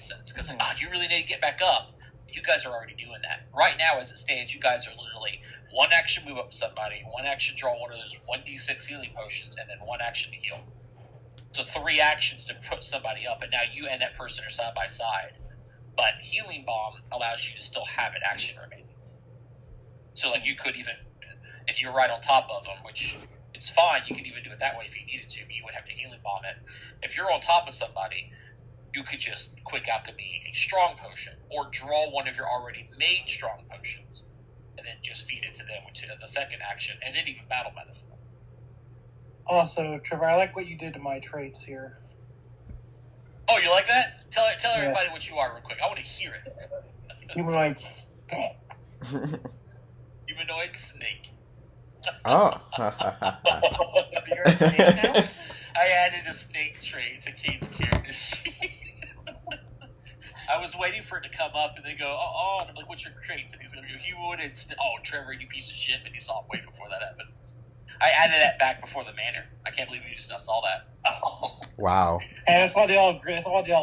sense because you really need to get back up. You guys are already doing that right now. As it stands, you guys are literally one action move up somebody, one action draw one of those 1d6 healing potions, and then one action to heal. So 3 actions to put somebody up, and now you and that person are side by side. But Healing Bomb allows you to still have an action remaining. So like you could even, if you're right on top of them, which it's fine, you could even do it that way if you needed to, but you would have to Healing Bomb it. If you're on top of somebody, you could just Quick Alchemy a strong potion, or draw one of your already made strong potions, and then just feed it to them with the second action, and then even Battle Medicine. Also, Trevor, I like what you did to my traits here. Oh, you like that? Tell everybody what you are real quick. I want to hear it. Humanoid Humanoid snake. Oh. You're a snake now? I added a snake trait to Kate's character sheet. I was waiting for it to come up, and they go, oh, and I'm like, what's your traits? And he's going to go, humanoid. Oh, Trevor, you piece of shit. And he saw it way before that happened. I added that back before the manor. I can't believe you just now saw that. Wow. And that's why they all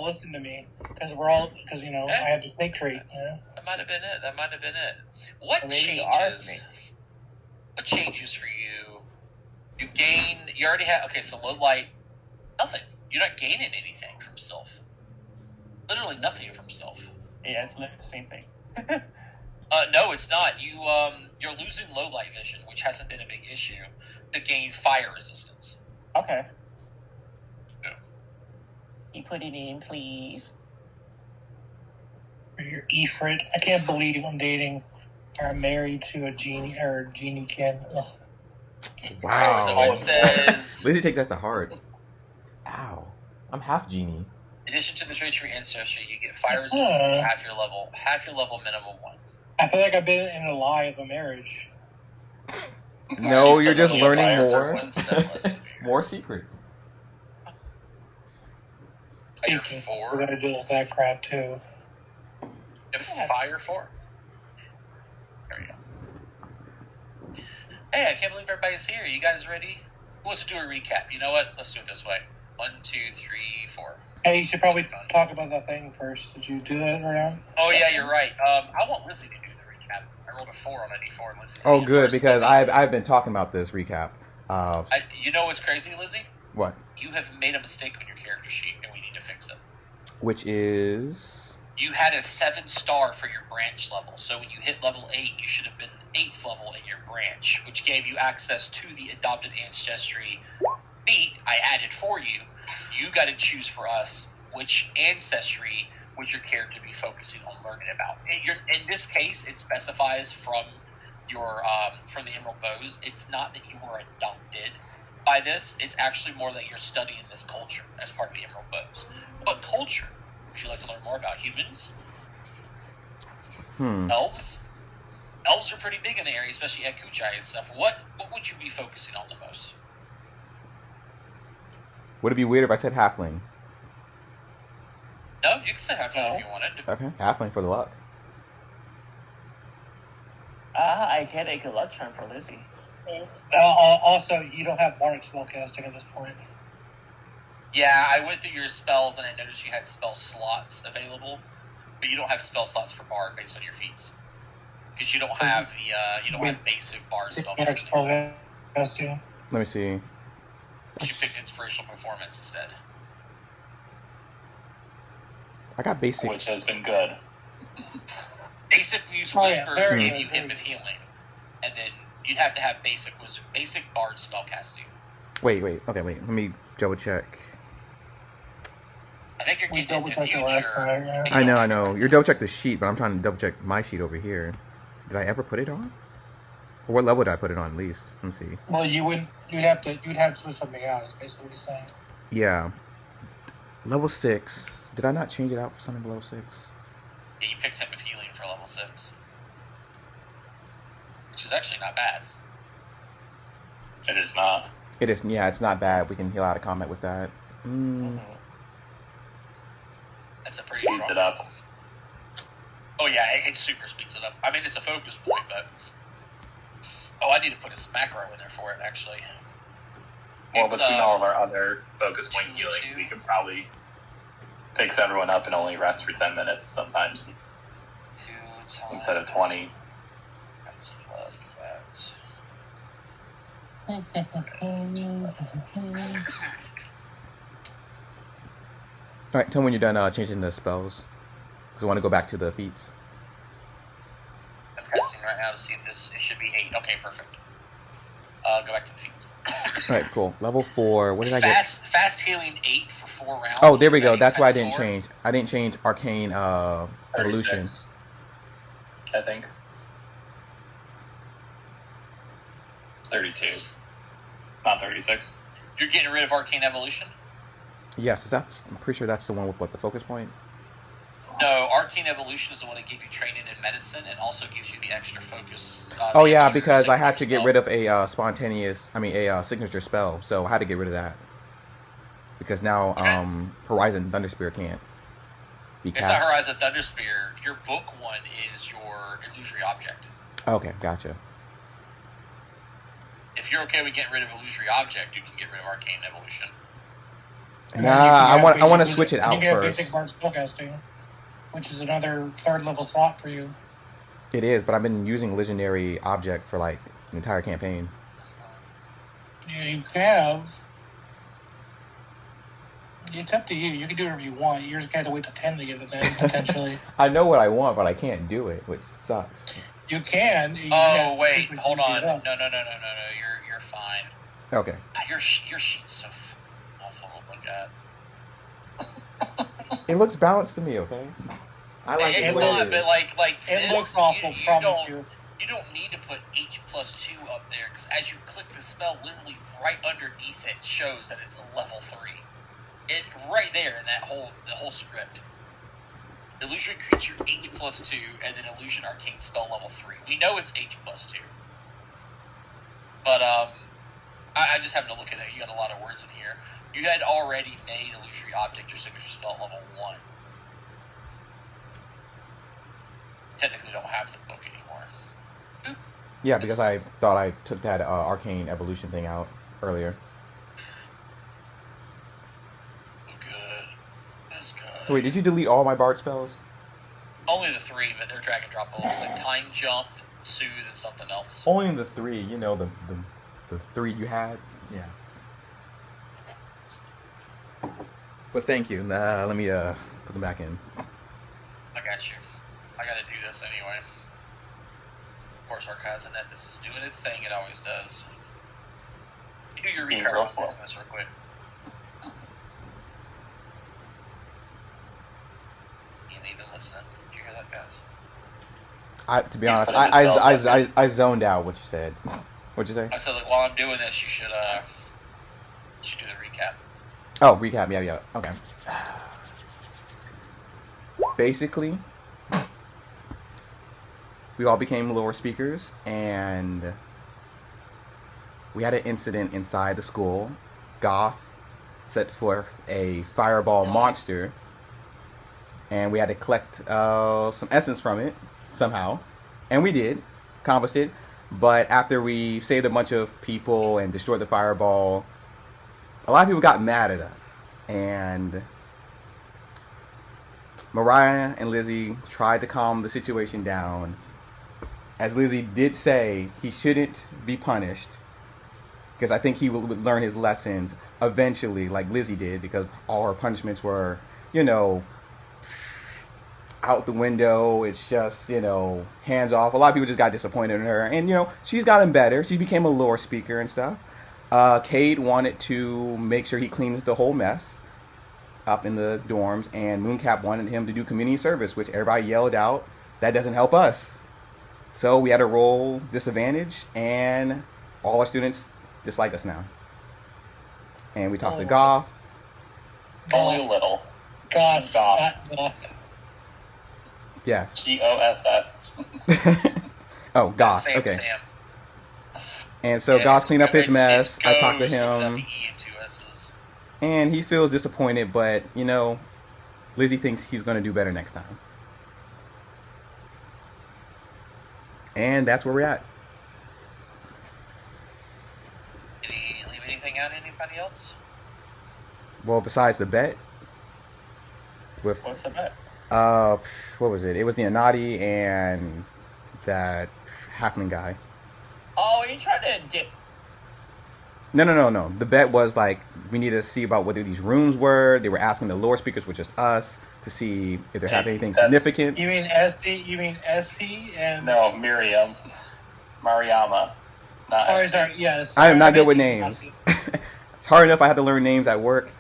listen to me, because I had the snake trait. Yeah. That might have been it. What Maybe you are a changes? snake. What changes for you? You gain. You already have. Okay, so low light. Nothing. You're not gaining anything from self. Literally nothing from self. Yeah, it's literally the same thing. No, it's not. You're losing low light vision, which hasn't been a big issue, to gain fire resistance. Okay. Yeah. You put it in, please. Or your Ifrit. I can't believe I'm dating or I'm married to a genie or genie kin. Ugh. Wow. So it says, Lizzie takes that to heart. Ow. I'm half genie. in addition to the trade tree ancestry, you get fire resistance for half your level minimum 1. I feel like I've been in a lie of a marriage. No, you're just Suddenly learning fire more. 1 step less severe. More secrets. Fire We're 4. gonna deal with that crap too. Fire 4. There we go. Hey, I can't believe everybody's here. You guys ready? Who wants to do a recap? You know what? Let's do it this way. 1, 2, 3, 4. Hey, you should probably talk about that thing first. Did you do that or not? Oh yeah, you're right. I want Lizzie to do the recap. I rolled a 4 on a D4, and Lizzie's Oh, the good, first. because Lizzie, I've been talking about this recap. you know what's crazy, Lizzie? What? You have made a mistake on your character sheet, and we need to fix it. Which is... You had a 7-star for your branch level, so when you hit level 8, you should have been 8th level in your branch, which gave you access to the adopted ancestry feat I added for you. You got to choose for us which ancestry would your character be focusing on learning about. In this case, it specifies from from the Emerald Bows. It's not that you were adopted by this. It's actually more that you're studying this culture as part of the Emerald Bows. What culture would you like to learn more about? Humans? Elves? Elves are pretty big in the area, especially at Kuchai and stuff. What would you be focusing on the most? Would it be weird if I said halfling? No, you can say halfling if you wanted. Okay, halfling for the luck. I get a good luck charm for Lizzie. Also, you don't have bardic spellcasting at this point. Yeah, I went through your spells and I noticed you had spell slots available, but you don't have spell slots for bard based on your feats because you don't have have basic bard spellcasting. Spellcasting. Let me see. You picked inspirational performance instead. I got basic. Which has been good. Basic use whispers gave you hit with healing, and then you'd have to have basic bard spellcasting. Wait. Okay, wait. Let me double check. I think you're getting into double-checked the last future. time, yeah. I know. You're double check the sheet, but I'm trying to double check my sheet over here. Did I ever put it on? Or what level did I put it on at least? Let me see. Well, you'd have to switch something out. Is basically what he's saying. Yeah. Level 6. Did I not change it out for something below 6? Yeah, you picked him with healing for level 6, which is actually not bad. It is not. It is, yeah, it's not bad. We can heal out of combat with that. That's a pretty Speeds strong. it up. Oh yeah, it super speeds it up. I mean, it's a focus point, but I need to put a macro in there for it actually. Well, It's, between all of our other focus point 2, healing, 2. we could probably picks everyone up and only rests for 10 minutes sometimes 2 times instead of 20. That's what that. All right, tell me when you're done changing the spells, because I want to go back to the feats. I'm testing right now to see if this. It should be 8. Okay, perfect. Go back to the feet. All right, cool. Level 4. What did I get? Fast healing 8 for 4 rounds. Oh, there we go. Is that That's why I 8 didn't times 4? change. I didn't change Arcane Evolution. 36, I think. 32. Not 36. You're getting rid of Arcane Evolution? Yes, I'm pretty sure that's the one with what the focus point. No, Arcane Evolution is the one that gives you training in medicine and also gives you the extra focus. Oh the yeah, extra because I had to signature get rid of a signature spell, so I had to get rid of that because now Okay. Horizon Thunderspear can't be It's cast. not Horizon Thunderspear. Your book one is your illusory object. Okay, gotcha. If you're okay with getting rid of illusory object, you can get rid of Arcane Evolution. And Nah, then you can I have want to basic- switch it you out can get first. basic bard spellcasting, which is another 3rd level slot for you. It is, but I've been using legendary object for like the entire campaign. Yeah, you have. It's up to you. You can do whatever you want. You just gotta wait till 10 to get it then, potentially. I know what I want, but I can't do it, which sucks. You can. You Oh have- wait, you hold can on. get it No, up. you're fine. Okay. Your sheet's so awful to look at. It looks balanced to me, okay? I like It's it the way not, it but is. like It this, looks awful, you promise don't you. you don't need to put H+2 up there because as you click the spell, literally right underneath it shows that it's a level 3. It right there in that the whole script. Illusion creature H+2 and then illusion arcane spell level 3. We know it's H+2, but I just happened to look at it. You got a lot of words in here. You had already made illusory object your signature spell at level 1. Technically, don't have the book anymore. Yeah, because I thought I took that arcane evolution thing out earlier. Good. That's good. So wait, did you delete all my bard spells? Only the 3, but they're drag and drop levels like time jump, soothe, and something else. Only the 3, you know, the 3 you had. Yeah. But thank you. Let me put them back in. I got you. I gotta do this anyway. Of course, Archives and This is doing its thing. It always does. You do your Being recap real on slow. this real quick. You ain't even listening. Did you hear that, guys? To be Yeah, honest, put it in the spell I zoned out what you said. What'd you say? I said, like, while I'm doing this, you should do the recap. Oh, recap. Yeah. Okay. Basically, we all became lower speakers, and we had an incident inside the school. Goth set forth a fireball monster, and we had to collect some essence from it somehow, and we did, accomplished it. But after we saved a bunch of people and destroyed the fireball, a lot of people got mad at us, and Mariah and Lizzie tried to calm the situation down. As Lizzie did say, he shouldn't be punished, because I think he would learn his lessons eventually, like Lizzie did, because all her punishments were, out the window. It's just, hands off. A lot of people just got disappointed in her, and she's gotten better. She became a lore speaker and stuff. Cade wanted to make sure he cleans the whole mess up in the dorms, and Mooncap wanted him to do community service, which everybody yelled out, that doesn't help us. So we had to roll disadvantage, and all our students dislike us now. And we talked to Goth. Only a little. Goth, Goth. not Goth. Yes. GOSS. Oh, Goth. Sam, Okay. Sam. And so Yeah, Goth cleaned up his it's mess. I talked to goes without him, the E and 2 S's. and he feels disappointed, but, Lizzie thinks he's going to do better next time. And that's where we're at. Did he leave anything out? Anybody else? Well, besides the bet, with What's the bet? what was it? It was the Anati and that halfling guy. Oh, you tried to dip. No. The bet was like we needed to see about what these runes were. They were asking the lore speakers, which is us, to see if there had anything That's- significant. You mean SD? You mean SD and? No, Miriam. Mariama. Not Oh, SD. sorry. Yes. I am not good with meant names. SD. It's hard enough I had to learn names at work.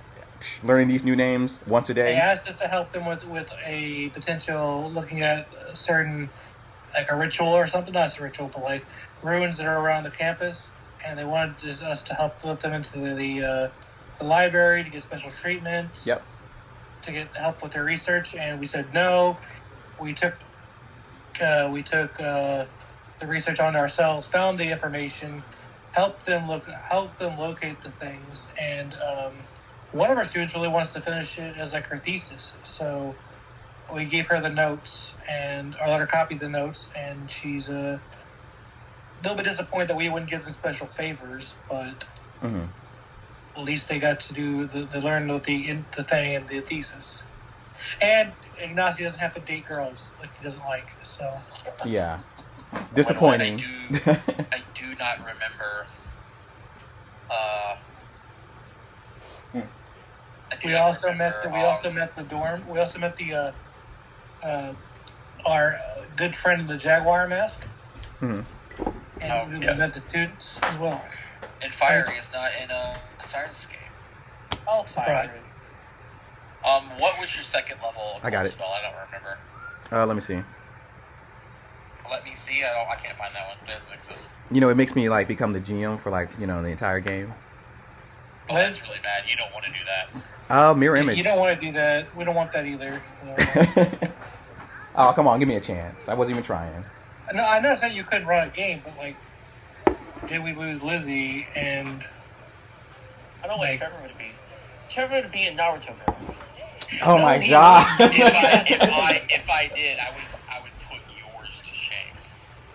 Learning these new names once a They day. asked us to help them with a potential looking at a certain like a ritual or something. Not a ritual, but like ruins that are around the campus, and they wanted us to help flip them into the library to get special treatment. Yep. To get help with their research, and we said no. We took the research on ourselves, found the information, helped them locate the things, and one of our students really wants to finish it as like her thesis. So we gave her the notes and or let her copy the notes, and she's a little bit disappointed that we wouldn't give them special favors, but Hmm. at least they got to do the learn with the thing and the thesis. And Ignacio doesn't have to date girls like he doesn't like. So Yeah. Disappointing. I do not remember. I do we not also remember, met the dorm. We also met the our good friend in the Jaguar mask, Mhm. and Oh, we yes. met the students as well. And Fiery is not in Sirenscape. Oh, Surprise. fine. What was your second level I got it. spell? I don't remember. Let me see. Let me see. I can't find that one. It doesn't exist. You know, it makes me like become the GM for like the entire game. Oh, that's really bad. You don't want to do that. Mirror image. You don't want to do that. We don't want that either. So. Oh, come on, give me a chance. I wasn't even trying. No, I'm not saying you couldn't run a game, but like, did we lose Lizzie and I don't know what Like- Trevor would be. Trevor would be a Naruto girl. Oh No, my he- god. if I did, I would put yours to shame.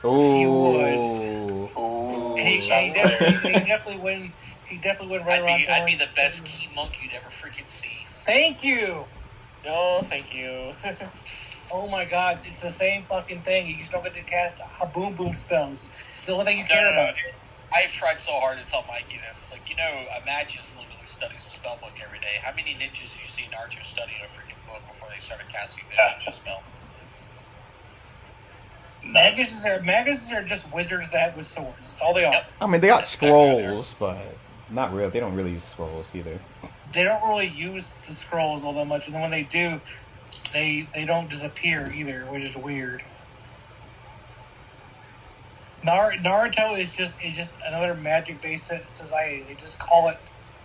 Ooh. Ooh, And he definitely wouldn't. He definitely wouldn't run around. I'd be the going, best key monk you'd ever freaking see. Thank you. No, thank you. Oh my god, it's the same fucking thing. You just don't get to cast a boom boom spells. It's the only thing you No, care no, no. about. I've tried so hard to tell Mikey this. It's like, a magist literally studies a spell book every day. How many ninjas have you seen Naruto study a freaking book before they started casting the ninja spell? Maguses are just wizards that with swords. That's all they are. Yep. I mean, they got scrolls, but not real. They don't really use scrolls either. They don't really use the scrolls all that much, and then when they do, they don't disappear either, which is weird. Naruto is just another magic based society. They just call it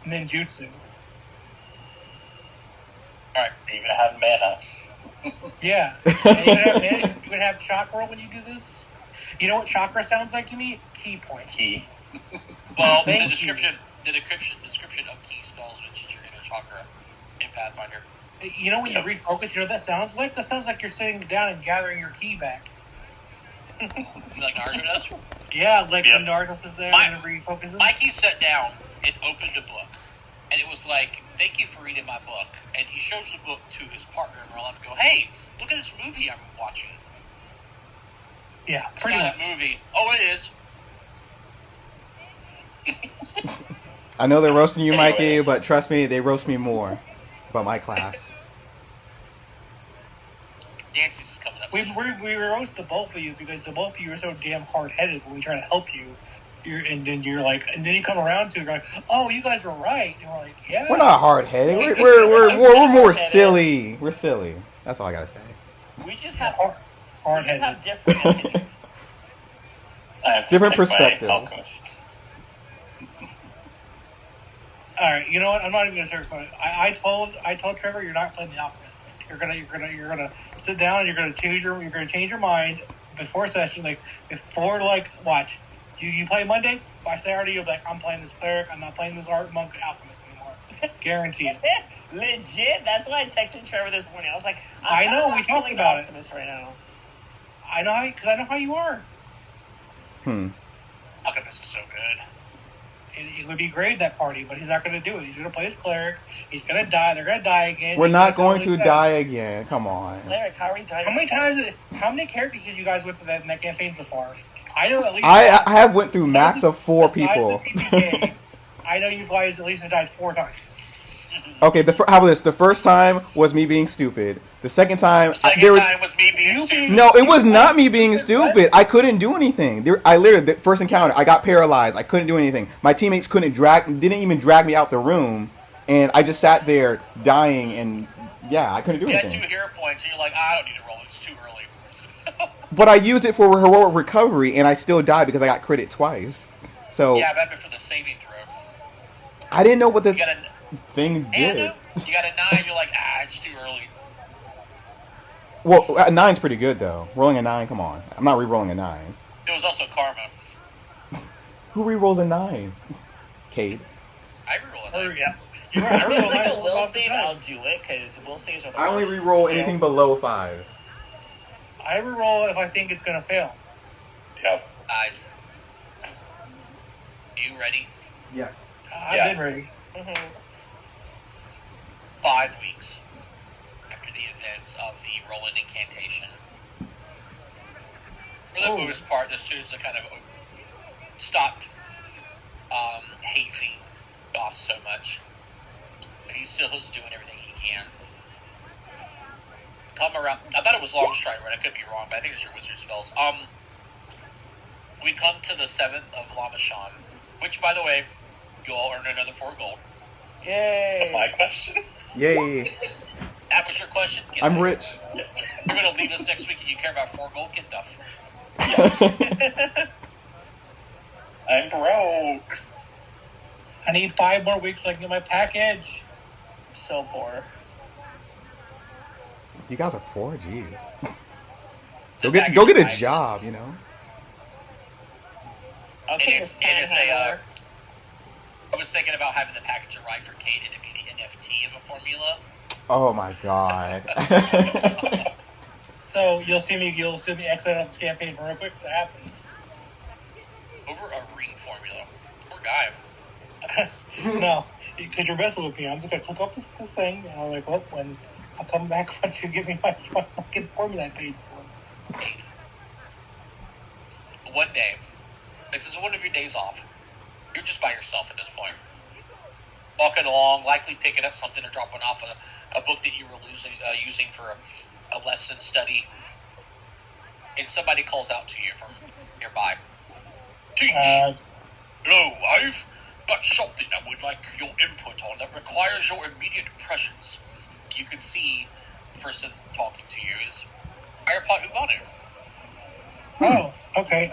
ninjutsu. Alright. They even have mana. Yeah. And you would have chakra when you do this. You know what chakra sounds like to me? Key points. Key. Well, Thank the you. description of key spells would teach your inner chakra in Pathfinder. You know when you refocus, you know what that sounds like? That sounds like you're sitting down and gathering your key back. Like Naruto does. Yeah, like Yep. when Naruto is there My- and refocuses. Mikey sat down and opened a book, and it was like, "Thank you for reading my book." And he shows the book to his partner in real life. And go, "Hey, look at this movie I'm watching." Yeah, It's pretty not much. a movie. Oh, it is. I know they're roasting you, Anyway. Mikey, but trust me, they roast me more about my class. Nancy's is coming up. We roast the both of you because the both of you are so damn hard headed when we try to help you. And then you come around to it, you're like, oh, you guys were right. And we're like, yeah. We're not hard headed. We're more silly. We're silly. That's all I gotta say. We just have hard we just headed. have different opinions. I have to Different pick my perspectives. health coach. All right, you know what? I'm not even gonna start. I told Trevor you're not playing the Alchemist. You're gonna sit down and you're gonna change your mind before session, before watch. You play Monday. By Saturday you'll be like, I'm playing this cleric. I'm not playing this art monk Alchemist anymore. Guarantee it. Legit. That's why I texted Trevor this morning. I was like, I know, we not talked feeling about it. optimist right now. I know how you are. Alchemist is so good. It would be great at that party, but he's not going to do it. He's going to play his cleric. He's gonna die. They're gonna die again. We're He's not gonna going come to back. die again. Come on. Larry, how are you dying? How many characters did you guys went through in that campaign so far? I know at least. I have went through max of 4 people. Besides the PPK, I know you guys at least have died 4 times. Okay, how about this? The first time was me being stupid. The second time, Time was me being stupid. No, it was not me being stupid. I couldn't do anything. I literally, the first encounter, I got paralyzed. I couldn't do anything. My teammates didn't even drag me out the room, and I just sat there dying, and yeah, I couldn't do You had anything. 2 hero points, and you're like, I don't need to roll. It's too early. But I used it for heroic recovery, and I still died because I got critted twice. So Yeah, but for the saving throw. I didn't know what the You got a thing did. You got a 9. You're like, it's too early. Well, a 9's pretty good though. Rolling a 9, come on. I'm not re-rolling a 9. It was also karma. Who re-rolls a 9? Kate. I reroll a 9. Yes. You're right. I If remember it's like mine a will lots of save, times. I'll do it, because will saves are the I only worst. re-roll anything below 5. I reroll if I think it's gonna fail. Yep. Eyes. You ready? Yes. I've Yes. been ready. Mhm. 5 weeks after the events of the Roland incantation. For the Oh. most part, the students have kind of stopped hazing Goss so much. But he still is doing everything he can. Come around. I thought it was Longstride, right? I could be wrong, but I think it's your wizard spells. We come to the 7th of Lamashon, which, by the way, you all earn another 4 gold. Yay! That's my question. Yay. That was your question? Get I'm that. rich. You're going to leave us next week and you care about 4 gold? Get the I'm broke. I need 5 more weeks so I can get my package. So poor. You guys are poor, jeez. The Go get a package job, you know. I'll take it's- this and it's a, panhandler. I was thinking about having the package arrive for Kate and it be the NFT of a formula. Oh my god. So you'll see me exit off this campaign real quick. That happens. Over a ring formula. Poor guy. No, because you're messing with me. I'm just gonna click off this thing, and I'm like, well, when I'll come back once you give me my fucking formula I paid for. One day, this is one of your days off. You're just by yourself at this point. Walking along, likely picking up something or dropping off a book that you were using for a lesson study. And somebody calls out to you from nearby. Teach! Hello, I've got something I would like your input on that requires your immediate presence. You can see the person talking to you is Firepot Uganu. Oh, okay.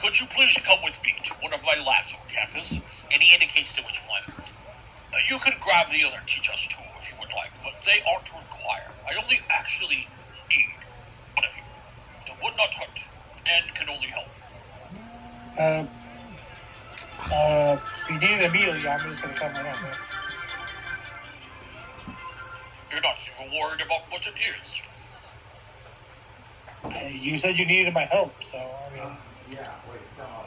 Could you please come with me to one of my labs on campus? And he indicates to which one. You can grab the other teachers too if you would like, but they aren't required. I only actually need one of you. It would not hurt, and can only help. If you need it immediately, I'm just gonna come right now. Man. You're not even worried about what it is. You said you needed my help, so I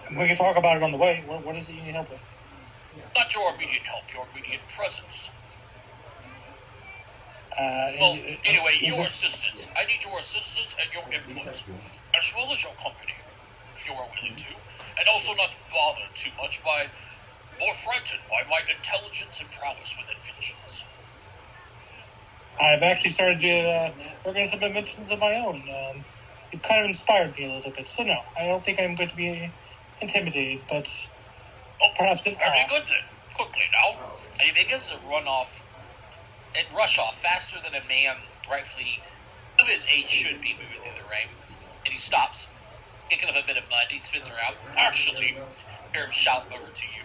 mean, we can talk about it on the way. What is it you need help with? Not your immediate help, your immediate presence. Well, Anyway, your assistance. I need your assistance and your input, as well as your company, if you are willing to, and also not bothered too much by, or frightened by my intelligence and prowess with inventions. I've actually started to work on some inventions of my own. It kind of inspired me a little bit. So no, I don't think I'm going to be intimidated, but perhaps Very good then. Quickly now. And he begins to run off and rush off faster than a man rightfully of his age should be moving through the rain. And he stops, picking up a bit of mud. He spins around. Actually, hear him shout over to you.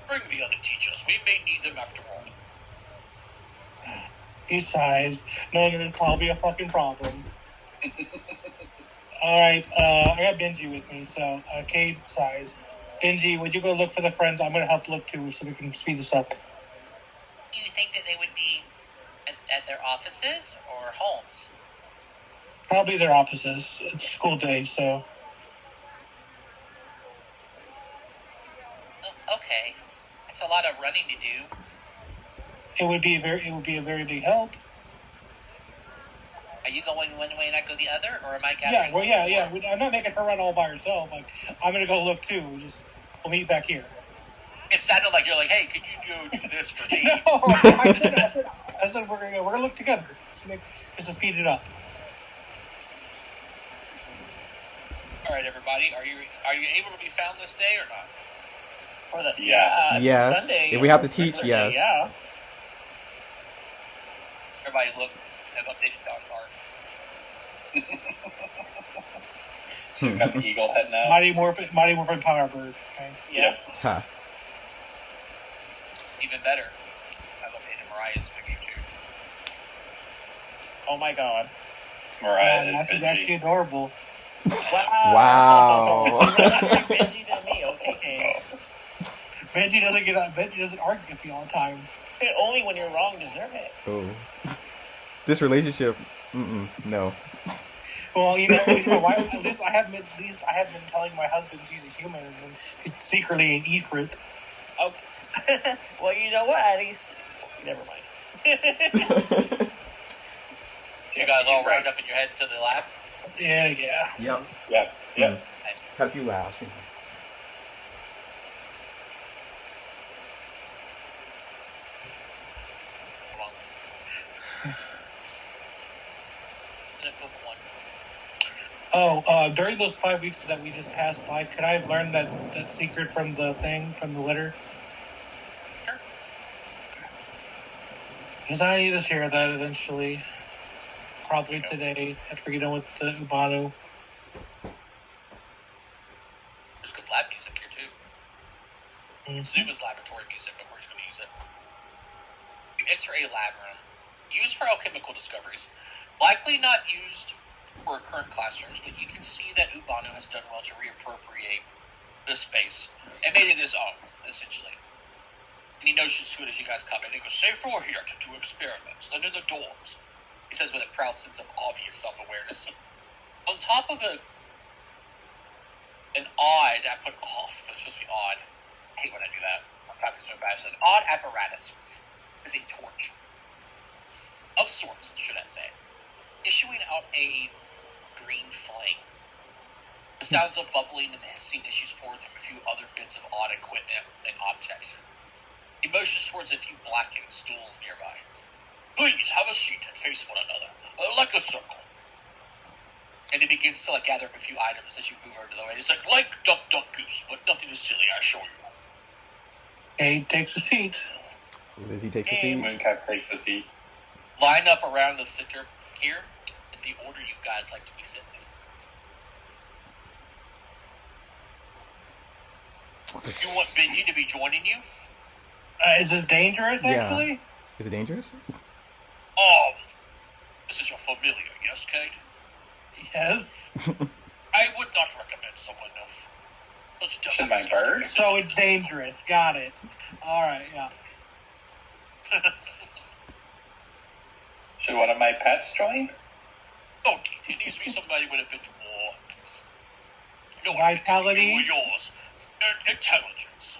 Bring the other teachers. We may need them after all. He sighs, knowing it is probably a fucking problem. Alright, I got Benji with me, so Cade sighs. Benji, would you go look for the friends? I'm going to help look too, so we can speed this up. Do you think that they would be at their offices or homes? Probably their offices. It's school day, so... Oh, okay. That's a lot of running to do. It would be a very big help. Are you going one way and I go the other, or am I Yeah, gathering? well, yeah. I'm not making her run all by herself. Like, I'm gonna go look too. We'll meet back here. It sounded like you're like, hey, could you do this for me? No, I said we're gonna look together just to speed it up. All right, everybody, are you able to be found this day or not? For the Yes. Sunday, If we have to teach, regular day, yes. Everybody look at updated Dog's art. Got the eagle head now. Mighty Morphin Power Bird. Okay. Yeah. Huh. Even better, I've updated Mariah's figure too. Oh my god. Mariah That's is actually busy. adorable. Wow. Benji than me. Okay, Kane. Benji doesn't argue with me all the time. Only when you're wrong, deserve it. Oh. This relationship, no. Well, why, at least I haven't been telling my husband she's a human and he's secretly an Ifrit. Okay. Well, you know what? At least, never mind. You guys all round up in your head to the lab. Yeah. Yep. Yeah. Had a few laughs. Hold on. Isn't it Pokemon one? Oh, during those 5 weeks that we just passed by, could I have learned that secret from the letter? Sure. Because I need to share that eventually. Probably today, after we get done with the Ubanu. There's good lab music here too. It's Zuba's laboratory music, but we're just going to use it. You enter a lab room, used for alchemical discoveries. Likely not used for current classrooms, but you can see that Ubanu has done well to reappropriate this space and made it his own, essentially. And he notions to it as you guys come in. He goes, safe floor here to do experiments, then in the dorms. He says with a proud sense of obvious self-awareness. On top of an odd, I put off, but it's supposed to be odd. I hate when I do that. I'm talking so fast. An odd apparatus is a torch. Of sorts, should I say. Issuing out a green flame. The sounds of bubbling and hissing issues forth from a few other bits of odd equipment and objects. He motions towards a few blackened stools nearby. Please have a seat and face one another, like a circle. And he begins to gather up a few items as you move over to the way. He's like duck, goose, but nothing is silly, I assure you. Abe takes a seat. Lizzie takes a seat. Mooncap takes a seat. Line up around the center here in the order you guys like to be sitting in. You want Benji to be joining you? Is this dangerous, Yeah. actually? Is it dangerous? This is your familiar, yes, Kate? Yes. I would not recommend someone else. Should my bird? So it's dangerous. Got it. All right, yeah. Should one of my pets join? Oh, it needs to be somebody with a bit more... No, Vitality? You or yours. Intelligence.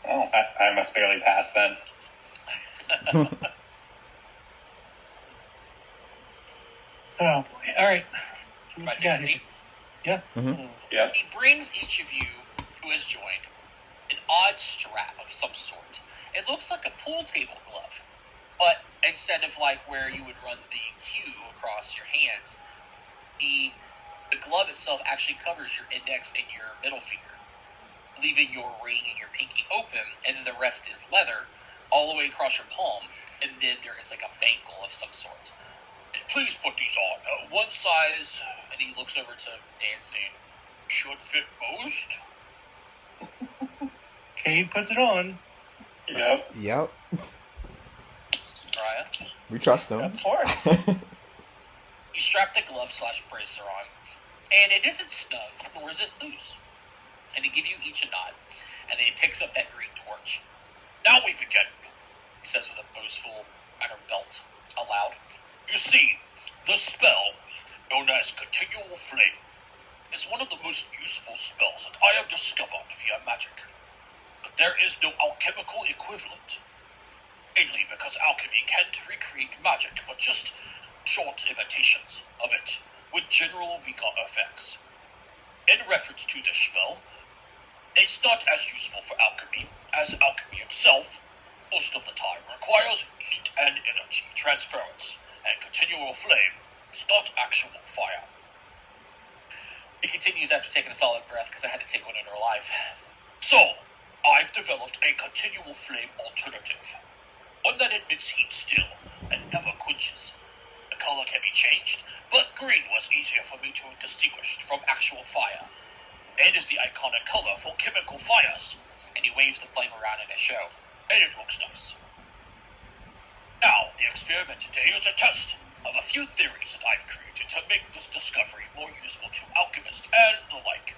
Oh, I must barely pass then. Oh, all right. See Right, what you got take a here. seat. Yeah. Yep. He brings each of you who has joined an odd strap of some sort. It looks like a pool table glove, but instead of where you would run the cue across your hands, the glove itself actually covers your index and your middle finger, leaving your ring and your pinky open, and then the rest is leather all the way across your palm, and then there is a bangle of some sort. And please put these on. One size, and he looks over to Dancing, should fit most. Cade puts it on. Yep. Yep. Mariah, We trust him. Of course. you strap the glove / bracer on, and it isn't snug, nor is it loose. And he gives you each a nod, and then he picks up that green torch. Now we begin, he says with a boastful iron belt aloud. You see, the spell, known as Continual Flame, is one of the most useful spells that I have discovered via magic. But there is no alchemical equivalent. mainly because alchemy can't recreate magic, but just short imitations of it, with general weaker effects. In reference to this spell, it's not as useful for alchemy, as alchemy itself, most of the time, requires heat and energy transference, and continual flame is not actual fire. He continues after taking a solid breath, because I had to take one in real life. So, I've developed a continual flame alternative. One that emits heat still, and never quenches. The color can be changed, but green was easier for me to distinguish from actual fire, and is the iconic color for chemical fires. And he waves the flame around in his show, and it looks nice. Now, the experiment today is a test of a few theories that I've created to make this discovery more useful to alchemists and the like.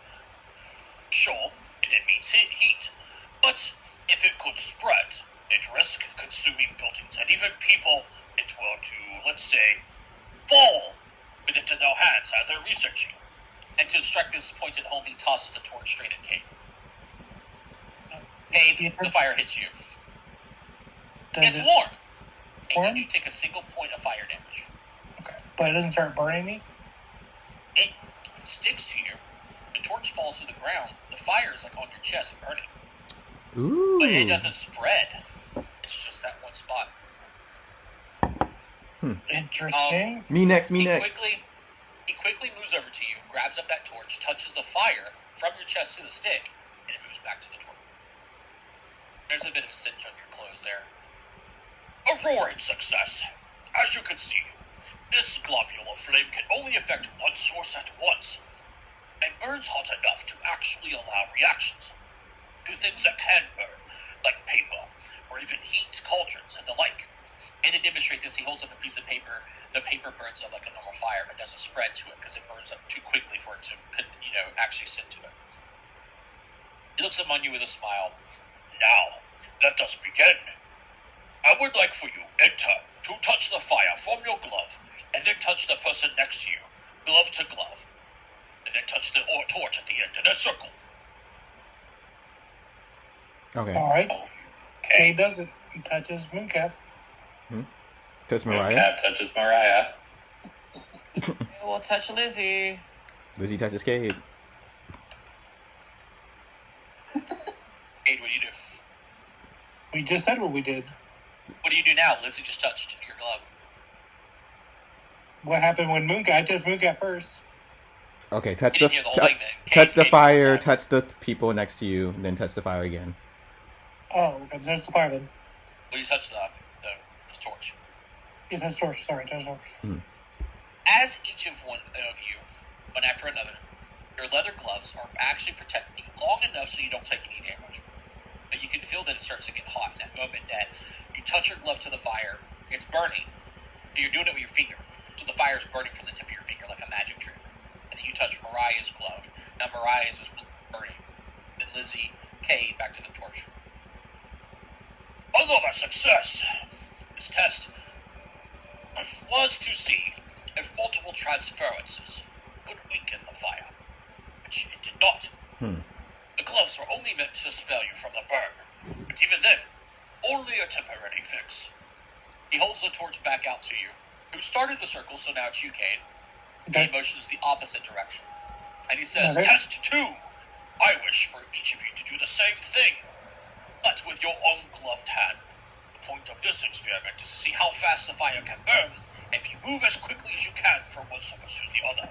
Sure, it emits heat, but if it could spread, it risks consuming buildings and even people it were to, let's say, fall with it in their hands as they're researching. And to strike this point at home, he tosses the torch straight at Cade. Cade, the fire hits you. It's warm. And you do take a single point of fire damage. Okay. But it doesn't start burning me? It sticks to you. The torch falls to the ground. The fire is like on your chest burning. Ooh. But it doesn't spread. It's just that one spot. Interesting. Me next. He quickly moves over to you, grabs up that torch, touches the fire from your chest to the stick, and it moves back to the torch. There's a bit of a singe on your clothes there. A roaring success. As you can see, this globule of flame can only affect one source at once, and burns hot enough to actually allow reactions to things that can burn, like paper, or even heat cauldrons and the like. And to demonstrate this, he holds up a piece of paper. The paper burns up like a normal fire, but doesn't spread to it because it burns up too quickly for it to, actually sit to it. He looks upon you with a smile. Now, let us begin. I would like for you, in turn, to touch the fire from your glove, and then touch the person next to you, glove to glove, and then touch the torch at the end in a circle. Okay. All right. Cade does it. He touches Mooncap. Touch Mariah. Mooncap touches Mariah. We'll touch Lizzie. Lizzie touches Cade. Cade, what do you do? We just said what we did. What do you do now? Lizzie just touched your glove. What happened when Mooncap? I touched Mooncap first. Okay, touch You the didn't hear the whole thing, man. touch the Cade, fire, one time. touch the people next to you, then touch the fire again. Oh, okay. There's the fire then. Will you touch the torch? Yeah, that's torch. Sorry, touch torch. As each of one of you, one after another, your leather gloves are actually protecting you long enough so you don't take any damage. But you can feel that it starts to get hot in that moment that you touch your glove to the fire, it's burning, but you're doing it with your finger. So the fire is burning from the tip of your finger like a magic trick. And then you touch Mariah's glove. Now Mariah's is burning. Then Lizzie, Cade, back to the torch. Another success! This test was to see if multiple transferences could weaken the fire, which it did not. The gloves were only meant to spare you from the burn, but even then, only a temporary fix. He holds the torch back out to you, who started the circle, so now it's you, Cade. He motions the opposite direction, and he says, Okay. Test 2! I wish for each of you to do the same thing, but with your own gloved hand. The point of this experiment is to see how fast the fire can burn if you move as quickly as you can from one surface to the other.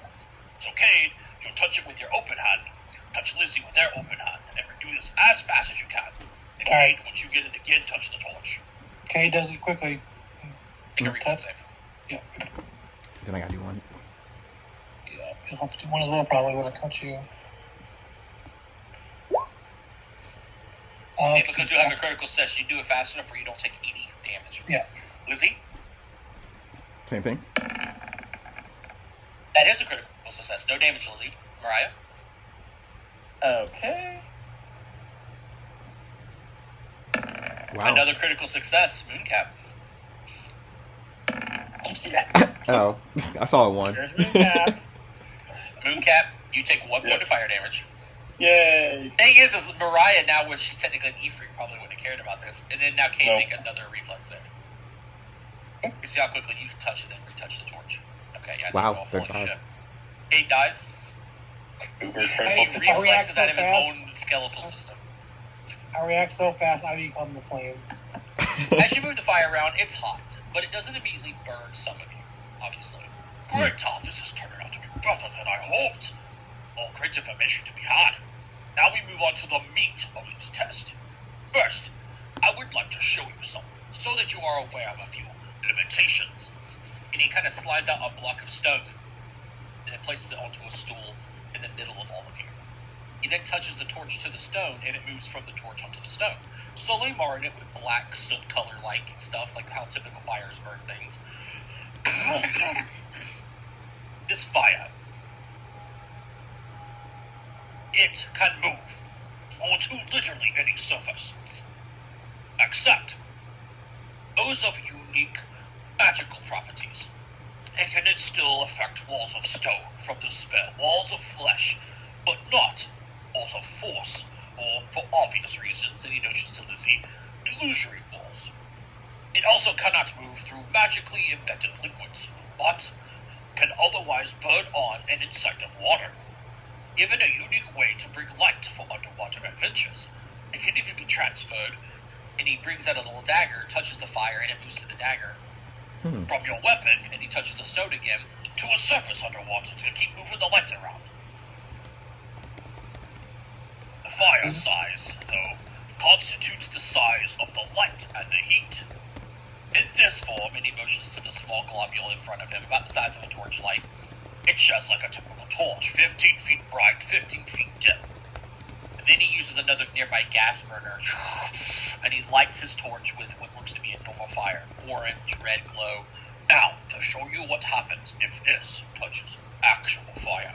So, Cade, you'll touch it with your open hand, touch Lizzie with their open hand, and do this as fast as you can. And Cade, once you get it again, touch the torch. Cade does it quickly. Make a reflex save. Yeah. Then I gotta do one. Yeah. You'll have to do one as well, probably, when I touch you. Yeah, because you have a critical success, you do it fast enough where you don't take any damage. Yeah. Lizzie? Same thing. That is a critical success. No damage, Lizzie. Mariah? Okay. Wow. Another critical success. Mooncap. Oh, I saw a one. There's Mooncap. Mooncap, you take 1 point of fire damage. Yay! Thing is Mariah now, when she's technically an Ifrit, probably wouldn't have cared about this. And then now Kate Nope. make another reflex save. You see how quickly you can touch it, then retouch the torch. Okay, yeah. Wow, Holy 35. shit. Kate dies. Uber Hey, triple. I react Reflexes so out of his fast. own skeletal system. I react so fast, I become the flame. As you move the fire around, it's hot, but it doesn't immediately burn some of you, obviously. Great, this is turning out to be better than I hoped. All great information to be had. Now we move on to the meat of this test. First, I would like to show you something, so that you are aware of a few limitations. And he kind of slides out a block of stone, and then places it onto a stool in the middle of all of you. He then touches the torch to the stone, and it moves from the torch onto the stone, slowly marring it with black soot color-like stuff, like how typical fires burn things. This fire, it can move onto literally any surface, except those of unique magical properties. It can still affect walls of stone from the spell, walls of flesh, but not walls of force, or for obvious reasons, and he notions to Lizzie, illusory walls. It also cannot move through magically invented liquids, but can otherwise burn on and in sight of water. Given a unique way to bring light for underwater adventures, it can even be transferred, and he brings out a little dagger, touches the fire, and it moves to the dagger. From your weapon, and he touches the stone again, to a surface underwater to keep moving the light around. The fire size, though, constitutes the size of the light and the heat. In this form, and he motions to the small globule in front of him, about the size of a torchlight, it sheds like a typical torch, 15 feet bright, 15 feet dim. And then he uses another nearby gas burner, and he lights his torch with what looks to be a normal fire, orange, red glow. Now, to show you what happens if this touches actual fire.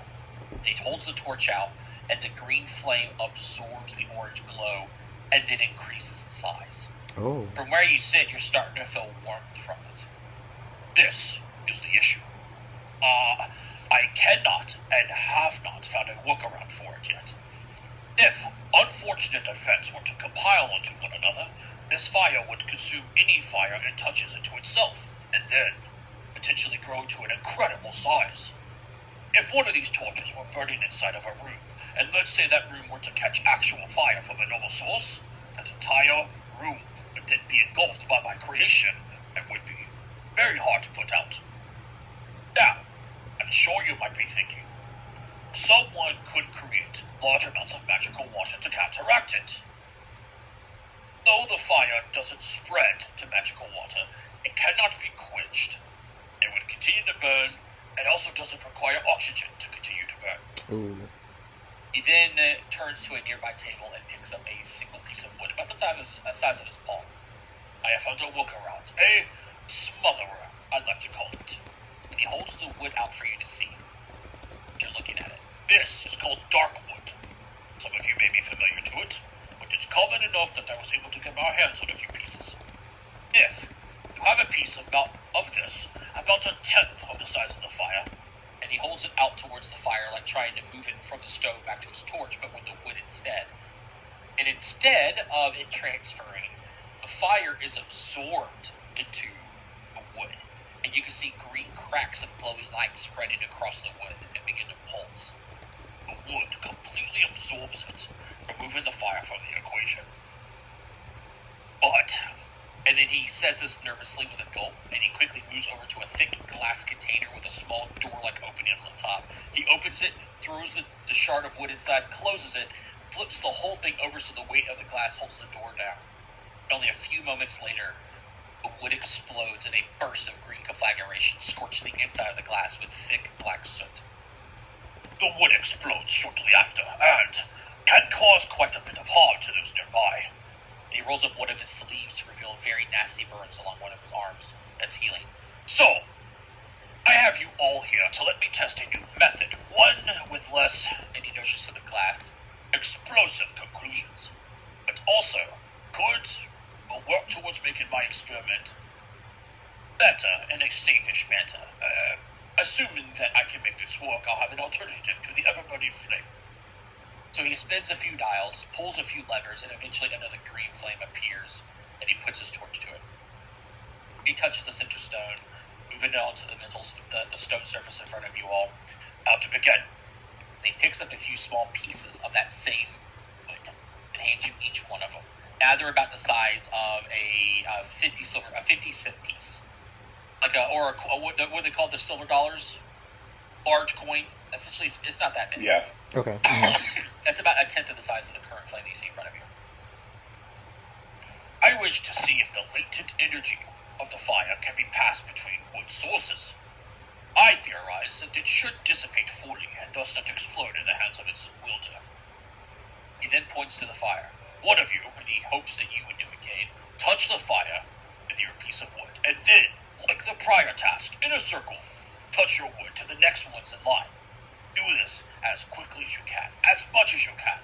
And he holds the torch out, and the green flame absorbs the orange glow, and then increases in size. Oh. From where you sit, you're starting to feel warmth from it. This is the issue. I cannot and have not found a workaround for it yet. If unfortunate events were to compile onto one another, this fire would consume any fire it touches into itself, and then potentially grow to an incredible size. If one of these torches were burning inside of a room, and let's say that room were to catch actual fire from a normal source, that entire room would then be engulfed by my creation and would be very hard to put out. Now, I'm sure you might be thinking, someone could create large amounts of magical water to counteract it. Though the fire doesn't spread to magical water, it cannot be quenched. It would continue to burn, and also doesn't require oxygen to continue to burn. Ooh. He then turns to a nearby table and picks up a single piece of wood, about the size of his palm. I have found a workaround, a smotherer, I'd like to call it. And he holds the wood out for you to see. You're looking at it. This is called dark wood. Some of you may be familiar to it, but it's common enough that I was able to get my hands on a few pieces. If you have a piece of this, about a tenth of the size of the fire, and he holds it out towards the fire, like trying to move it from the stove back to his torch, but with the wood instead. And instead of it transferring, the fire is absorbed into the wood, and you can see green cracks of glowing light spreading across the wood and begin to pulse. The wood completely absorbs it, removing the fire from the equation. But, and then he says this nervously with a gulp, and he quickly moves over to a thick glass container with a small door-like opening on the top. He opens it, throws the shard of wood inside, closes it, flips the whole thing over so the weight of the glass holds the door down. Only a few moments later, the wood explodes in a burst of green conflagration, scorching the inside of the glass with thick black soot. The wood explodes shortly after, and can cause quite a bit of harm to those nearby. He rolls up one of his sleeves to reveal very nasty burns along one of his arms. That's healing. So, I have you all here to let me test a new method, one with less, and he nudges to the glass, explosive conclusions, but also will work towards making my experiment better in a safe-ish manner. Assuming that I can make this work, I'll have an alternative to the ever-burning flame. So he spins a few dials, pulls a few levers, and eventually another green flame appears, and he puts his torch to it. He touches the center stone, moving it onto the stone surface in front of you all. Out to begin. And he picks up a few small pieces of that same wood and hands you each one of them. Now they're about the size of a 50-cent piece, like what they call the silver dollars, large coin. Essentially, it's not that big. Yeah. Okay. That's about a tenth of the size of the current flame you see in front of you. I wish to see if the latent energy of the fire can be passed between wood sources. I theorize that it should dissipate fully and thus not explode in the hands of its wielder. He then points to the fire. One of you, and he hopes that you would do it, Cade, touch the fire with your piece of wood, and then, like the prior task, in a circle, touch your wood to the next ones in line. Do this as quickly as you can, as much as you can,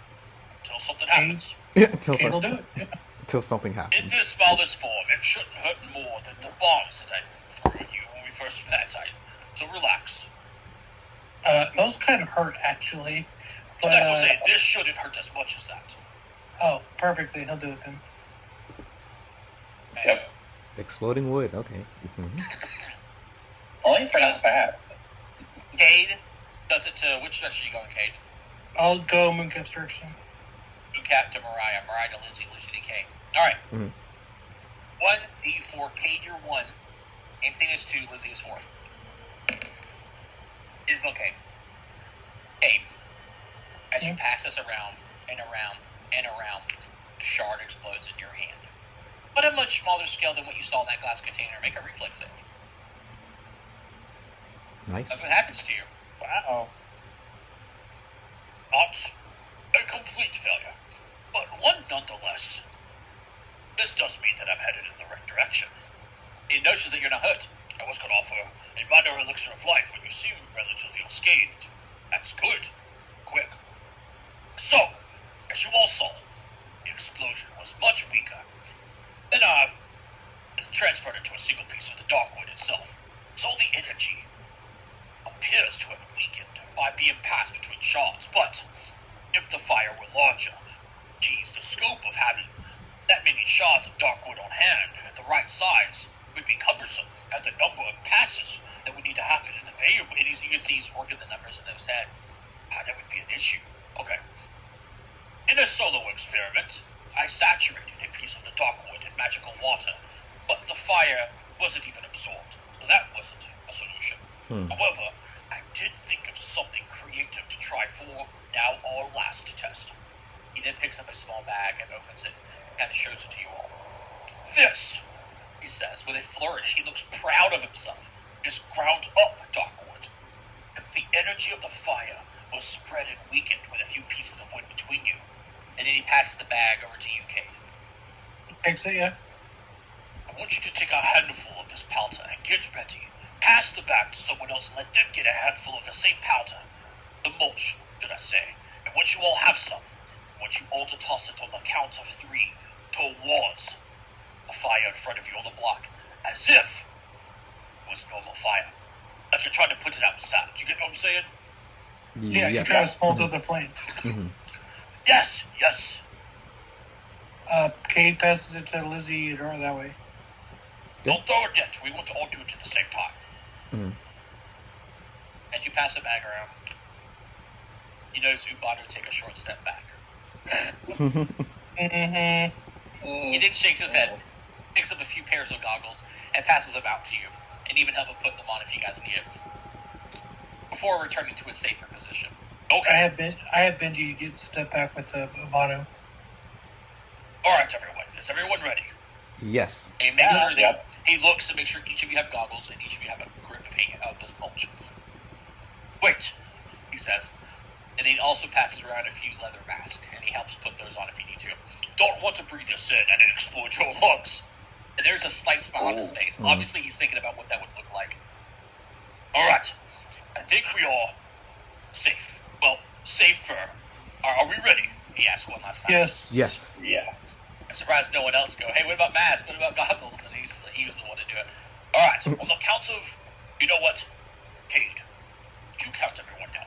until something happens. Yeah, Cade will do it. Yeah. until something In happens. this smallest form, it shouldn't hurt more than the bombs that I threw at you when we first met. So relax. Those kind of hurt, actually. But, That's what I'm saying. This shouldn't hurt as much as that. oh, perfect. Then he'll do it then. Yep. Exploding wood. Okay. Mhm. Only for this fast. Cade does it to which direction are you going, Cade? I'll go Mooncap's direction. Ucap to Mariah, Mariah to Lizzie, Lizzie to Cade. Alright. Mhm. 1d4, Cade, you're 1. Insane is 2, Lizzie is 4. It's okay. Cade, as you pass this around and around and around, the shard explodes in your hand. But at a much smaller scale than what you saw in that glass container. Make a reflex save. Nice. That's what happens to you. Wow. Not a complete failure, but one nonetheless. This does mean that I'm headed in the right direction. It notices that you're not hurt. I was going to offer a minor elixir of life when you seem relatively unscathed. That's good. Quick. So, as you all saw, the explosion was much weaker. Then I transferred it to a single piece of the dark wood itself. So the energy appears to have weakened by being passed between shards, but if the fire were larger, the scope of having that many shards of dark wood on hand at the right size would be cumbersome, and the number of passes that would need to happen in the variable. And you can see he's working the numbers in his head. That would be an issue. Okay. In a solo experiment, I saturated a piece of the dark wood in magical water, but the fire wasn't even absorbed, so that wasn't a solution. However, I did think of something creative to try for now our last test. He then picks up a small bag and opens it and kind of shows it to you all. This, he says, with a flourish, he looks proud of himself, is ground up dark wood. If the energy of the fire was spread and weakened with a few pieces of wood between you, and then he passes the bag over to you, Cade. Takes it, yeah. I want you to take a handful of this powder and get ready. Pass the bag to someone else and let them get a handful of the same powder. The mulch, should I say. And once you all have some, I want you all to toss it on the count of 3 towards the fire in front of you on the block, as if it was normal fire. Like you're trying to put it out with sand. You get what I'm saying? Yeah, you try to smolder the flame. Yes, yes. Cade passes it to Lizzie or that way. Don't throw it yet. We want to all do it at the same time. As you pass the bag around, you notice Ubato take a short step back. He then shakes his head, picks up a few pairs of goggles, and passes them out to you, and even help him put them on if you guys need it, before returning to a safer position. Okay. I had Benji get step back with the Ubato. All right, everyone. Is everyone ready? Yes. And make sure that Yep. he looks to make sure each of you have goggles and each of you have a grip of this mulch. Wait, he says. And he also passes around a few leather masks, and he helps put those on if you need to. Don't want to breathe this in and it explode your lungs. And there's a slight smile on his face. Obviously, he's thinking about what that would look like. All right. I think we are safe. Well, safer. Are we ready? He asked one last time. Yes. Yes. Yeah. I'm surprised no one else go, hey, what about masks? What about goggles? And he was the one to do it. All right, on the count of, you know what? Cade, you count everyone down.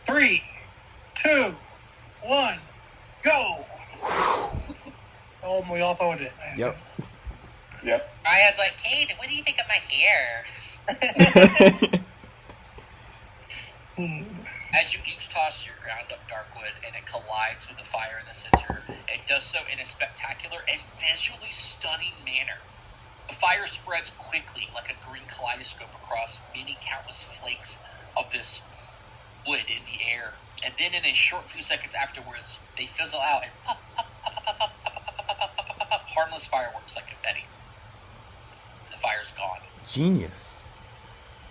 3, 2, 1, go! Oh, we all thought it. Yep. Yep. Raya's like, Kate, what do you think of my hair? As you each toss your ground up darkwood and it collides with the fire in the center, it does so in a spectacular and visually stunning manner. The fire spreads quickly like a green kaleidoscope across many countless flakes of this wood in the air, and then in a short few seconds afterwards, they fizzle out and pop, pop, pop, pop, pop, pop, pop, pop, pop, pop, pop, pop, pop, harmless fireworks like confetti. And the fire's gone. Genius.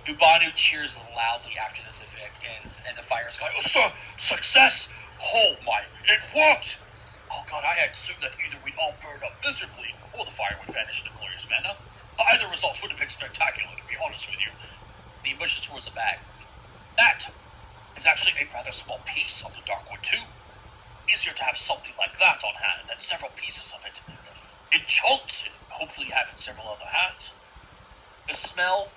Ubanu cheers loudly after this event ends, and the fire's gone. Oh, success! Oh my, it worked! Oh god, I had assumed that either we'd all burn up miserably, or the fire would vanish in a glorious manner. Either result would have been spectacular, to be honest with you. He pushes towards a bag. That is actually a rather small piece of the darkwood too. Easier to have something like that on hand than several pieces of it. In chunks, and hopefully have in several other hands. The smell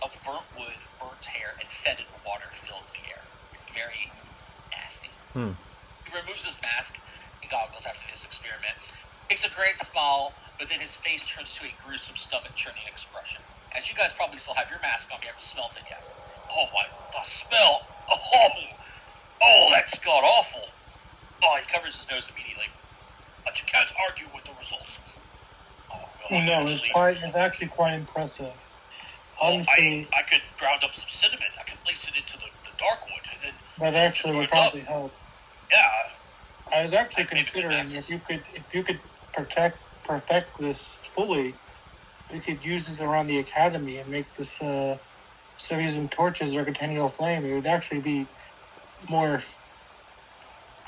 of burnt wood, burnt hair, and fetid water fills the air. Very nasty. He removes his mask and goggles after this experiment, takes a great smile, but then his face turns to a gruesome stomach-churning expression. As you guys probably still have your mask on, you haven't smelled it yet. Oh my, the smell! Oh, that's god-awful! Oh, he covers his nose immediately. But you can't argue with the results. Oh, well, No, it's actually quite impressive. Honestly, I could ground up some cinnamon. I could place it into the darkwood, and then that actually would probably help. yeah. I was actually Maybe considering masses. if you could perfect this fully, we could use this around the academy and make this instead of using torches or continual flame. It would actually be more.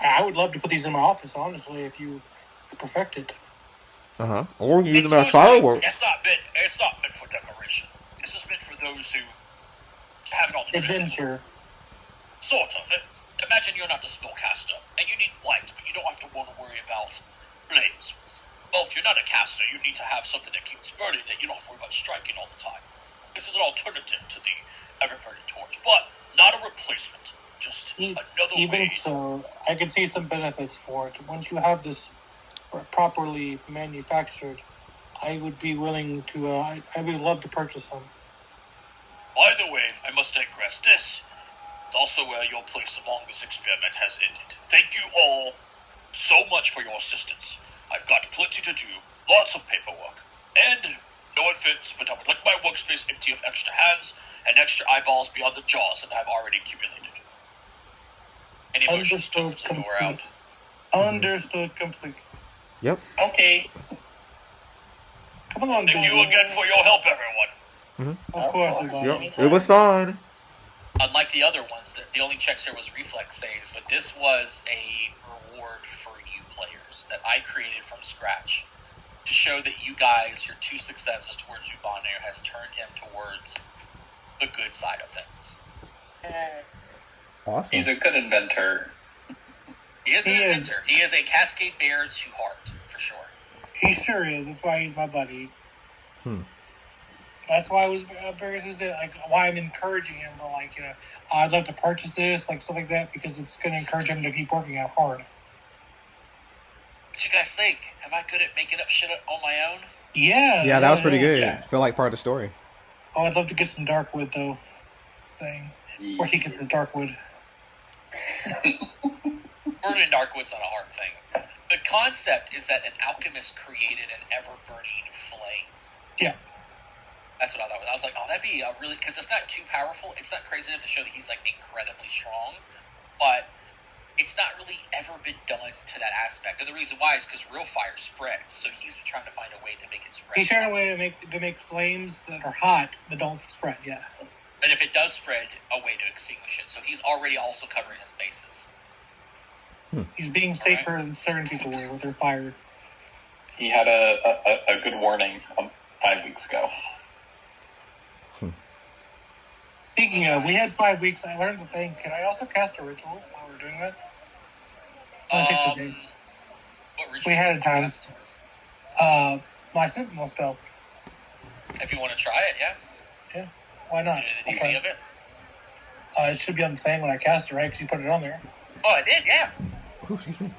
I would love to put these in my office, honestly, if you could perfect it. Or use It's them as mostly- fireworks. It's not meant for decoration. This is meant for those who have it on the Adventure. Sort of. Imagine you're not a spellcaster, and you need light, but you don't have to worry about flames. Well, if you're not a caster, you need to have something that keeps burning that you don't have to worry about striking all the time. This is an alternative to the ever-burning torch, but not a replacement. Just another Even way. so, I could see some benefits for it. Once you have this properly manufactured, I would be willing to. I would love to purchase some. By the way, I must digress. This is also where your place among this experiment has ended. Thank you all so much for your assistance. I've got plenty to do, lots of paperwork, and no offense, but I would like my workspace empty of extra hands and extra eyeballs beyond the jaws that I've already accumulated. Any motions Understood towards the door out? Understood completely. Yep. Okay. Come along, Thank you Benjamin. again for your help, everyone. Of course, everybody. Yep. It was fun. Unlike the other ones, the only checks here was reflex saves, but this was a reward for you players that I created from scratch to show that you guys, your 2 successes towards Ubanu, has turned him towards the good side of things. Awesome. He's a good inventor. He is an He is. inventor. He is a Cascade Bear to heart, for sure. He sure is. That's why he's my buddy. That's why I was very interested, like, why I'm encouraging him to, like, I'd love to purchase this, like, stuff like that, because it's going to encourage him to keep working out hard. What you guys think? Am I good at making up shit on my own? Yeah, that was pretty good. Yeah. Feel like part of the story. Oh, I'd love to get some Darkwood, though. Where he gets the Darkwood. Burning Darkwood's not a hard thing. The concept is that an alchemist created an ever-burning flame. Yeah. That's what I thought. I was like, oh, that'd be a really... Because it's not too powerful. It's not crazy enough to show that he's, like, incredibly strong. But it's not really ever been done to that aspect. And the reason why is because real fire spreads. So he's trying to find a way to make it spread. He's trying a way to make flames that are hot, but don't spread, yeah. And if it does spread, a way to extinguish it. So he's already also covering his bases. He's being safer than certain people were with their fire. He had a good warning 5 weeks ago. Speaking of, we had 5 weeks. I learned the thing. Can I also cast a ritual while we're doing that? I think so, Dave. What ritual We had do it you times. have? My sentinel spell. If you want to try it, yeah. Why not? Anything Okay. of it? It should be on the thing when I cast it, right? Because you put it on there. Oh, I did, yeah. Ooh, excuse me.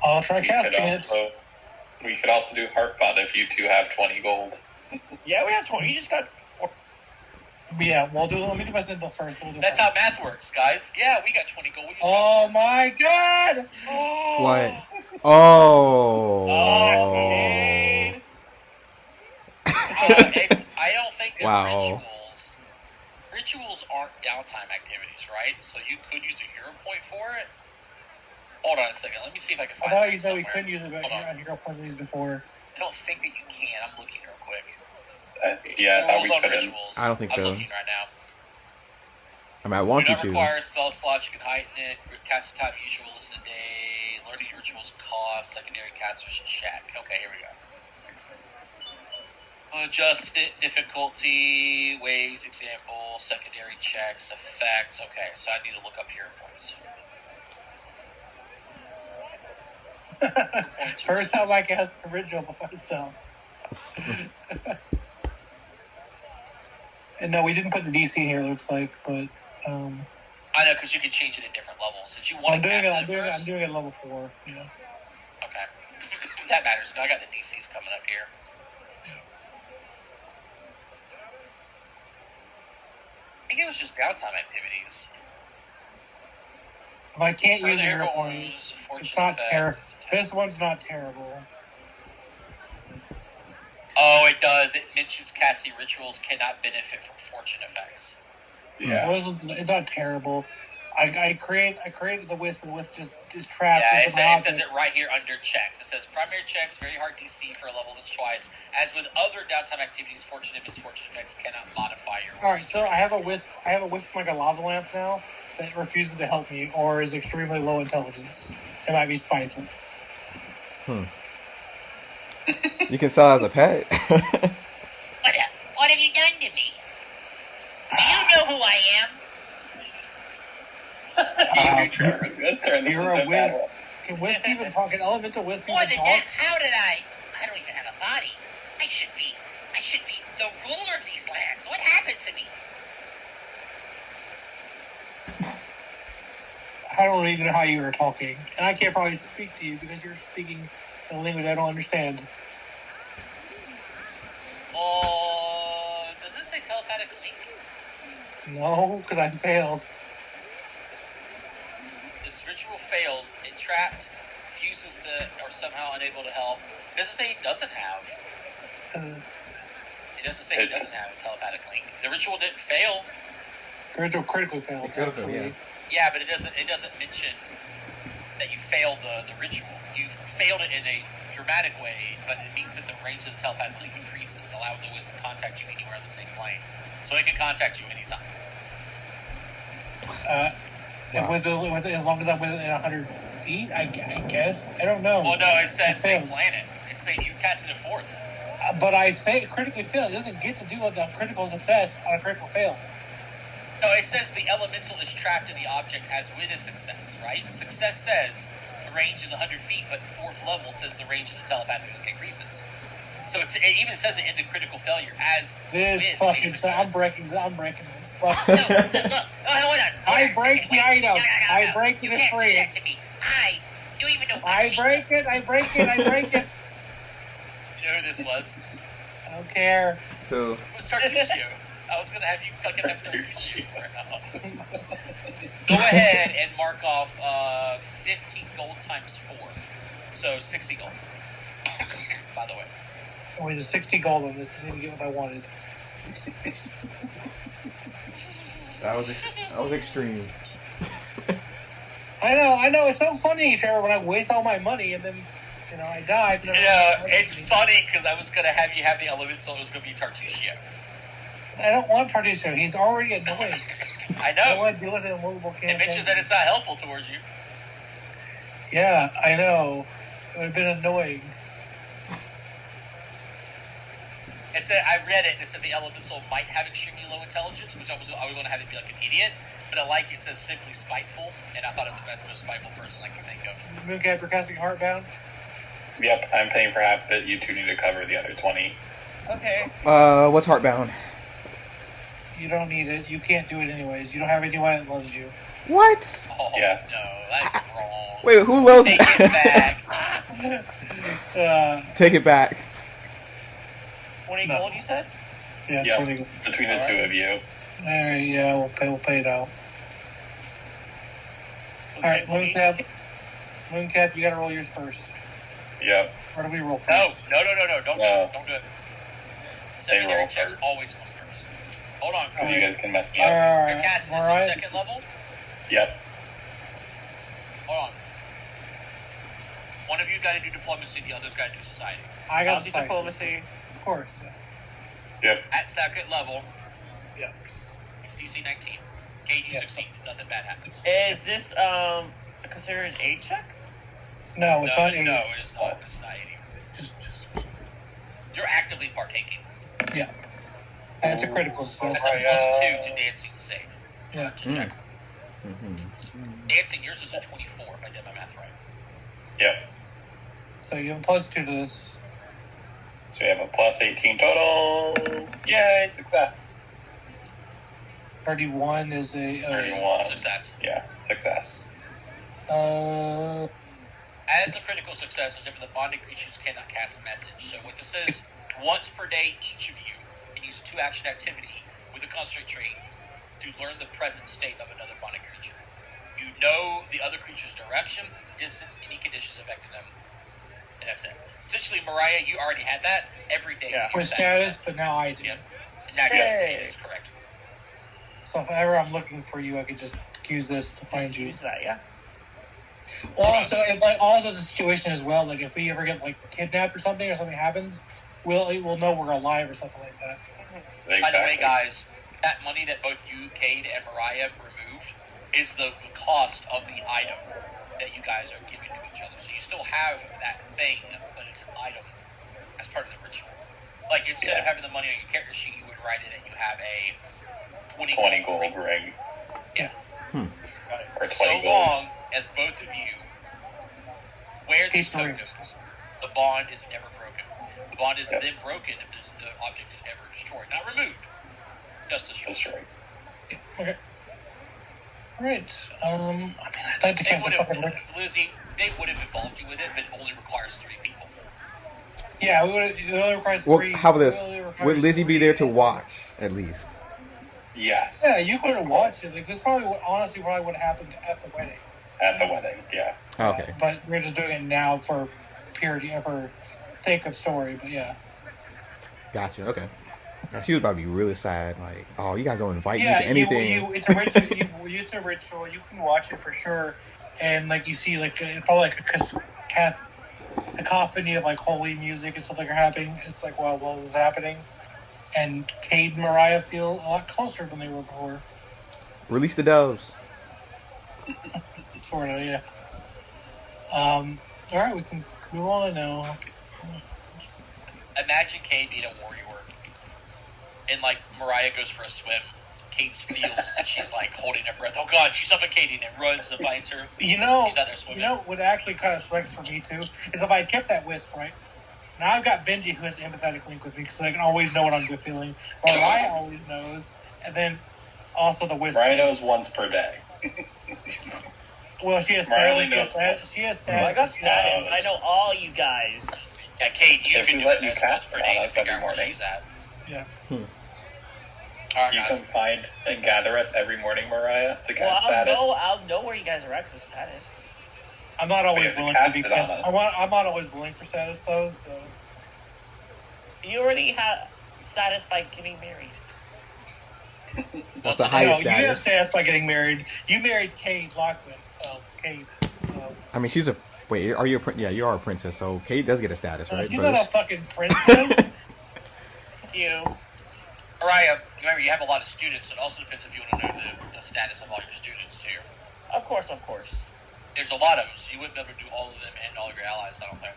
I'll try casting it. We could also do Heartbond if you two have 20 gold. Yeah, we have 20. You just got. Yeah, we'll do. Let me do my symbol first. We'll do That's how math works, guys. Yeah, we got 20 gold. We just Oh my god! What? Oh. Arcade. I don't think that Wow. rituals aren't downtime activities, right? So you could use a hero point for it. Hold on a second. Let me see if I can I find thought it you said we somewhere. couldn't use it, but Hold on. on hero points these before. I don't think that you can. I'm looking real quick. Yeah, I thought we Rules on couldn't. rituals. I don't think I'm so. looking right now. I mean, I Do want you not to. require spell slots. You can heighten it. Casting time usual. Listen a day. Learning rituals cost. Secondary casters check. Okay, here we go. Adjust it. Difficulty. Ways. Example. Secondary checks. Effects. Okay, so I need to look up hero points. First time I cast the original by myself. And no, we didn't put the DC in here. It looks like, but I know, because you can change it at different levels. Did you want I'm to doing cast it. it I'm doing it. first? I'm doing it at level 4. Yeah. Okay. That matters. I got the DCs coming up here. I think it was just downtime activities. If I can't use a Further hero hero point, bonus, fortune it's not effect, terrible. attack. This one's not terrible. Oh, it does. It mentions casting rituals cannot benefit from fortune effects. Yeah. It's not terrible. I created the wisp, and the wisp is trapped. Yeah, into it my says object. it right here under checks. It says primary checks, very hard DC for a level that's twice. As with other downtime activities, fortune and misfortune effects cannot modify your. All right, so I have a wisp. I have a wisp like a lava lamp now that refuses to help me or is extremely low intelligence. It might be spiteful. You can sell it as a pet. What have you done to me? Do you know who I am? You're a wisp. Can wisp even talk? Can elemental wisp More even than talk? that, how did I? I don't even have a body. I should be the ruler of these lands. What happened to me? I don't even know how you were talking, and I can't probably speak to you because you're speaking in a language I don't understand. Does this say telepathic link? No, because I failed. This ritual fails. It trapped, refuses to, or somehow unable to help. It doesn't say he doesn't have. It doesn't say he doesn't have a telepathic link. The ritual didn't fail. The ritual critically failed. It could've been, actually. Yeah, but it doesn't mention that you failed the ritual. You failed it in a dramatic way, but it means that the range of the telepathic link increases, allowing the wisp to contact you anywhere on the same plane. So it can contact you anytime. As long as I'm within 100 feet, I guess. I don't know. Well, no, it says I same failed. planet. It's saying you casted it forth. But I critically failed. It doesn't get to do with the critical success on a critical fail. No, it says the elemental is trapped in the object as with a success, right? Success says the range is 100 feet, but fourth level says the range of the telepathic link increases. So it even says it in the critical failure as This with fucking. a success. I'm breaking this. Fuck. No, look. Hold on. I break the item. I break You it can't free. do that to me. You even know. I break it. I break it. You know who this was? I don't care. Who? It was Tartusio. I was going to have you fucking have Tartusio around. Go ahead and mark off 15 gold times 4. So 60 gold. By the way. Oh, there's 60 gold on this. I didn't get what I wanted. That was extreme. I know. It's so funny, Trevor, when I waste all my money and then, I die. You know, it's funny because I was going to have you have the elemental. It was going to be Tartusio. I don't want Tartusio. He's already annoying. I I don't know. want to deal with it in multiple It campaigns. mentions that it's not helpful towards you. Yeah, I know. It would have been annoying. It said, I read it, and it said the elemental might have extremely low intelligence, which I was going to have it be like an idiot, but I like it says simply spiteful, and I thought it was the most spiteful person I could think of. Mooncap, you're casting Heartbound? Yep, I'm paying for half of it. You two need to cover the other 20. Okay. What's Heartbound? You don't need it. You can't do it anyways. You don't have anyone that loves you. What? Oh, Yeah. no, that's wrong. Wait, who loves Take it back. Take it back. 20 No. gold, you said? Yeah, Yeah. 20. Between the two of you. Alright, yeah, we'll pay it out. Alright, Okay, Mooncap, you gotta roll yours first. Yep. Or do we roll first? No. Don't do No. it. Don't do it. They Secondary roll checks first. always come first. Hold on. So you guys can mess me up. Your Alright, cast is alright. second level. Yep. Hold on. One of you got to do diplomacy. The other's got to do society. I I'll got do the diplomacy. Of course, yeah. Yep. At second level, Yeah. it's DC 19. Kate, you Yeah. succeed. Nothing bad happens. Is this considered an aid check? No, it's not 80. No, it is not. It's not 80. Just, You're actively partaking. yeah. It's a critical success. That's a +2 to dancing save. Yeah. To check. Mm-hmm. Dancing, yours is a 24 if I did my math right. Yep. So you have a +2 to this. So we have a plus 18 total. Yay, success. 31 is a. 31. Success. Yeah, success. As a critical success, except for the bonded creatures cannot cast a message. So what this is, once per day, each of you can use a 2-action activity with a concentrate trait to learn the present state of another bonded creature. You know the other creature's direction, distance, any conditions affecting them, and that's it. Essentially, Mariah, you already had that every day. Yeah. with status, but now I do. Yep. And now Yay. is correct. So if ever I'm looking for you, I could just use this to find you. Use that, yeah. Also, if also it's a situation as well, like if we ever get kidnapped or something happens, we'll know we're alive or something like that. Exactly. By the way, guys, that money that both you, Cade, and Mariah removed is the cost of the item that you guys are giving to each other. So you still have that thing, but it's an item as part of the ritual. Like, instead of having the money on your character sheet, you would write it and you have a 20 gold ring. Yeah. Or 20 So gold. long as both of you wear these Keep the tokens, rings. the bond is never broken. The bond is then broken if the object is ever destroyed. Not removed, just destroyed. That's right. Okay. Alright. I'd like to They cast would a fucking have, ritual. Lizzie, they would have involved you with it, but it only requires 3 people. Yeah, it only requires Well, 3. how about this? it only requires Would Lizzie be 3. there to watch at least? Yes. Yeah, you could have watched it. Like, this probably would have happened at the wedding. At the wedding, yeah. Okay. But we're just doing it now for purity, for sake of story. But yeah. Gotcha. Okay. Now, she was about to be really sad. Like, oh, you guys don't invite Yeah, me to anything. it's a ritual. It's a ritual. You can watch it for sure, and you see it's probably a cacophony of holy music and stuff are happening. It's while this is happening, and Cade and Mariah feel a lot closer than they were before. Release the doves. Sort of, yeah. All right, we can move on now. Imagine Kate being a warrior, and Mariah goes for a swim. Kate's feels and she's holding her breath. Oh God, she's suffocating and runs and finds her. She's out there swimming. What actually kind of sucks for me too is if I had kept that wisp, right? Now I've got Benji who has an empathetic link with me because I can always know what I'm feeling. Mariah always knows, and then also the wisp. Mariah knows once per day. Well, she has Mariah status. knows She has Well, I status. got status. I know all you guys. Yeah, Kate, you If can we do let it you as cast once per it on day to us figure every out where morning. she's at. Yeah. All right, You guys. can find and gather us every morning, Mariah, to Well, cast status. I'll know where you guys are at. 'Cause status. I'm not always have to willing to cast be it on cast. us. I'm not always willing for status though. So You already have status by getting married. That's the no, highest you have status. status by getting married. You married Cade Lockman. Cade. So. I mean, she's a. Wait, are you a yeah? You are a princess, so Kate does get a status, right? She's But not a it's- fucking princess. You. Mariah, remember you have a lot of students. It also depends if you want to know the status of all your students too. Of course. There's a lot of them, so you wouldn't be able to do all of them and all of your allies. I don't think.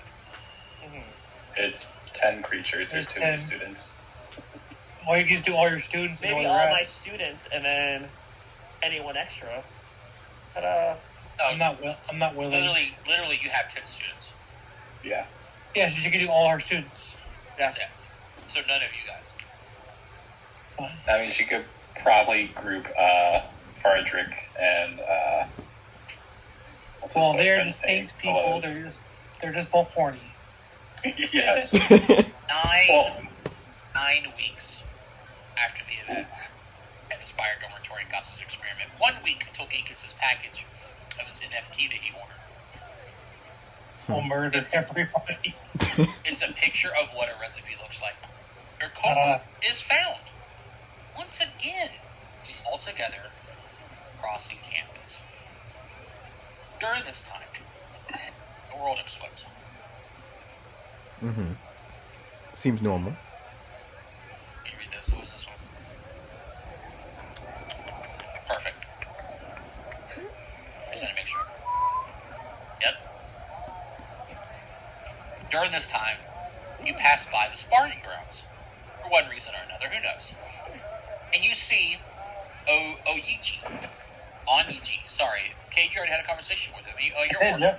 Mm-hmm. It's 10 creatures. There's There's 2 10. students. Well, you can just do all your students. Maybe and all all my students and then anyone extra. But No, I'm not willing. literally, you have 10 students. Yeah. Yeah, she can do all her students. That's it. So none of you guys. I mean, she could probably group Fardrick and Well, they're like just Wednesday paint people. clothes. They're just both horny. Yes. 9 weeks after the events at the Spire Dormitory Gus's experiment. 1 week until Kate gets his package of his NFT that he ordered. Will murder everybody. It's a picture of what a recipe looks like. Your core is found once again, all together, crossing campus. During this time, the world explodes. Mm-hmm. Seems normal. Can you read this? Who is this one? Perfect. Just want to make sure. Yep. During this time, you pass by the sparring grounds. For one reason or another, who knows? And you see Oichi. Onichi, sorry. Kate, you already had a conversation with him. You're Yeah.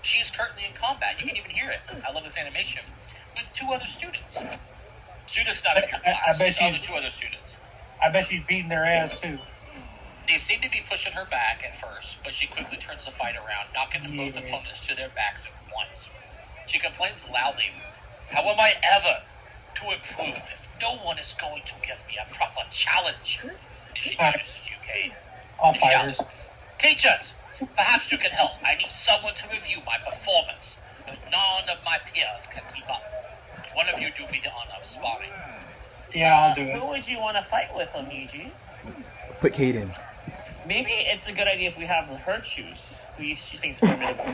She is currently in combat. You can even hear it. I love this animation. With 2 other students. Students not of your I class. bet Just she's- other 2 other students. I bet she's beating their ass too. They seem to be pushing her back at first, but she quickly turns the fight around, knocking both Yeah. opponents to their backs at once. She complains loudly, "How am I ever to improve if no one is going to give me a proper challenge?" And she notices you, Kate. All And shouts, fighters. "Teachers, perhaps you can help. I need someone to review my performance, but none of my peers can keep up. One of you do me the honor of sparring." Yeah, I'll do Who it. would you want to fight with, Oniji? Put Kate in. Maybe it's a good idea if we have her choose who she thinks is formidable.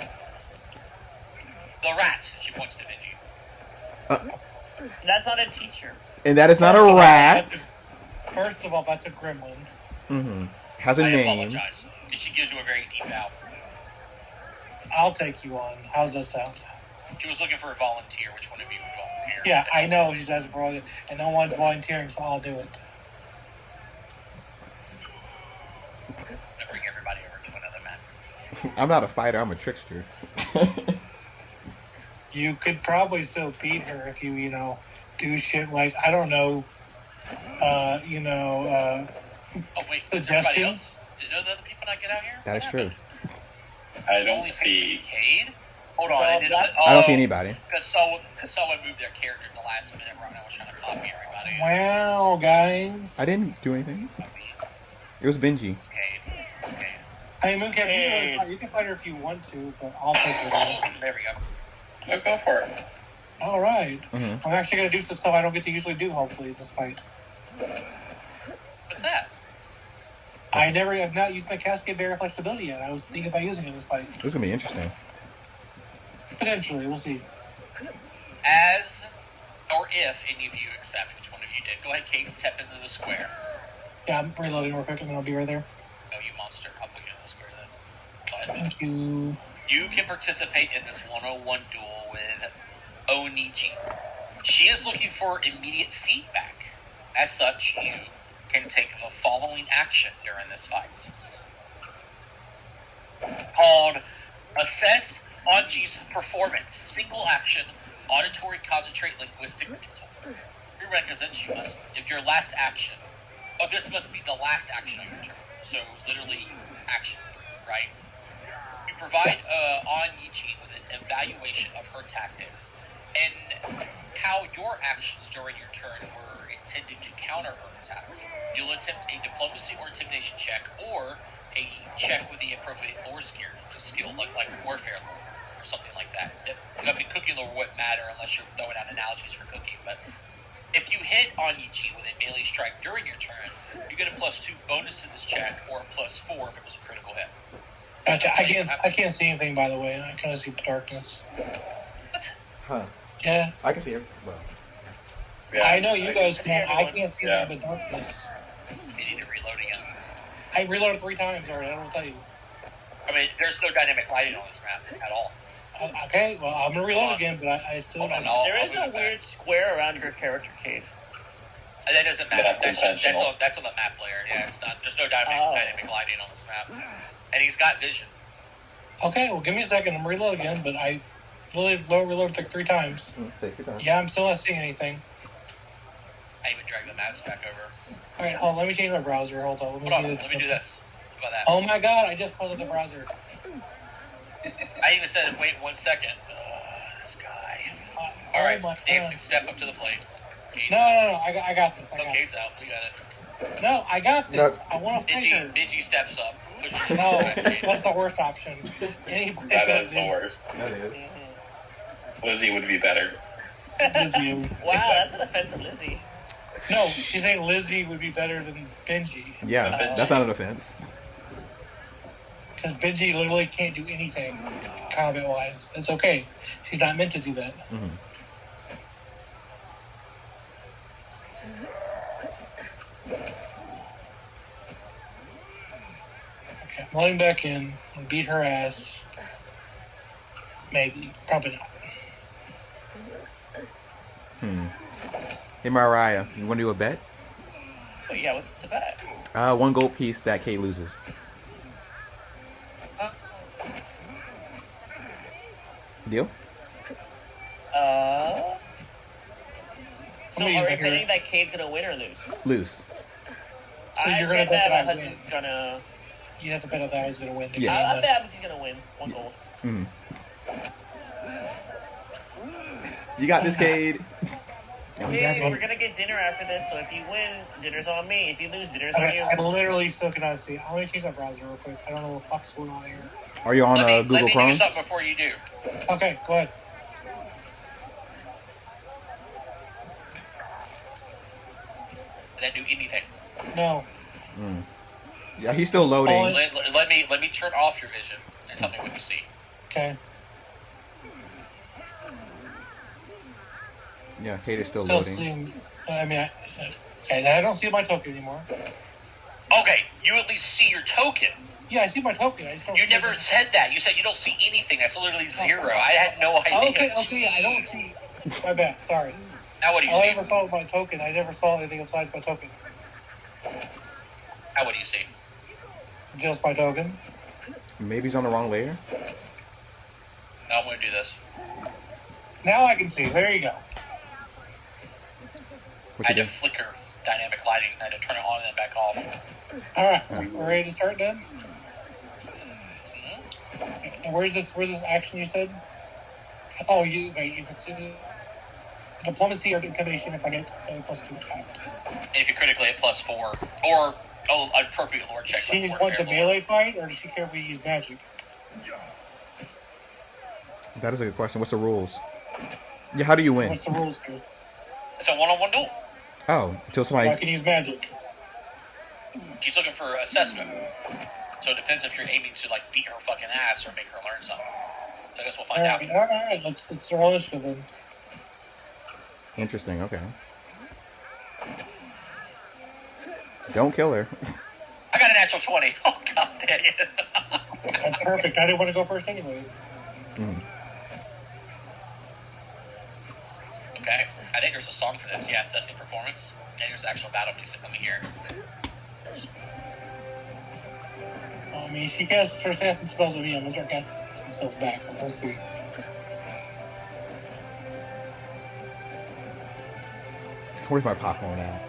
The rat, she points to Vinci. That's not a teacher. And that is not a rat. First of all, that's a gremlin. Mm-hmm. Has a I name. apologize. And she gives you a very deep bow. I'll take you on. How's that sound? She was looking for a volunteer. Which one of you would volunteer? Yeah, I know she does volunteer, and no one's volunteering, so I'll do it. I'm gonna bring everybody over to another match. I'm not a fighter. I'm a trickster. You could probably still beat her if you, do shit like, I don't know, Oh wait, does everybody Suggestions? else? Did the other people not get out here? That is What true. happened? I don't Only see. facing Cade? Hold on. Well, I I don't see anybody. Because someone moved their character in the last minute where I was trying to copy everybody. wow, guys. I didn't do anything. I mean, It was Benji. it's Cade. It's Cade. Hey, Mooncap, Hey. you can fight her if you want to, but I'll take her on. There we go. No, go for it. All right. Mm-hmm. I'm actually going to do some stuff I don't get to usually do, hopefully, in this fight. What's that? I have not used my Cascade Barrier flexibility yet. I was thinking about using it in this fight. This is gonna be interesting. Potentially, we'll see. As or if any of you accept, which one of you did, go ahead, Kate, step into the square. Yeah, I'm reloading real quick, and then I'll be right there. Oh, you monster. I'll put you in the square then. Go ahead. Thank you. You can participate in this 101 duel with Onichi. She is looking for immediate feedback. As such, you can take the following action during this fight. Called Assess Onji's Performance. Single action, auditory, concentrate, linguistic, mental. Prerequisites, you must, if your last action, this must be the last action of your turn. So, literally, action 3, right? You provide Onichi with an evaluation of her tactics and how your actions during your turn were intended to counter her attacks. You'll attempt a diplomacy or intimidation check, or a check with the appropriate lore skill, like warfare lore or something like that. Cooking lore wouldn't matter unless you're throwing out analogies for cooking. But if you hit Onichi with a melee strike during your turn, you get a +2 bonus to this check, or a +4 if it was a critical hit. Gotcha. I can't see anything, by the way. I kind of see darkness. What? Huh. Yeah, I can see it. Well, Yeah, I know you guys see can't. I everyone. can't see Yeah. anything but darkness. You need to reload again. I reloaded 3 times already. I don't know what to tell you. I mean, there's no dynamic lighting on this map at all. Okay, well, I'm gonna reload again, but I still. Hold on, I'll There is move a it back. weird square around your character, Cade. That doesn't matter. That's That's just intentional. that's on the map layer. Yeah, it's not. There's no Oh. dynamic lighting on this map, and he's got vision. Okay, well, give me a second. I'm reload again, but I reloaded like 3 times. take your time. Yeah, I'm still not seeing anything. I even dragged the maps back over. All right, hold on. Let me change my browser. Hold on. Hold on, let me do this. How about that? Oh my god, I just closed the browser. I even said, wait 1 second. This guy. All right, my dancing God. step up to the plate. Cade's No, out. I got this. I Oh, got Cade's out. We got it. it. No, I got this. I want to fight her. Midgie steps up. Pushes it No, inside Cade. that's the worst option. Anybody That but is the Lizzie. worst. That is. Lizzie would be better. Lizzie. Wow, that's an offensive Lizzie. No, she's saying Lizzie would be better than Benji. Yeah, that's not an offense. Because Benji literally can't do anything combat-wise. It's okay. She's not meant to do that. Mhm. Okay, I'm letting back in and beat her ass. Maybe. Probably not. Hey, Mariah, you want to do a bet? But yeah, what's the bet? 1 gold piece that Kate loses. Deal? So I'm gonna are use we my betting hero. that Cade's gonna win or lose? Lose. So you're gonna bet bet that I my win. husband's gonna. You have to bet that I was going to win. Yeah. I bet he's gonna win 1 gold. Mhm. You got this, Cade. No, he Hey, doesn't. we're gonna get dinner after this, so if you win, dinner's on me. If you lose, dinner's on Okay, you. I literally still cannot see. I'm going to change my browser real quick. I don't know what the fuck's going on here. Are you on Let me Google do Chrome? something before you do. Okay, go ahead. Did that do anything? No. Mm. Yeah, he's still loading. Oh, Let me turn off your vision and tell me what you see. Okay. Yeah, Kate is still Still loading. seeing. I don't see my token anymore. Okay, you at least see your token. Yeah, I see my token. I just don't You see never it. said that. You said you don't see anything. That's literally 0. I had no idea. Okay, I don't see. My bad. Sorry. Now what do you All I see? ever saw was my token. I never saw anything besides my token. Now what do you see? Just my token. Maybe he's on the wrong layer. No, I'm going to do this. Now I can see. There you go. What I you had do? to flicker dynamic lighting. I had to turn it on and then back off. All right, we're ready to start then. And where's this action you said? Oh, if it's diplomacy or intimidation. If I get a +2 attack. And if you critically hit +4, or appropriate lore check. She like just wants a warfare lore. melee fight, or does she care if we use magic? That is a good question. What's the rules? Yeah, how do you win? What's the rules do? It's a one-on-one duel. Oh, until So I somebody. can use magic. She's looking for assessment. So it depends if you're aiming to like beat her fucking ass or make her learn something. So I guess we'll All find out. right. Let's roll initiative then. Interesting. Okay. Don't kill her. I got a natural 20. Oh god damn it. That's perfect. I didn't want to go first anyways. Mm. Okay. I think there's a song for this. Yeah, assessing performance. And there's actual battle music. Let me hear. I mean, she casts her casting spells with me. I'm gonna start casting spells back. We'll see. Where's my popcorn at?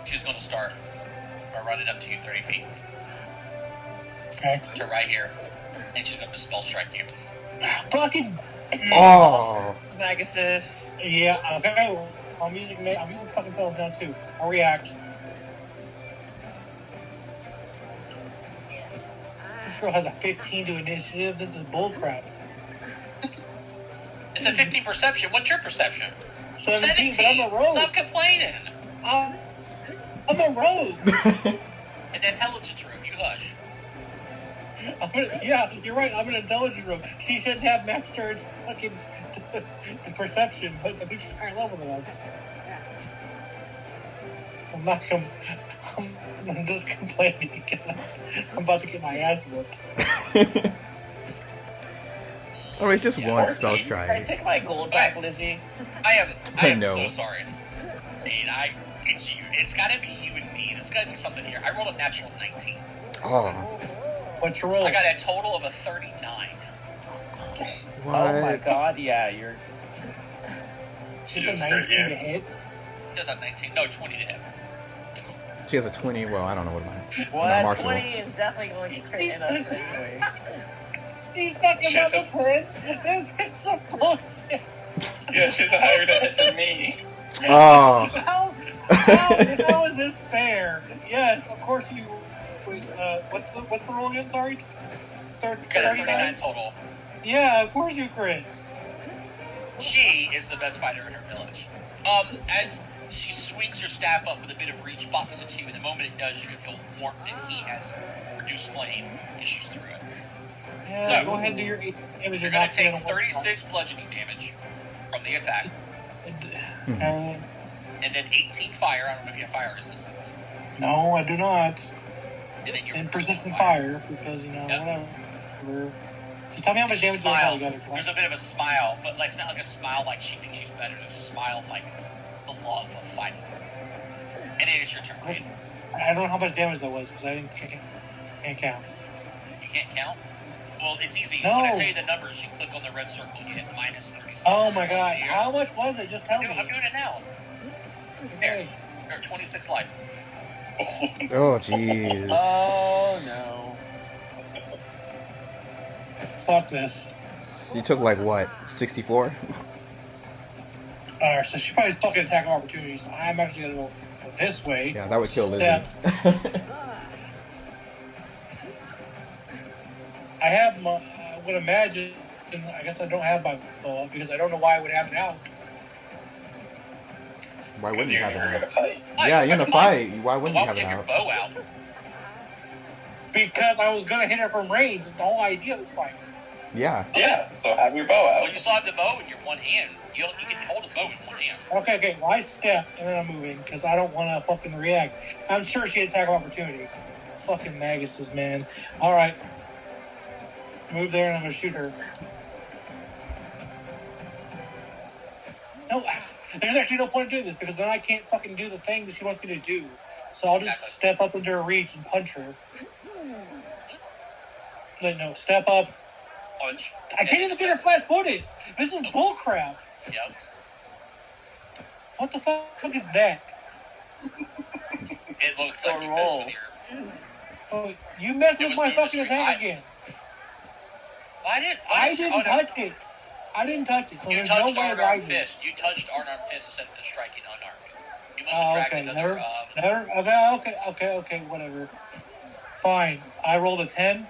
She's going to start by running up to you 30 feet Okay. to right here. And she's going to spell strike you. Fucking. Oh. Magus. Yeah. Okay. I'm using fucking spells now too. I'll react. This girl has a 15 to initiative. This is bullcrap. It's a 15 perception. What's your perception? 17, but I'm a rogue. Stop complaining. I'm a rogue. An intelligence room. You hush. Yeah, you're right. I'm an intelligence rogue. She shouldn't have mastered fucking perception, but I think she's higher level than us. I'm just complaining because I'm about to get my ass whooped. Oh, it's just Yeah, one 14. spell Can I strike. take my gold back, Lizzie? I am No. so sorry. It's you. It's got to be you and me. There's got to be something here. I rolled a natural 19. Oh. What's your roll? I got a total of a 39. What? Oh my god, yeah, you're. Just a Just 19 crit you. to hit. Does a 19? No, 20 to hit. She has a 20. Well, I don't know what mine. Well, Not that Marshall. 20 is definitely going to crit in us anyway. He's fucking Shit. level 10. This is some bullshit. Yeah, she's a higher hit than me. Oh. How is this fair? Yes, of course you. What's the roll again? Sorry, You got a 39 39. total. Yeah, of course you crit. She is the best fighter in her village. As she swings her staff up with a bit of reach, bops at you, and the moment it does, you can feel warmth and heat has produced flame issues through it. Yeah, No. go ahead and do your 8 damage. You're going to take 36 bludgeoning damage from the attack, and then 18 fire. I don't know if you have fire resistance. No, I do not. And then your And persistent fire, because, Yep. whatever. Just tell me how much damage do I smiles. got. There's a bit of a smile, but like, it's not like a smile like she thinks she's better. There's a smile of like the love of fighting. And it is your turn, right? I don't know how much damage that was, because I can't count. You can't count? Well, it's easy. No. When I tell you the numbers, you click on the red circle and you hit minus 36. Oh my god, Here. how much was it? Just tell me. I'm doing it now. Okay. There, 26 life. Oh, jeez. Oh, no. Fuck this. She took like what? 64. Alright, so she probably fucking attack of opportunity, so I'm actually gonna go this way. Yeah, that would kill Lizzie. Step. I have my, I would imagine, I guess I don't have my bow up because I don't know why I would have it out. Why wouldn't you You're have it going out? to fight. Yeah, you're in a fight. Why wouldn't Why you have would it you have your out? bow out? Because I was gonna hit her from range. It's the whole idea of this fight. Yeah. Yeah, so have your bow out. Well, you still have the bow in your one hand. You can hold a bow in one hand. Okay, well I step and then I'm moving because I don't want to fucking react. I'm sure she has attack of opportunity. Fucking Maguses, man. Alright. Move there and I'm gonna shoot her. No, there's actually no point in doing this because then I can't fucking do the thing that she wants me to do. So I'll just Exactly. step up into her reach and punch her. No, step up. Punch. I can't even get her flat-footed. This is bullcrap. Yep. What the fuck is that? It looks like you missed with your... Oh, you messed It with was my the fucking industry attack high. again. I I didn't oh, no. touch it. I didn't touch it. So You there's no touched way unarmed that I did. fist. You touched unarmed fist instead of striking unarmed. You must Oh, have dragged okay. another... Okay, whatever. Fine. I rolled a 10.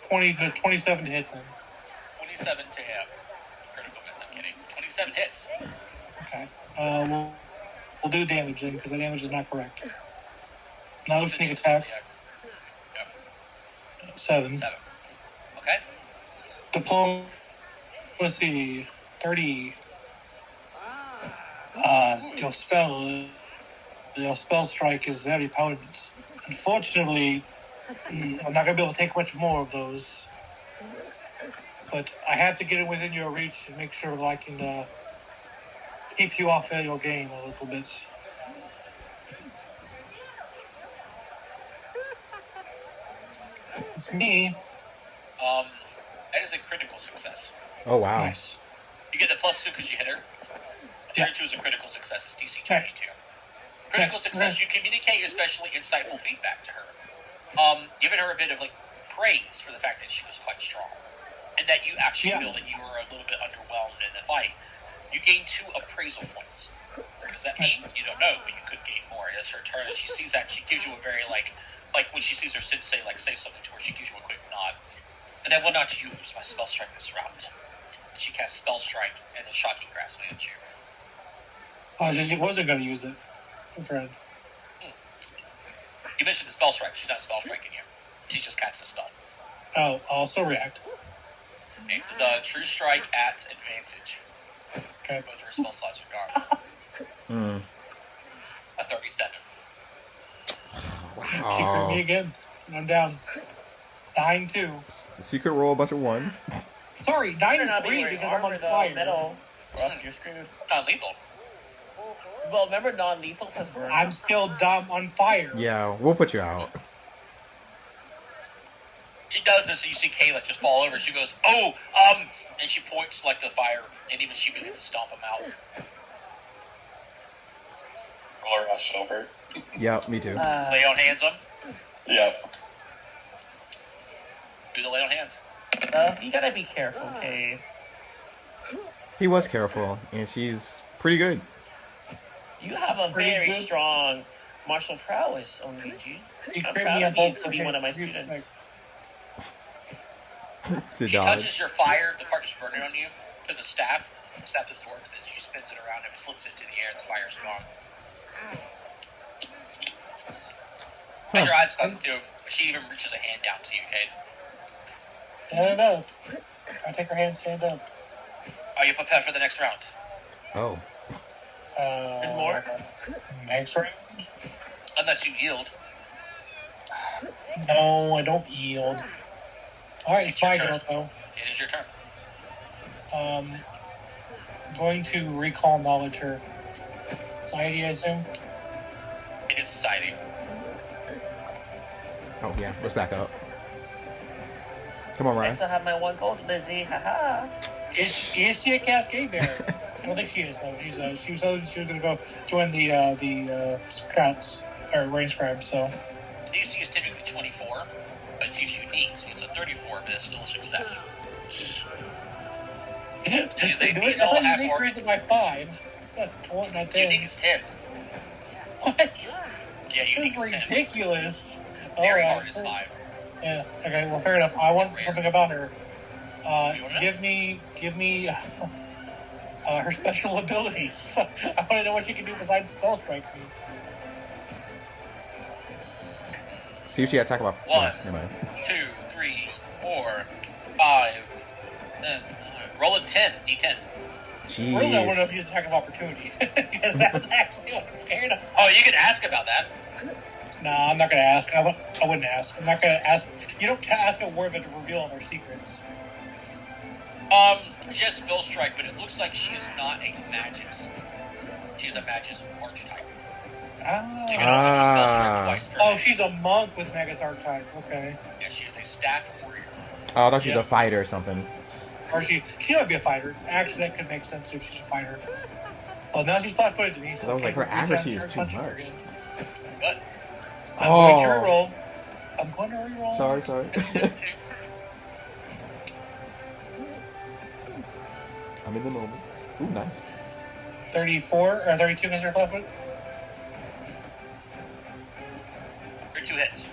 27 to hit them. 27 to hit. Critical miss, I'm kidding. 27 hits. Okay. We'll do damage then, because the damage is not correct. No sneak attack. Yeah. 7. 7. Okay. Diplomacy. 30. Your spell strike is very potent. Unfortunately, I'm not going to be able to take much more of those. But I have to get it within your reach and make sure that I can keep you off your game a little bit. It's me. That is a critical success. Oh, wow. Nice. You get the +2 because you hit her. Yeah. Tier 2 is a critical success. It's DC Nice. 22. Critical Nice. success. You communicate especially insightful feedback to her. Giving her a bit of like praise for the fact that she was quite strong. And that you actually Yeah. feel that you were a little bit underwhelmed in the fight. You gain 2 appraisal points. What does that mean? You don't know, but you could gain more. It's her turn, and she sees that. She gives you a very, like when she sees her sensei, say something to her, she gives you a quick nod. And I will not use my spell strike this round. And she casts spell strike and then shocking grasp at you. Oh, she wasn't going to use it. Friend. You mentioned the spell strike. She's not spell striking you. She's just casting a spell. Oh, I'll still react. Okay, this is a true strike at advantage. Okay. Both her spell slots are gone. Hmm. A 37. She crit Wow. me again. I'm down. 9-2. She could roll a bunch of ones. Sorry, Better not be 9-3 wearing because I'm on armor, though, fire. metal, or else you're screwed. Non-lethal. Well, remember non-lethal because we're... I'm still dumb on fire. Yeah, we'll put you out. She does this, and you see Kayla just fall over. She goes, "Oh, and she points like the fire, and even she begins to stomp him out. sprinkler rush over. Yep, me too. Lay on hands on. Yep. Do the lay on hands. You gotta be careful, okay? He was careful, and she's pretty good. You have a Pretty very good. strong martial prowess on BG. You I'm crit proud me of on you both to be one of my hits. students. The She dodge. touches your fire, the part that's burning on you, to the staff. The staff absorbs it. She spins it around and flicks it into the air, and the fire's gone. And your eyes come too. She even reaches a hand down to you, Cade. Stand up. I take her hand, stand up. Are you prepared for the next round? Oh. There's more? Next round? Unless you yield. No, I don't yield. Alright, it's It's your my turn. go though. It is your turn. Going to recall knowledge her. Society, I assume. It is society. Oh, yeah. Let's back up. Come on, I Ryan. still have my one gold, Lizzie. Haha. Is she a Cascade Bear? I don't think she is though. She was going to go join the Scouts or Range Scribes. So DC is typically 24, but she's unique, so it's a 34, but it's still a success. She's a I female thought you half-orc. increased it by 5. Not 10. Unique is 10. What? Yeah, This unique is is 10. ridiculous. Very Alright. hard is 5. Yeah. Okay. Well, fair enough. I want something about her. You want Give me her special abilities. I want to know what she can do besides spell strike me. See if she attack about. One. Never mind. 2, 3, 4, 5. Roll a 10, D10. Really, I want to know if Jeez. you use attack of opportunity. That's actually what I'm scared of. Oh, you can ask about that. Nah, I'm not going to ask. I wouldn't ask. I'm not going to ask. You don't ask a word, but to reveal all their secrets. She has spell strike, but it looks like she's not a Magus. She's a Magus archetype. You Ah. can only use spell strike twice per Oh, day. she's a monk with Magus archetype. Okay. Yeah, she is a staff warrior. Oh, I thought she was Yeah. a fighter or something. Or she might be a fighter. Actually, that could make sense if she's a fighter. Well, now she's flat-footed to me. So I was like, her okay, accuracy is turn too punching her much. again. But I'm going to Oh. reroll. I'm going to reroll. Sorry. I'm in the moment. Ooh, nice. 34 or 32 against her flat foot. for 2 hits.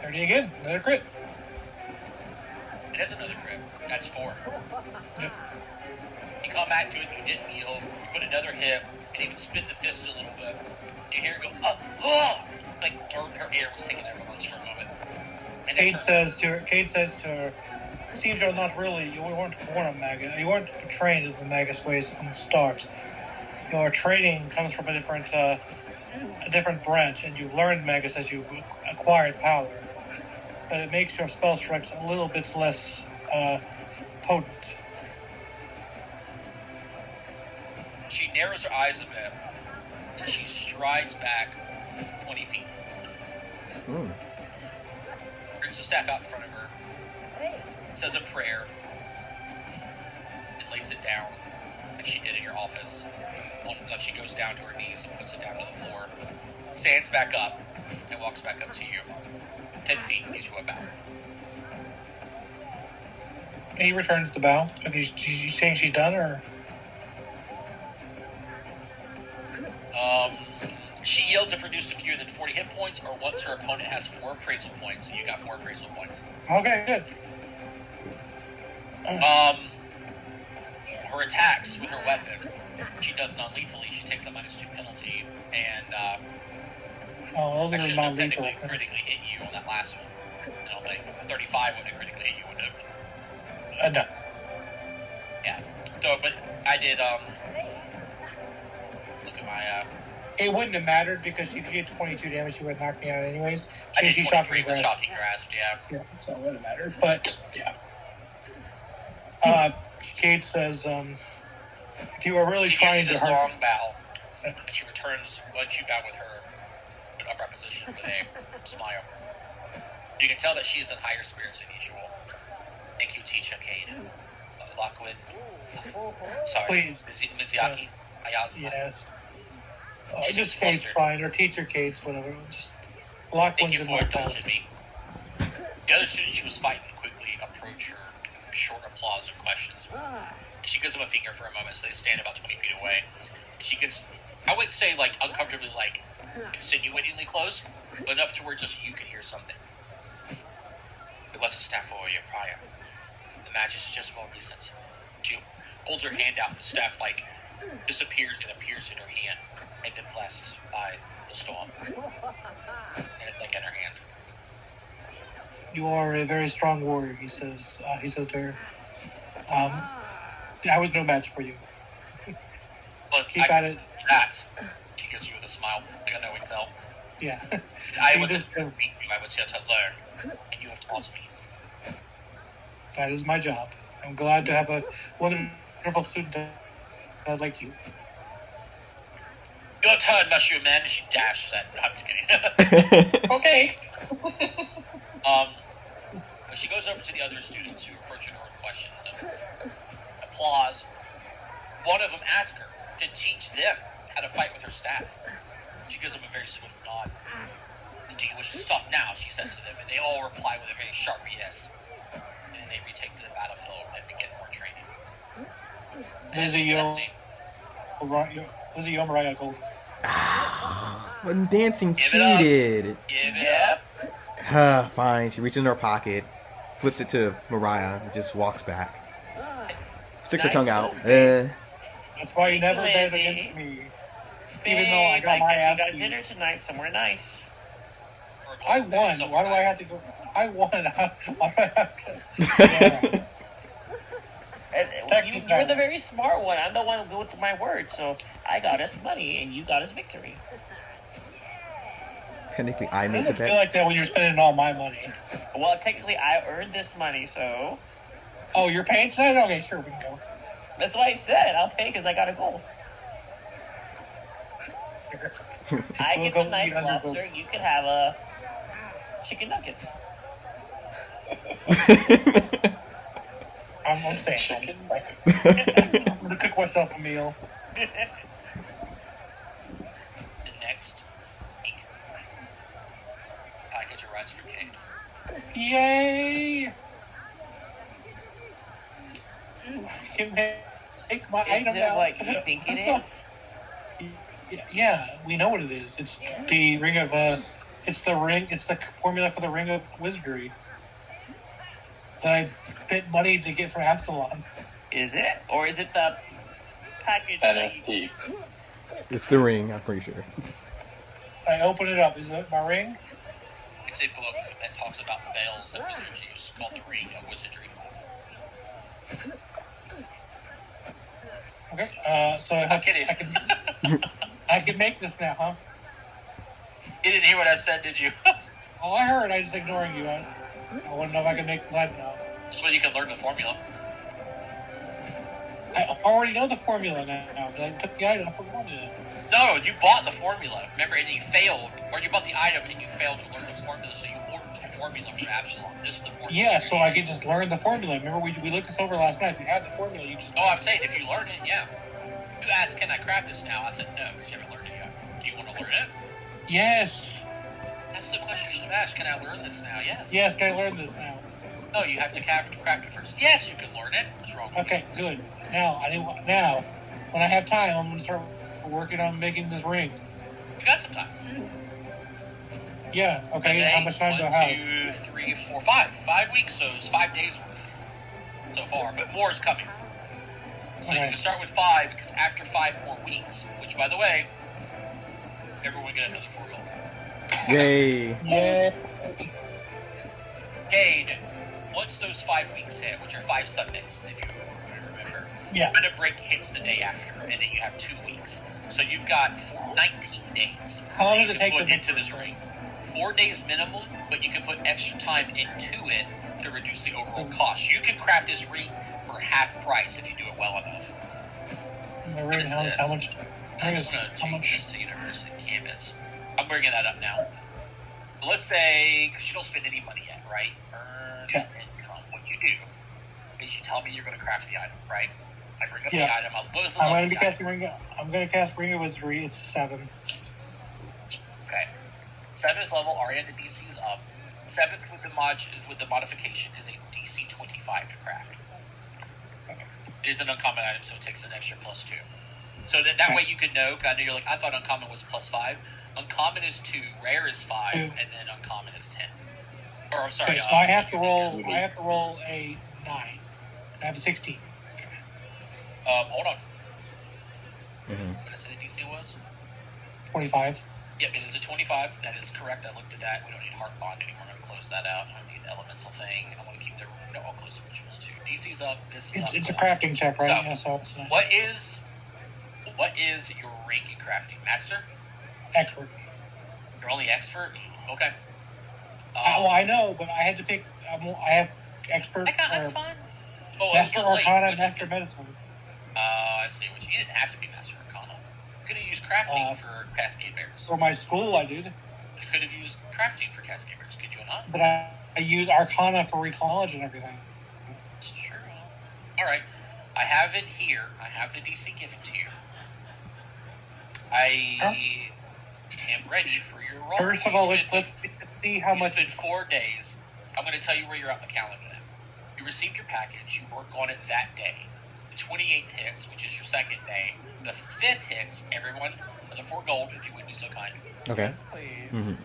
30 again. Another crit. It is another crit. That's 4. Yep. You come back to it, you didn't heal, you put another hit, and even spin the fist a little bit. You hear it go, like her ear was taking over lunch for a moment. And then Cade says to her, seems you're not really, you weren't born a Magus. You weren't trained in the Magus ways from the start. Your training comes from a different branch, and you've learned Magus as you've acquired power. But it makes your spell strikes a little bit less potent. she narrows her eyes a bit, and she strides back 20 feet. Mm. Brings the staff out in front of her, says a prayer, and lays it down like she did in your office. Like she goes down to her knees and puts it down to the floor, stands back up, and walks back up to you. 10 feet, gives you a bow. And he returns the bow. Are you saying she's done, or? She yields if reduced to fewer than 40 hit points, or once her opponent has 4 appraisal points, and you got 4 appraisal points. Okay, good. Her attacks with her weapon, she does non-lethally. She takes a -2 penalty, and Those actually are no, non-lethal. technically critically hit you on that last one. No, like 35 would have critically hit you, wouldn't it? No. Yeah. So, but I did look at my It wouldn't have mattered because if she had 22 damage, she would knock me out anyways. I did She shot 23 me with grasp. shocking grasp. Yeah. Yeah, so it wouldn't have mattered. But yeah. Cade says, if you were really She gives trying you to this hurt, long bow. She returns once you bow with her an upright position with a smile. You can tell that she is in higher spirits than usual. Thank you, teacher Cade. Lockwood. Sorry, Please. Mizuyaki. Ayazuma. Yes. She's Just just Kate's flustered. fine, or teacher Kate's, whatever. Just Thank Lockwood's you in for my indulging fault. me. The other student she was fighting quickly approach her, short applause and questions. She gives him a finger for a moment, so they stand about 20 feet away. She gets, I wouldn't say like uncomfortably, like insinuatingly close, but enough to where just you can hear something. It was a staff warrior prior. The match is just more recent. She holds her hand out, and the staff like disappears and appears in her hand. Had been blessed by the storm, and it's like in her hand. You are a very strong warrior, he says. He says to her. I was no match for you. But Keep at it. That she gives you with a smile. I got no intel. Yeah. I You wasn't just- here to beat you. I was here to learn, and you have taught me. That is my job. I'm glad to have a wonderful student like you. Your turn, mushroom man. She dashes at. I'm just kidding. Okay. She goes over to the other students who approach her with questions and applause. One of them asks her to teach them how to fight with her staff. She gives them a very swift nod. Do you wish to stop now? She says to them, and they all reply with a very sharp yes. And they retake to the battlefield and begin more training. Lizzie, That's it. Mariah Gold. When dancing Give it up. cheated. Give it Yeah. Huh, fine. She reaches in her pocket, flips it to Mariah, and just walks back. Sticks her Nice tongue out. That's why you never bet Lizzie. against me. Even though I got my ass got beat. dinner tonight somewhere nice. I won. Why do I have to go? I won. Why do I have to? Yeah. And you're the very smart one. I'm the one with my word. So I got us money and you got us victory. Technically, I It made the doesn't feel bet. like that when you're spending all my money. Well, technically, I earned this money, so Oh, you're paying tonight? Okay, sure, we can go. that's why I said I'll pay because I got a goal. I We'll get go the nice eat under gold. lobster. You can have a chicken nuggets. I'm staying home. I'm gonna cook myself a meal. The next week, package arrives for Kate. Yay! I can take my Is item it out. what you think it is? Yeah, we know what it is. It's the ring of it's the ring. It's the formula for the ring of wizardry that I spent money to get from Absalom. Is it? Or is it the package that you... NFT. It's the ring, I'm pretty sure. I open it up. Is it my ring? It's a book that talks about veils that wizards use called the Ring of Wizardry. Okay. So I'm kidding. I can make this now, huh? You didn't hear what I said, did you? Oh, I heard. I was just ignoring you. I want to know if I can make this item now. So you can learn the formula. I already know the formula now. I took the item from the formula. No, you bought the formula. Remember, and you failed, or you bought the item and you failed to learn the formula, so you ordered the formula from Absalom. This is the formula. Yeah, so I can just learn the formula. Remember, we looked this over last night. If you have the formula, you just... Oh, I'm saying if you learn it, yeah. You asked, can I craft this now? I said no, because you haven't learned it yet. Do you want to learn it? Yes. That's the question you should have asked. Can I learn this now? Yes. Yes, can I learn this now? No, you have to craft it first. Yes, you can learn it. What's wrong with Okay, good. Now, when I have time, I'm going to start working on making this ring. you? You got some time. Yeah, okay. Okay, How much time do I 1, have? 2, 3, 4, 5. 5 weeks, so it's 5 days worth so far, but more is coming. So you Okay. can start with 5, because after 5 more weeks, which, by the way, everyone get another formula. Yay. Yeah. Cade, once those 5 weeks hit, which are 5 Sundays, if you remember, Yeah. Minute break hits the day after, and then you have 2 weeks. So you've got 19 days. How long that does you it can take put to... into this ring? 4 days minimum, but you can put extra time into it to reduce the overall cost. You can craft this ring for half price if you do it well enough. The What ring, is how this? much... I How want to much... change this to University Canvas. I'm bringing that up now. But let's say, because you don't spend any money yet, right? Earn Yeah. income. What you do is you tell me you're going to craft the item, right? I bring up Yeah. the item. What was the I'm level going to of be the item? casting Ring. I'm going to cast Ring of Wizardry. It's 7. Okay. 7th level, Ariana DC is up. 7th with the modification is a DC 25 to craft. It is an uncommon item, so it takes an extra +2. So that way you can know. 'Cause I know you're like, I thought uncommon was +5. Uncommon is 2, rare is 5, and then uncommon is 10. Or I'm sorry. Okay, so I have to roll. I have to roll a 9. I have a 16. Hold on. Mhm. What did I say the DC was? 25. Yep, it is a 25. That is correct. I looked at that. We don't need Heart Bond anymore. I'm going to close that out. I don't need the Elemental thing. I want to keep the... No, I'll close the Rituals too. DC's up. This is up. It's a crafting check, right? So, Yeah, so it's What is your rank in crafting? Master? expert. You're only expert? Okay. Well, I know, but I had to pick. I have expert. That's or fine. Oh, Master it's a little late, Arcana, but Master Medicine. I see. What you didn't have to be Master Arcana. You could have used crafting for Cascade Bears. For my school, I did. You could have used crafting for Cascade Bears. Could you not? But I use Arcana for Recon and everything. It's true. All right. I have it here. I have the DC given to you. I am ready for your roll. First of all, let's see how you much. spend 4 days. I'm going to tell you where you're at in the calendar now. You received your package. You work on it that day. The 28th hits, which is your second day. The 5th hits, everyone, for the 4 gold, if you would be so kind. Okay. Please. Mm-hmm.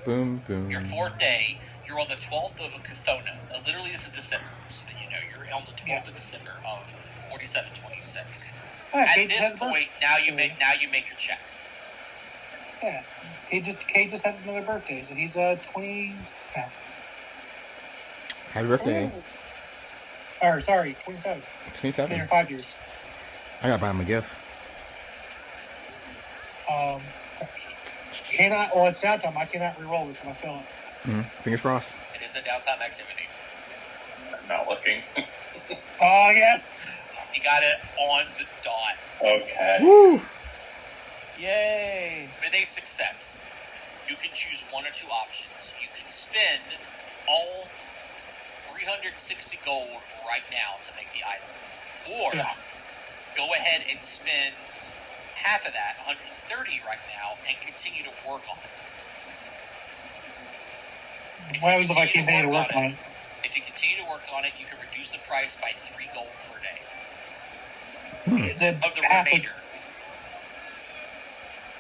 Boom, boom. Your 4th day, you're on the 12th of Chthona. Literally, this is December, so that you know. You're on the 12th of December of 4726. At this point, now you make your check. Yeah, Kate just had another birthday, so he's 20. No. Happy birthday. Or sorry, 27. 27. 5 years. I gotta buy him a gift. Cannot. Well, it's downtime. I cannot re-roll this when I fill it. Mm-hmm. Fingers crossed. It is a downtime activity. I'm not looking. Oh yes. You got it on the dot. Okay. Woo! Yay! With a success, you can choose 1 or 2 options. You can spend all 360 gold right now to make the item. Or Yeah. go ahead and spend half of that, 130 right now, and continue to work on it. What happens if I continue to work on it? If you continue to work on it, you can reduce the price by 3 gold per day The of the half remainder.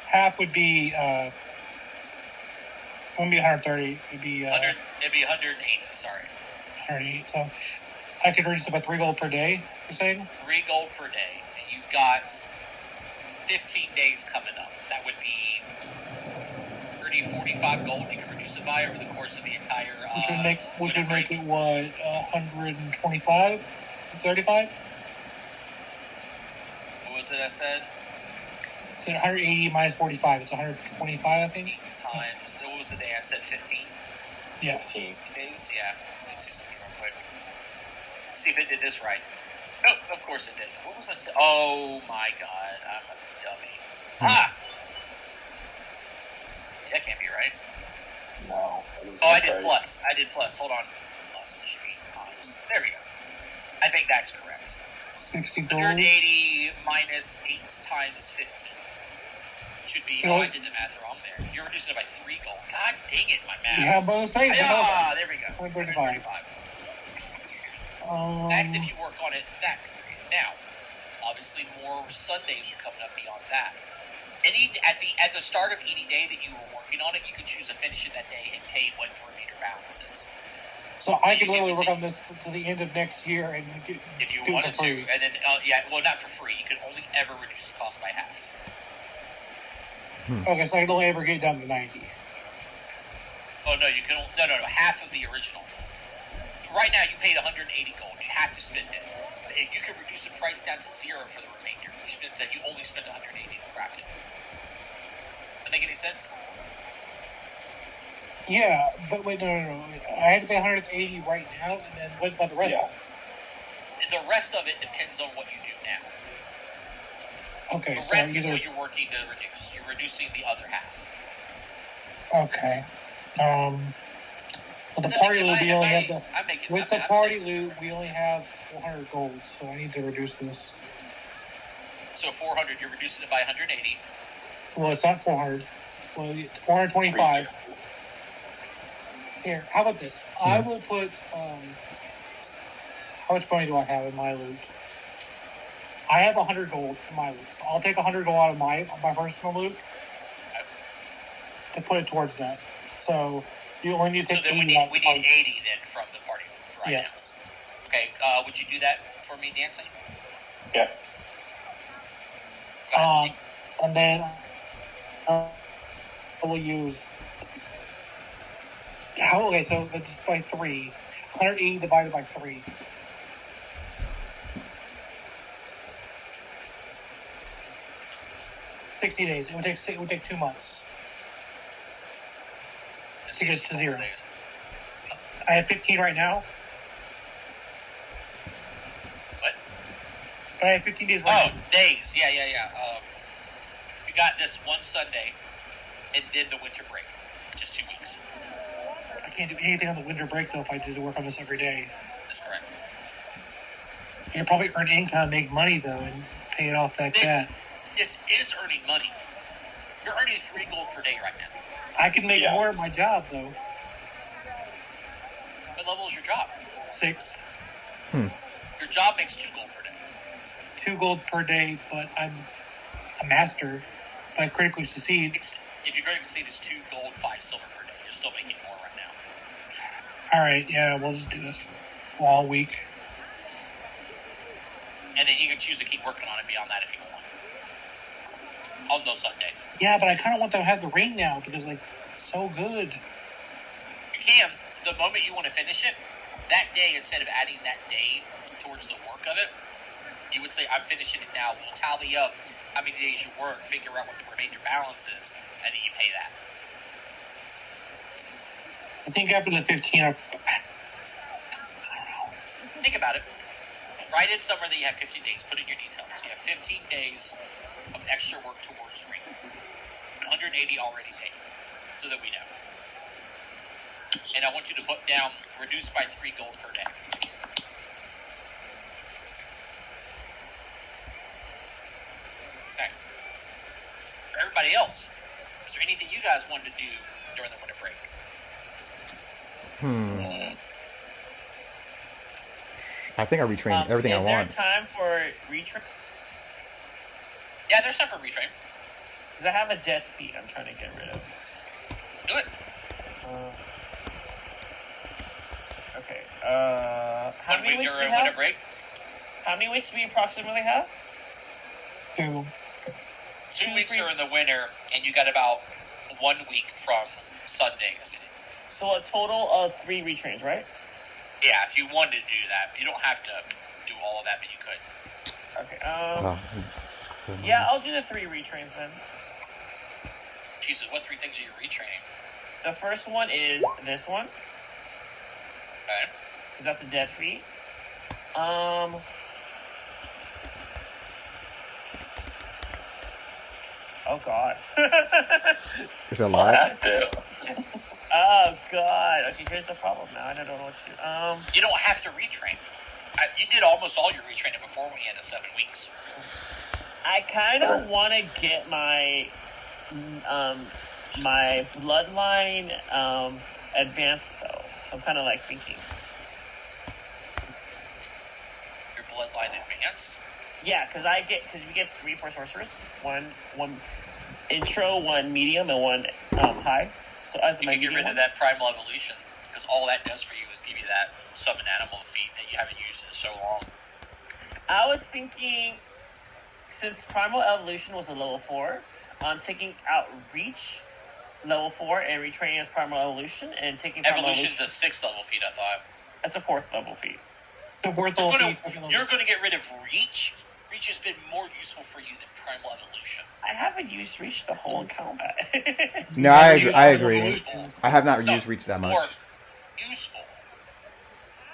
half would be wouldn't be 130. It'd be 180, sorry. 180. So I could reduce it by 3 gold per day. You're saying? 3 gold per day. And you've got 15 days coming up. That would be 30, 45 gold you can reduce it by over the course of the entire Which would make break. it what 125, 35. What was it I said? So 180 minus 45. It's 125, I think. 8 times. What was the day I said? 15? Yeah. 15 days? Yeah. Let's see something real quick. See if it did this right. Oh, of course it did. What was I saying? Oh my god. I'm a dummy. Ah! That can't be right. No. Oh, I did plus. Hold on. Plus should be times. There we go. I think that's correct. 60 gold. 180 minus 8 times 15. Should be. Oh, I did the math wrong there. You're reducing it by 3 gold. God dang it, my math. Yeah, but same. Ah, there we go. 135. That's if you work on it that period. Now, obviously, more Sundays are coming up beyond that. At the start of any day that you were working on it, you could choose to finish it that day and pay what the remainder balance is. So I could literally work on this to the end of next year and do If you do it wanted for to, free. and then not for free. You can only ever reduce the cost by half. Okay, so I can only ever get down to 90. Oh no, you can no half of the original. Right now, you paid 180 gold. You have to spend it. If you can reduce the price down to 0 for the remainder, which means that you only spent 180 to craft it. Does that make any sense? Yeah, but wait, no. I had to pay 180 right now, and then what about the rest? Yeah. The rest of it depends on what you do now. Okay, The so rest is either what you're working to reduce. You're reducing the other half. okay. With the party loot, we only have the. I'm making, With I'm the party saying- loot, we only have 400 gold, so I need to reduce this. So 400, you're reducing it by 180. Well, it's not 400. Well, it's 425. Here, how about this? I will put. How much money do I have in my loot? I have 100 gold in my loot. So I'll take 100 gold out of my personal loot to put it towards that. So you only need to So take then we 80 need out. 80 then from the party right Yes. now. Okay, would you do that for me, Dancing? Yeah. Go ahead. And then I will use. Okay, so it's by 3. 180 divided by 3. 60 days. It would take 2 months to get to 0. I have 15 right now. What? But I have 15 days Oh, right days. Yeah. We got this one Sunday, and then the winter break, which is 2 weeks. now. I can't do anything on the winter break, though, if I did work on this every day. That's correct. I could probably earn income, make money, though, and pay it off that debt. This is earning money. You're earning 3 gold per day right now. I can make Yeah. more at my job, though. What level is your job? 6. Your job makes 2 gold per day. 2 gold per day, but I'm a master. If I critically succeed. If you're going to see it's 2 gold, 5 silver per day, you're still making more right now. Alright, yeah, we'll just do this all week. And then you can choose to keep working on it beyond that if you want. On no Sunday. Yeah, but I kind of want them to have the ring now because, like, it's so good. You can. The moment you want to finish it, that day, instead of adding that day towards the work of it, you would say, I'm finishing it now. We'll tally up how many days you work, figure out what the remainder balance is, and then you pay that. I think after the 15, Think about it. Write in somewhere that you have 15 days. Put in your details. You have 15 days of extra work towards ring. 180 already paid, so that we know. And I want you to put down reduced by 3 gold per day. Okay. For everybody else, is there anything you guys wanted to do during the winter break? I think I retrained everything I want. Is there time for retrain? Yeah, there's time for retrain. Because I have a jet speed I'm trying to get rid of. Do it. Okay. How many weeks do we During winter have? break? How many weeks do we approximately have? 2. 2 weeks are in the winter, and you got about 1 week from Sundays. So a total of 3 retrains, right? Yeah, if you wanted to do that, you don't have to do all of that, but you could. Okay. Oh, Yeah, I'll do the 3 retrains then. Jesus, what 3 things are you retraining? The first one is this one. Okay. 'Cause that's a dead feat. Oh god. it's a lot. Have to. Oh god. Okay, here's the problem now. I don't know what to do. You don't have to retrain. You did almost all your retraining before we had the 7 weeks. I kind of want to get my my bloodline advanced though. So I'm kind of like thinking. Your bloodline advanced. Yeah, because we get 3 for sorcerers, one intro, 1 medium, and 1 high. So as You my can get rid medium of that primal evolution, because all that does for you is give you that summon animal feat that you haven't used in so long. I was thinking, since primal evolution was a level 4, I'm taking out reach level 4 and retraining as primal evolution and taking primal Evolution's a 6th level feat, I thought. That's a 4th level feat. The fourth You're level. going to get rid of reach. Reach has been more useful for you than primal evolution. I haven't used reach the whole in combat. No, I agree. Useful. I have not No, used reach that much. More useful.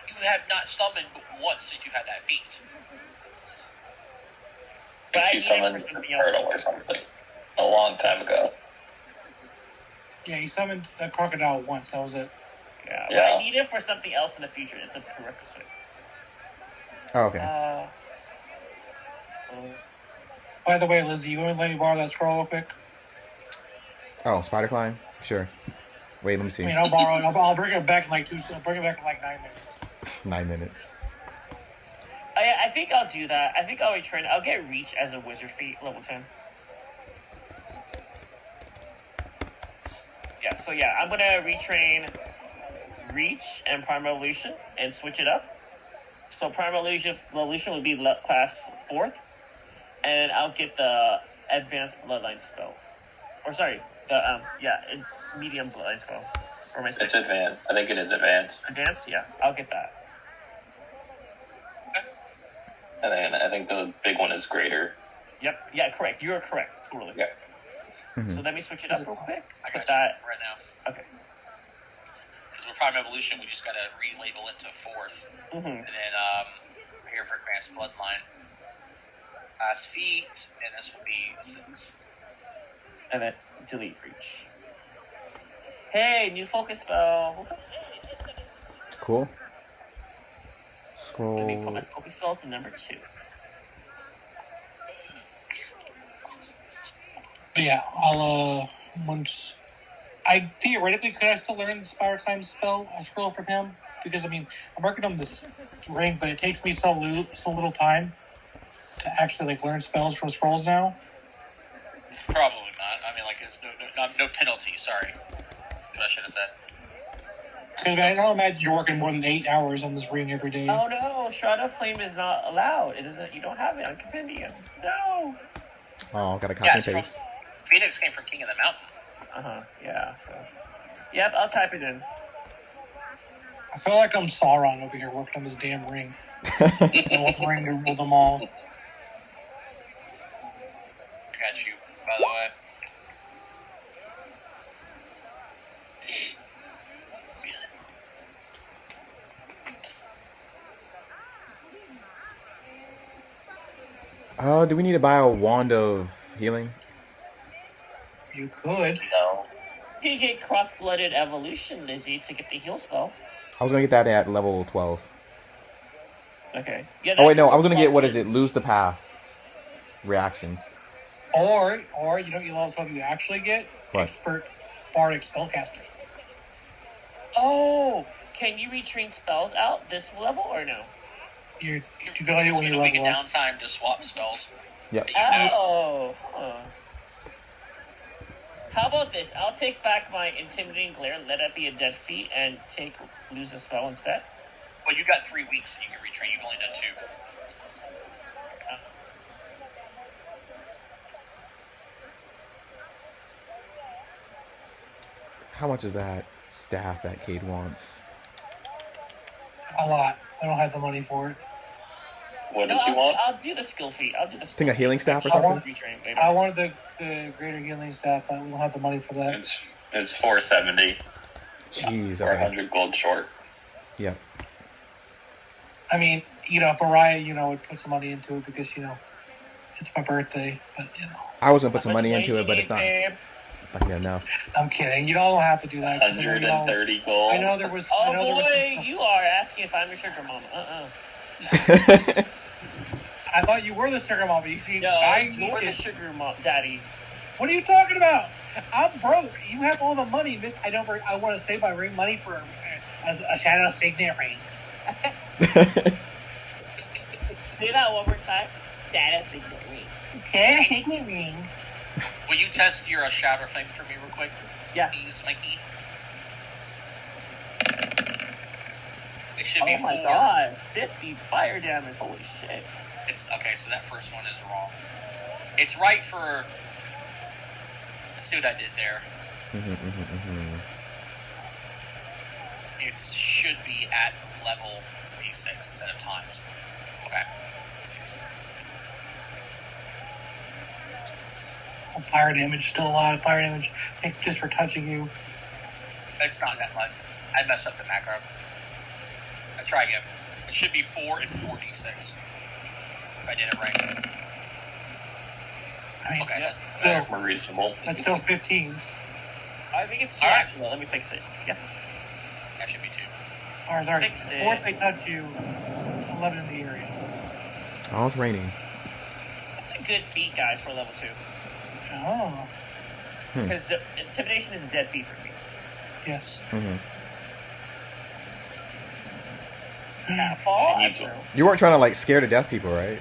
You have not summoned but once since you had that feat. But I She need it summoned for something Turtle else. or something a long time ago. Yeah, he summoned the crocodile once. That was it. Yeah. But Yeah. I need it for something else in the future. It's a prerequisite. Oh, okay. By the way, Lizzie, you want to let me borrow that scroll real quick? Oh, spider climb? Sure. Wait, let me see. I mean, I'll borrow it. I'll bring it back in like I'll bring it back in like 9 minutes. 9 minutes. I think I'll do that. I think I'll retrain. I'll get Reach as a wizard feat, level 10. Yeah, so yeah, I'm gonna retrain Reach and Primal Illusion and switch it up. So Primal Illusion would be class 4th, and I'll get the Advanced Bloodline spell. Or sorry, the medium Bloodline spell. Or my It's advanced. I think it is advanced. Advanced? Yeah, I'll get that. And then I think the big one is greater. Yep, yeah, correct. You're correct. Totally. Yeah. Mhm. So let me switch it up real quick. I Put got that. you right now. Okay. Because with Prime Evolution, we just got to relabel it to 4th. Mm-hmm. And then here for Advanced Bloodline. Class feet, and this will be 6th. And then delete Reach. Hey, new focus spell. Cool. Let me put Scroll. my focus spell to number 2. But yeah, I'll once I theoretically could I still learn the Spider Climb spell scroll from him, because I mean I'm working on this ring, but it takes me so little time to actually like learn spells from scrolls now. Probably not. I mean, like, it's no penalty, sorry. That's what I should have said. Because I don't imagine you're working more than 8 hours on this ring every day. Oh no, Shroud of Flame is not allowed. It isn't. You don't have it on Compendium. No. Oh, gotta copy Yeah, and it's from paste. Phoenix came from King of the Mountain. Yeah. So. Yep, I'll type it in. I feel like I'm Sauron over here working on this damn ring. I want ring to rule them all. Got you, by the way. Do we need to buy a wand of healing? You could. No. You can get Cross-Blooded Evolution, Lizzie, to get the heal spell. I was gonna get that at level 12. Okay. Yeah, Oh wait, no, I was gonna get, what is it? Lose the path. Reaction. Or you know what you level 12 you actually get? What? Expert Bardic Spellcaster. Oh, can you retrain spells out this level or no? You can only do it when It's you going to make level a up. downtime to swap spells. Yep. Oh. Huh. How about this? I'll take back my Intimidating Glare, let it be a dead feat, and lose a spell instead. Well, you got 3 weeks and you can retrain. You've only done 2. How much is that staff that Cade wants? A lot. I don't have the money for it. What does he want? I'll do the skill feat. I'll do the skill Think a healing staff or I something? want- Retrain later. I wanted the greater healing staff, but we don't have the money for that. It's 470 Jeez, or okay. 100 gold short. Yep. I mean, Mariah, would put some money into it because, it's my birthday, but, I was gonna put some How much money into it, but you it's not. need, babe? It's not good enough. I'm kidding. You don't have to do that. 'cause, 130 gold. I know there was. Oh I know there boy, was, you are asking if I'm your sugar mama. I thought you were the sugar mama. You see, No, I you're the need it. sugar mom, daddy. What are you talking about? I'm broke. You have all the money, miss. I want to save my ring money for a Shadow Signet ring. Say that one more time. Daddy, signet ring. Okay, Signet ring. Will you test your shatter thing for me real quick? Yeah. Please, Mikey. It should be Oh my 4. god, 50 fire damage. Holy shit. It's okay, so that first one is wrong. It's right for. Let's see what I did there. It should be at level D6 instead of times. Okay. Fire damage, still a lot of fire damage. Just for touching you. It's not that much. I messed up the macro. I try again. It should be 4 and 4d6. If I did it right. I mean, Okay. that's More reasonable. still 15. I think it's All right. well, let me fix it. Yeah. That should be Or sorry, Fixed it. 4 if they touch you, 11 in the area. Oh, it's raining. That's a good feat, guys, for level 2. Oh, Because the intimidation is a dead feat for me. yes. Mm-hmm. Catfall, She I'm needs true. You weren't trying to like scare to death people, right?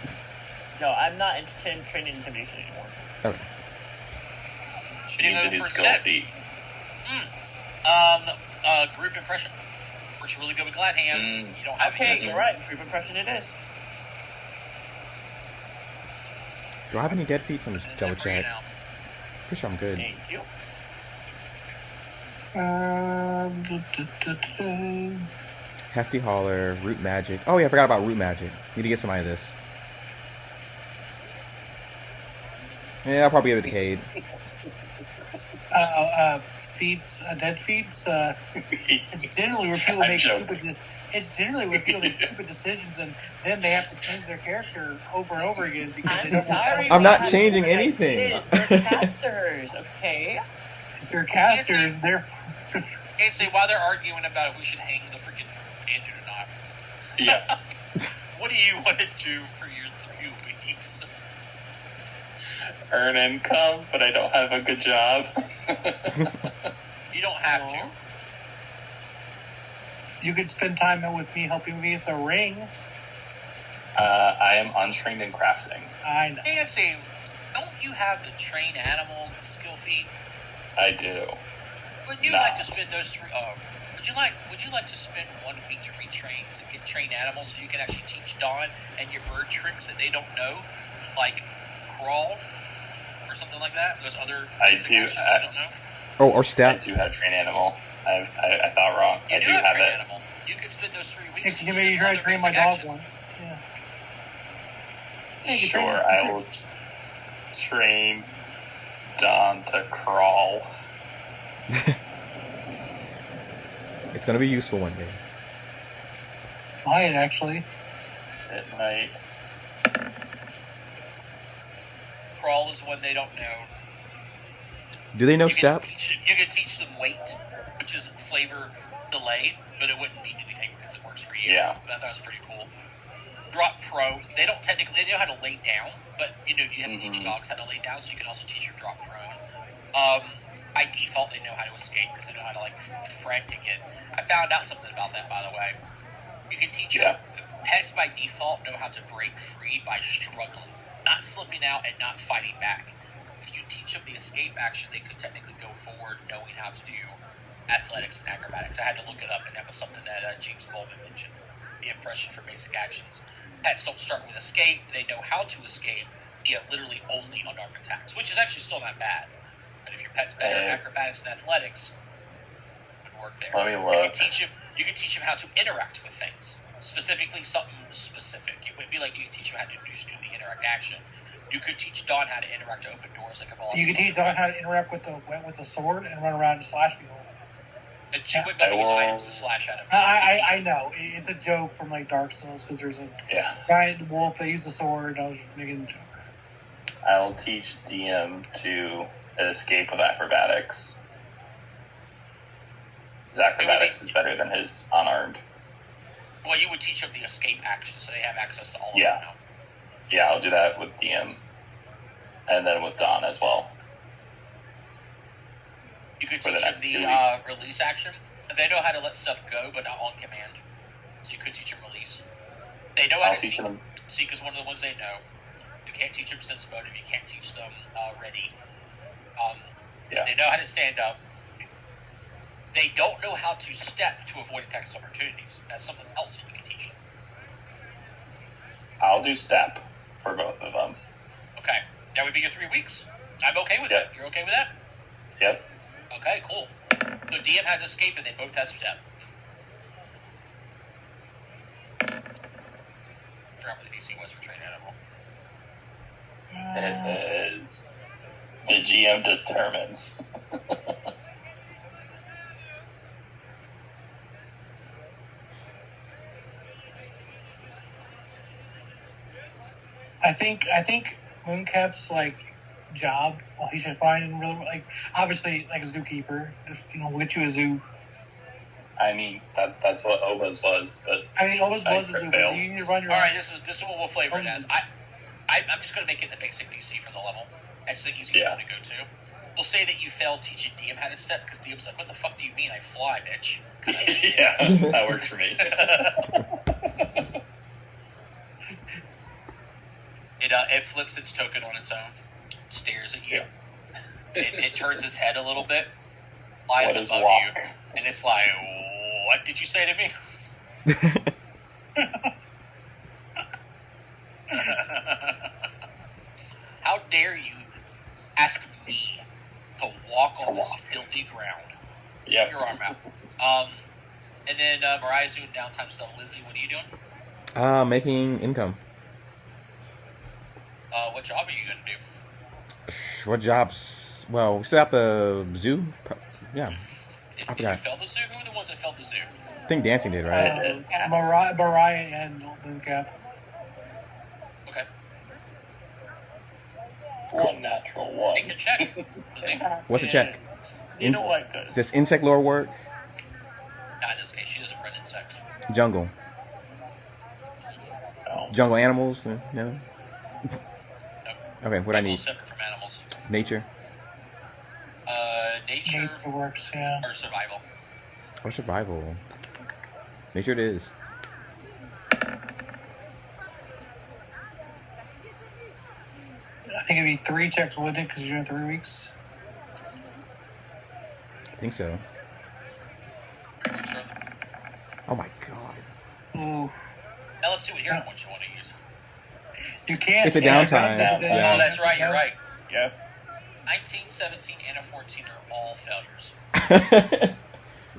No, I'm not interested in training intimidation anymore. Okay. She needs a new skill feat. Group impression. Works really good with glad hand. You don't have Okay, any. you're right. Group impression it is. Do I have any dead feet? Let me double For you check. now. Pretty sure I'm good. Thank you. Hefty Hauler, Root Magic. Oh yeah, I forgot about Root Magic. Need to get somebody of this. Yeah, I'll probably give it to Cade. Feats, dead feats. It's generally where people I'm make joking. stupid. It's generally where people make stupid decisions, and then they have to change their character over and over again because they I'm don't know sorry. how I'm not guys, changing but anything. it is. They're casters, okay? their casters. They're Can't say why they're arguing about if we should hang the freaking engine or not. Yeah. What do you want to do for your 3 weeks? Earn income, but I don't have a good job. You don't have to. you could spend time with me helping me at the ring. I am untrained in crafting. I know. Nancy, don't you have the train animal skill feat? I do. Would you No. like to spend those 3? Would you like to spend 1 week to retrain to get trained animals so you can actually teach Dawn and your bird tricks that they don't know, like crawl or something like that? Those other I basic do, actions they don't know. Oh, or I Step. do have train animal. I thought wrong. You I do do have have train it. animal. You could spend those 3 weeks. Hey, teaching give me you them try to other train my basic dog actions. once. Yeah. Hey, you Sure, train this- I will train Dawn to crawl. It's gonna be useful one day. Might actually. At night. Crawl is one they don't know. Do they know You can Step? you can teach them wait, which is flavor delay, but it wouldn't mean anything because it works for you. Yeah. That was pretty cool. Drop prone. They don't technically. They know how to lay down, but you have to teach dogs how to lay down, so you can also teach your drop prone. By default, they know how to escape because they know how to frantic it. I found out something about that, by the way. You can teach your pets by default know how to break free by struggling, not slipping out and not fighting back. If you teach them the escape action, they could technically go forward knowing how to do athletics and acrobatics. I had to look it up, and that was something that James Bowman mentioned. The impression for basic actions. Pets don't start with escape. They know how to escape via literally only unarmed attacks, which is actually still not bad. But if your pet's better at acrobatics and athletics, it would work there. Let me look. You can teach him how to interact with things. Specifically, something specific. It would be like you can teach him how to do the interact action. You could teach Dawn how to interact to open doors like a boss. You can teach Dawn how to interact with the sword and run around and slash people. And she wouldn't know use items to slash at him. I know. It's a joke from Dark Souls because there's a giant wolf that used the sword. I was just making a joke. I will teach DM to escape with acrobatics. His acrobatics is better than his unarmed. Well, you would teach them the escape action, so they have access to all of Yeah. them now. Yeah, I'll do that with DM. And then with Dawn as well. You could For the teach them next the 2 weeks. release action. They know how to let stuff go, but not on command. So you could teach them release. They know how I'll to teach seek. them. Seek is one of the ones they know. You can't teach them sense motive. You can't teach them ready. Yeah. They know how to stand up. They don't know how to step to avoid attacks opportunities. That's something else that you can teach them. I'll do step for both of them. Okay, that would be your 3 weeks. I'm okay with Yeah. that. You're okay with that? Yep. Okay, cool. So DM has escape and they both have step. Forgot what the DC was for train animal. It is. The GM determines. I think Mooncap's job. Well, he should find obviously a zookeeper. Just we'll get you a zoo. I mean, that's what Oba's was, but I mean, always I was is failed. but you need to run your All own. right, this is what we'll flavor it as. I'm just going to make it the basic DC for the level. That's the easiest Yeah. one to go to. We'll say that you failed teaching Diem how to step because Diem's like, "What the fuck do you mean I fly, bitch?" Kind of thing. yeah, that works for me. It flips its token on its own, stares at you. It turns its head a little bit, flies What is above walk? you, and it's like, "What did you say to me?" How dare you ask me to walk on this filthy ground? Yep. Your arm out. And then Mariah's doing downtime stuff. Lizzie, what are you doing? Making income. What job are you going to do? What jobs? Well, we still have the zoo. Yeah, Did I you forgot. fell the zoo? Who are the ones that fell the zoo? I think dancing did, right? Mariah and Mooncap. Okay. Unnatural one. Take a check. What's the check? You know what? Good. Does insect lore work? Not in this case. She doesn't run insects. Jungle. Oh. Jungle animals? No? Okay, what I People need? separate from animals. Nature Nature Nature works, yeah. or survival. or survival? Nature it is. I think it'd be 3 checks, wouldn't it? Because you're doing 3 weeks. I think so. 3 weeks worth. Oh my god. Ooh. Now let's see what hero points you want to use. You can't. It's a downtime, yeah. Oh, that's right. You're right. Yeah. 19, 17, and a 14 are all failures.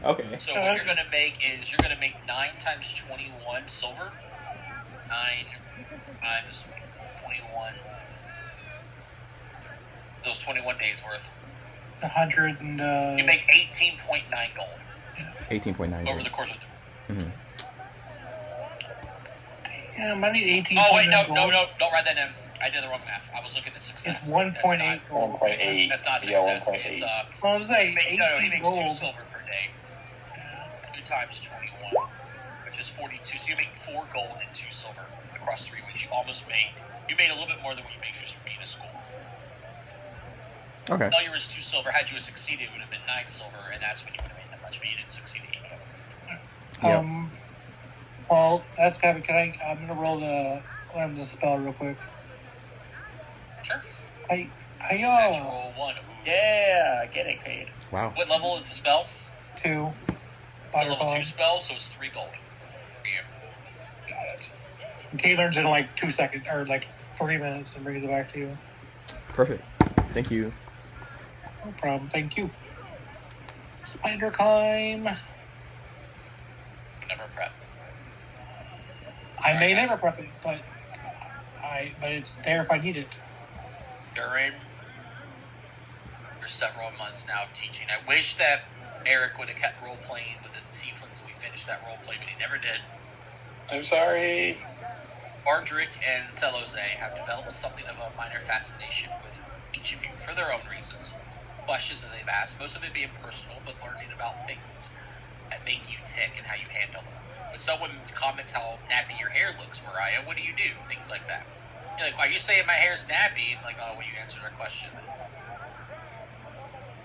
Okay. So what you're going to make is you're going to make 9 times 21 silver. 9 times 21. Those 21 days worth. 100 and. You make 18.9 gold 18.9. over the course of the. Mm-hmm. Yeah, I need 18. Oh wait, no, don't write that in. I did the wrong math. I was looking at success. It's 1.8 That's gold. 1.8. That's not Yeah, success. 1.8. It's Well, I was saying he 18 makes gold. 2 silver per day. 2 times 21, which is 42. So you make 4 gold and 2 silver across 3 weeks. You almost made. You made a little bit more than what you make just from being in school. Okay. Failure is 2 silver. Had you succeeded, it would have been 9 silver, and that's when you would have made that much. But you didn't succeed at any of it. Yep. Well, that's kind of. I'm gonna roll the spell real quick. Sure. Natural 1. Ooh. Yeah, get it, Cade. Wow. What level is the spell? 2. It's a level 2 spell, so it's 3 gold for you. Got it. He learns in like 2 seconds or like 3 minutes and brings it back to you. Perfect. Thank you. No problem. Thank you. Spider climb. Never prep. I may never prep it, but it's there if I need it. During for several months now of teaching, I wish that Eric would have kept role playing with the tieflings and we finished that role play, but he never did. I'm sorry. Bardrick and Celoze have developed something of a minor fascination with each of you for their own reasons. Questions that they've asked, most of it being personal, but learning about things that make you tick and how you handle them. When someone comments how nappy your hair looks, Mariah, what do you do? Things like that. You're like, are you saying my hair's nappy? And like, oh, well, you answered our question.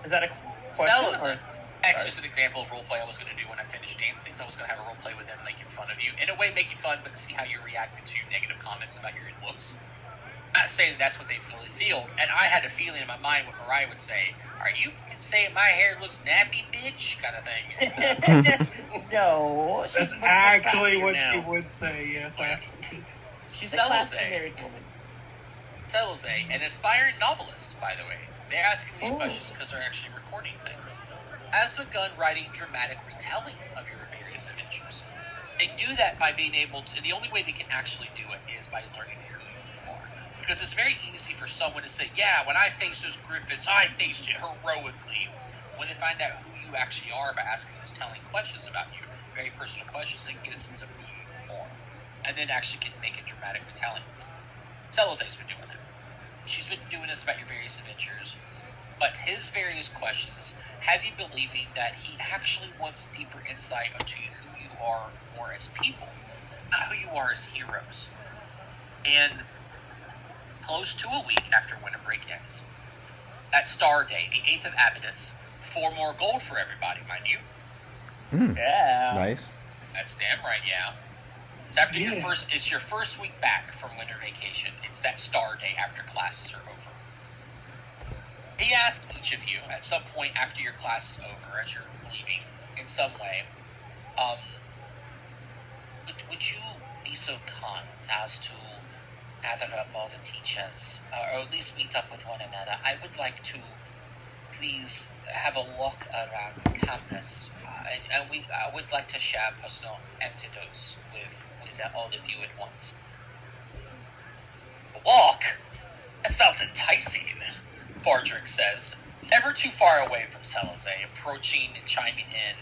Is that a question? Celoze. Or? That's just an example of roleplay I was going to do when I finished dancing. So I was going to have a roleplay with them making fun of you. In a way, making fun, but see how you're reacting to negative comments about your looks. Not saying that's what they really feel. And I had a feeling in my mind what Mariah would say. Are you fucking saying my hair looks nappy, bitch? Kind of thing. No. That's she's actually what now. she would say. Yes, actually. She's a Celoze. classy married woman. Celoze, an aspiring novelist, by the way. They're asking these Ooh. questions because they're actually recording things. Has begun writing dramatic retellings of your various adventures. They do that by being able to, and the only way they can actually do it is by learning who you are. Because it's very easy for someone to say, yeah, when I faced those griffins, I faced it heroically. When they find out who you actually are by asking these telling questions about you, very personal questions, they can get a sense of who you are. And then actually can make a dramatic retelling. Celoze's been doing that. She's been doing this about your various adventures, but his various questions have you believing that he actually wants deeper insight into who you are more as people, not who you are as heroes. And close to a week after winter break ends, that star day, the 8th of Abydos, 4 more gold for everybody, mind you. Yeah. Nice. That's damn right, yeah. It's after your first. It's your first week back from winter vacation. It's that star day after classes are over. He asked each of you at some point after your class is over, as you're leaving, in some way, would you be so kind as to gather up all the teachers, or at least meet up with one another? I would like to please have a walk around campus, and I would like to share personal anecdotes with all of you at once. A walk? That sounds enticing, Fardrick says, never too far away from Selesay, approaching and chiming in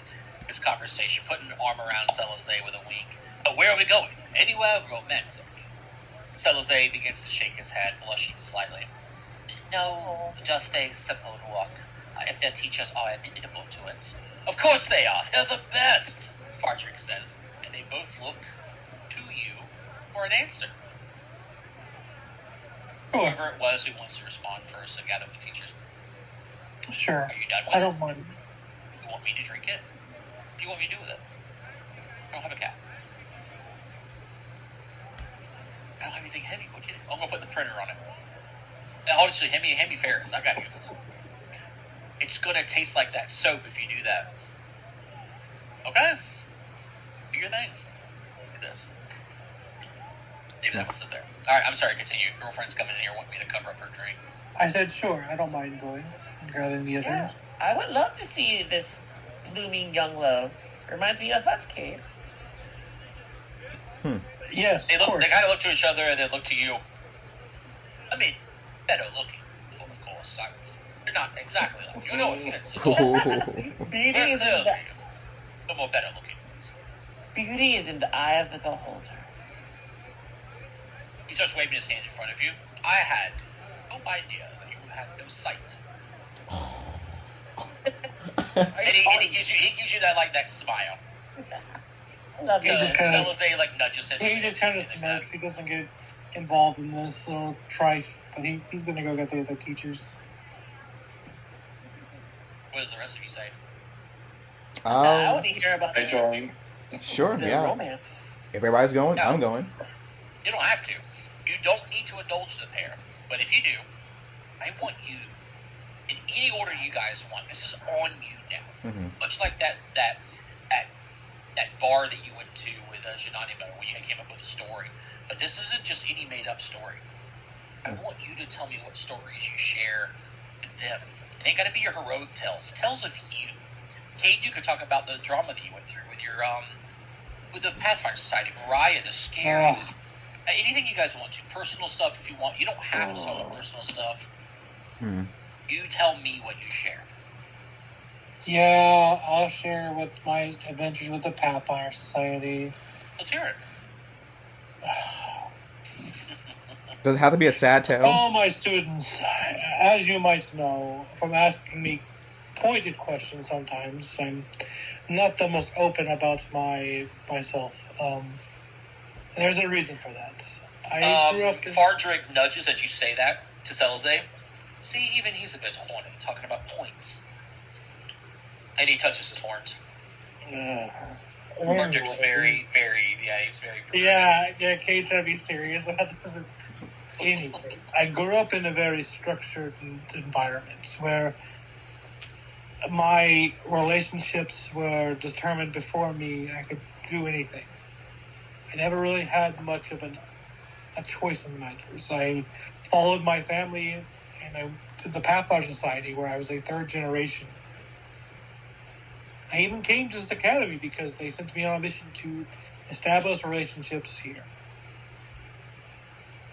this conversation, putting an arm around Selesay with a wink. But where are we going? Anywhere romantic. Selesay begins to shake his head, blushing slightly. No, just a simple walk. If their teachers are amenable to it. Of course they are. They're the best, Fardrick says, and they both look to you for an answer. Whoever it was who wants to respond first and gather the teachers. Sure. Are you done with I it? don't mind. You want me to drink it? What do you want me to do with it? I don't have a cap. I don't have anything heavy. What do you think? I'm going to put the printer on it. Honestly, hand me Ferris. I got you. It's going to taste like that soap if you do that. Okay? Do your thing. Look at this. Maybe that was up there. All right, I'm sorry, continue. Your girlfriend's coming in here wanting me to cover up her drink. I said sure. I don't mind going and grabbing the others. Yeah. I would love to see this blooming young love. Reminds me of us, Kate. Yes, They of look. course. They kind of look to each other and then look to you. I mean, better looking, of course. They're not exactly like you. No offense. at all. Beauty They're is in clearly the the more better looking ones. beauty is in the eye of the beholder. He starts waving his hand in front of you. I had no idea that you had no sight. And he gives you that smile. Love He you. just kinda- Selesay nudges him. He just kind of smirks. He doesn't get involved in this little trife, but he's going to go get the other teachers. What does the rest of you say? I want to hear about I join. Sure, the yeah. romance. If everybody's going, No. I'm going. You don't have to. You don't need to indulge the pair. But if you do, I want you, in any order you guys want, this is on you now. Mm-hmm. Much like that bar that you went to with Geronimo when you came up with a story. But this isn't just any made-up story. I want you to tell me what stories you share with them. It ain't got to be your heroic tales. Tales of you. Kate, you could talk about the drama that you went through with your with the Pathfinder Society, Mariah, the scary. Ugh. Anything you guys want to. Personal stuff if you want. You don't have to tell the personal stuff. Hmm. You tell me what you share. Yeah, I'll share with my adventures with the Pathfinder Society. Let's hear it. Does it have to be a sad tale? All my students, as you might know, from asking me pointed questions sometimes, I'm not the most open about myself. There's a reason for that. I grew up in... Fardrick nudges as you say that to Selesay. See, even he's a bit horny, talking about points. And he touches his horns. Fardrick's very, he's very... Yeah, Kate's trying to be serious about this. Anyways, I grew up in a very structured environment where my relationships were determined before me. I could do anything. I never really had much of a choice in matters. I followed my family and I to the Pathfinder Society where I was a third generation. I even came to this academy because they sent me on a mission to establish relationships here.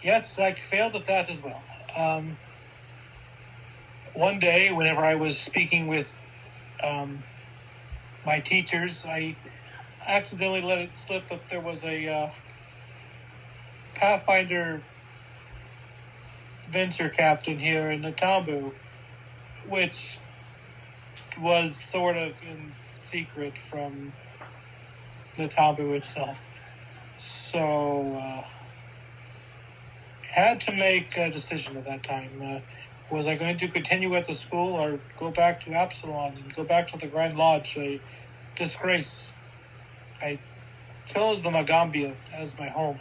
Yet I failed at that as well. One day, whenever I was speaking with my teachers, I accidentally let it slip that there was a Pathfinder venture captain here in Natambu, which was sort of in secret from the Tambu itself. So, had to make a decision at that time. Was I going to continue at the school or go back to Absalon and go back to the Grand Lodge, a disgrace? I chose the Magambia as my home,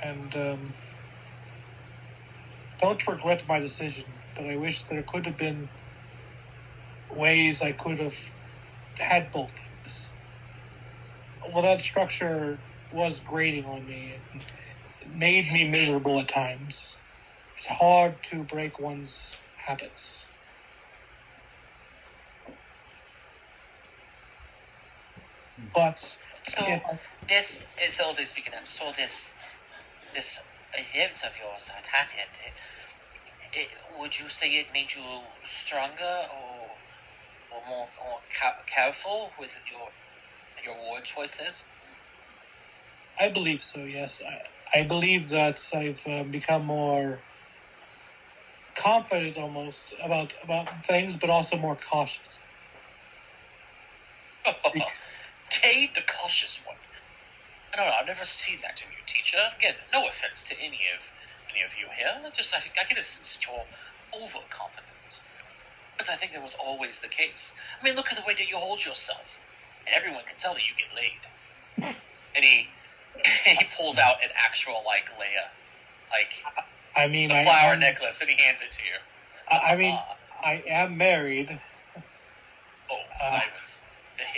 and don't regret my decision, but I wish there could have been ways I could have had both things. Well, that structure was grating on me. It made me miserable at times. It's hard to break one's habits. But So if this, it's Elsie speaking up. So this event of yours that happened, would you say it made you stronger or more careful with your word choices? I believe so, yes. I believe that I've become more confident almost about things, but also more cautious. Cade, the cautious one. I don't know. I've never seen that in you, teacher. Again, no offense to any of you here. Just I get a sense that you're overconfident. But I think that was always the case. I mean, look at the way that you hold yourself, and everyone can tell that you get laid. And he pulls out an actual Leia, I mean, the flower necklace, and he hands it to you. I am married.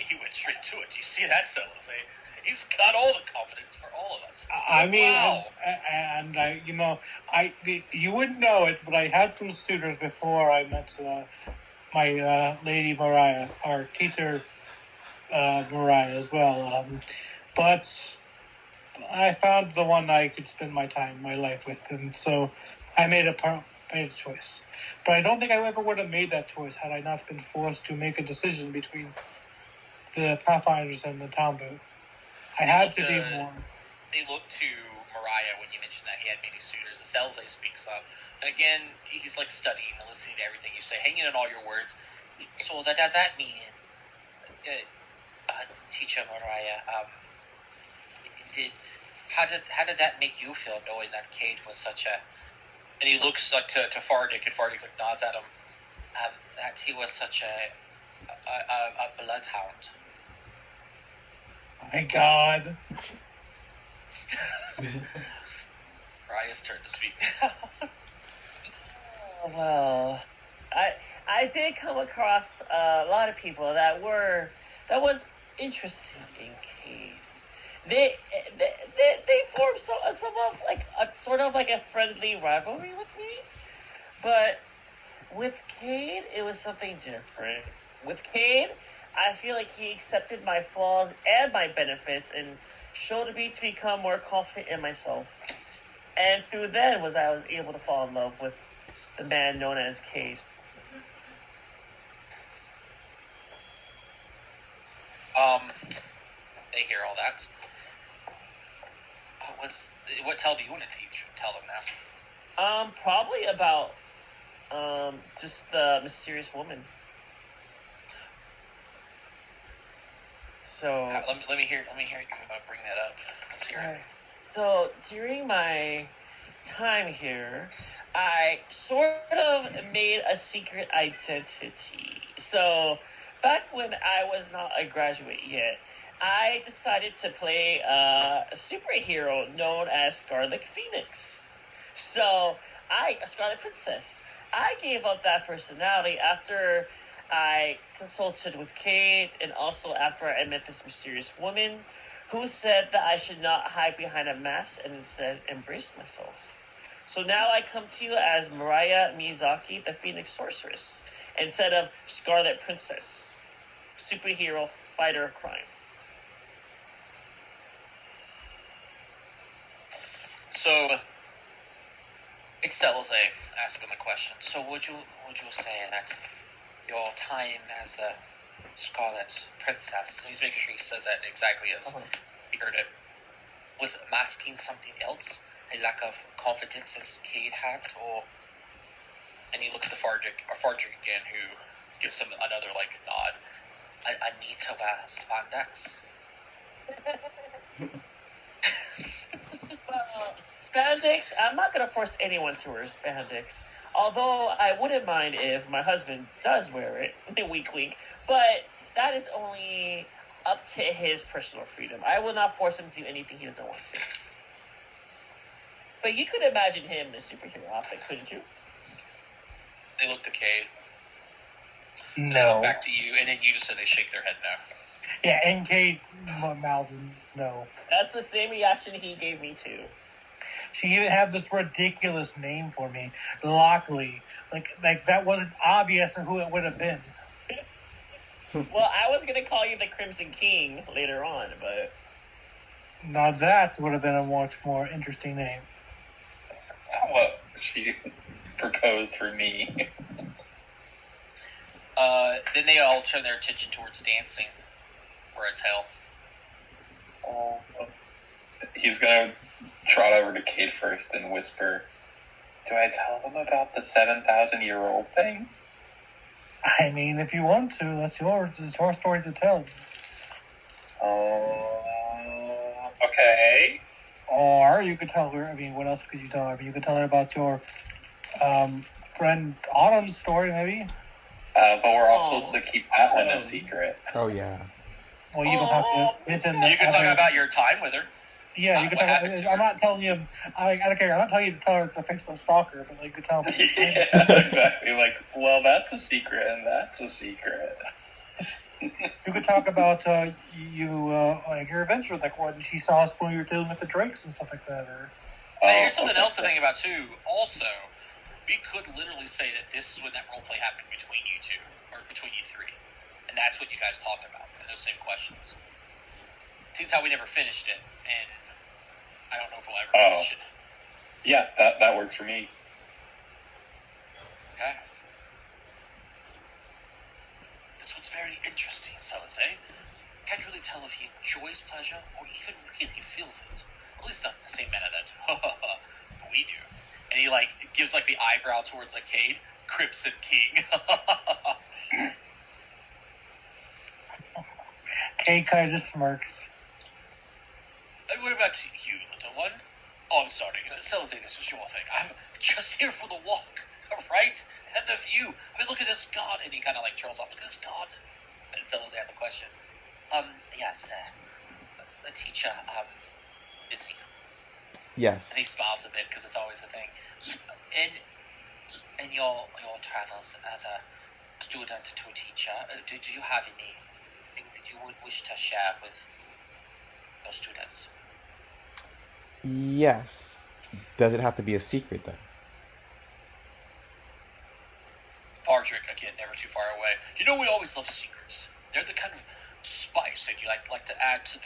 He went straight to it. You see that, Sellers? He's got all the confidence for all of us. Wow. Wow. You wouldn't know it, but I had some suitors before I met my lady Mariah, our teacher Mariah as well. But I found the one I could spend my life with, and so I made a choice. But I don't think I ever would have made that choice had I not been forced to make a decision between the Pathfinders and the Tambu. I had to be more. They look to Mariah when you mentioned that he had many suitors. The Selze speaks up. And again, he's studying and listening to everything you say, hanging on all your words. So does that mean, teacher Mariah, how did that make you feel, knowing that Cade was such a, and he looks to Fardick, and Fardick nods at him, that he was such a bloodhound? My God. Mariah's turn to speak. Well, I did come across a lot of people that was interested in Cade. They formed somewhat sort of a friendly rivalry with me, but with Cade it was something different. With Cade, I feel like he accepted my flaws and my benefits and showed me to become more confident in myself. And through that I was able to fall in love with the man known as Cade. They hear all that. What tale do you want to teach? Tell them now. Probably about just the mysterious woman. So let me hear you bring that up. Let's hear it. So during my time here, I sort of made a secret identity. So back when I was not a graduate yet, I decided to play a superhero known as Scarlet Phoenix. So Scarlet Princess. I gave up that personality after I consulted with Cade, and also after I met this mysterious woman who said that I should not hide behind a mask and instead embrace myself. So now I come to you as Mariah Miyazaki, the Phoenix Sorceress, instead of Scarlet Princess, superhero fighter of crime. So, Excel is asking the question. So would you say that your time as the Scarlet Princess, and he's making sure he says that exactly as he heard it, was masking something else? A lack of confidence as Cade had, or And he looks to Fardrick again, who gives him another like nod. I need to wear spandex. Spandex, I'm not going to force anyone to wear spandex. Although I wouldn't mind if my husband does wear it, wink wink, but that is only up to his personal freedom. I will not force him to do anything he doesn't want to. But you could imagine him in a superhero outfit, couldn't you? They look to Cade. They No. look back to you, and then you, so they shake their head no. Yeah, and Kate mouths no. That's the same reaction he gave me too. She even had this ridiculous name for me, Lockley. Like that wasn't obvious who it would have been. Well, I was going to call you the Crimson King later on, but... Now that would have been a much more interesting name. What she proposed for me. Then they all turn their attention towards dancing for a tale. He's gonna trot over to Kate first and whisper, "Do I tell them about the 7,000-year-old thing?" I mean, if you want to, that's yours. It's your story to tell. Okay. Or you could tell her, I mean, what else could you tell her? You could tell her about your friend Autumn's story, maybe. But we're all supposed to keep that one a secret. Oh yeah. Well, you don't have to mention that. You can talk about your time with her. Yeah, you can what talk happened about. to I'm her. not telling you. I don't care. I'm not telling you to tell her it's a fictional stalker, but like, you could tell her. Yeah, exactly. Like, well, that's a secret, and that's a secret. You could talk about like your adventure, like when she saw us when we were dealing with the Drakes and stuff like that. Or Hey, here's something else to think about too. Also, we could literally say that this is when that roleplay happened between you two, or between you three, and that's what you guys talked about, and those same questions. Seems how we never finished it, and I don't know if we'll ever finish it. Yeah, that works for me. Okay. This one's very interesting, Salazar. Can't really tell if he enjoys pleasure or even really feels it. At least not in the same manner that we do. And he like gives like the eyebrow towards like Cade, Crimson King. Kay kind of smirks. And what about you, little one? Oh, I'm sorry. Salazar, this is your thing. I'm just here for the walk, right? And the view. I mean, look at this garden. And he kind of like trails off. Look at this garden. And Salazar had the question. Yes, the teacher, busy. Yes. And he smiles a bit because it's always a thing. In your travels as a student to a teacher, do you have anything that you would wish to share with your students? Yes. Does it have to be a secret though? Fardrick, again, never too far away. You know we always love secrets. They're the kind of spice that you like to add to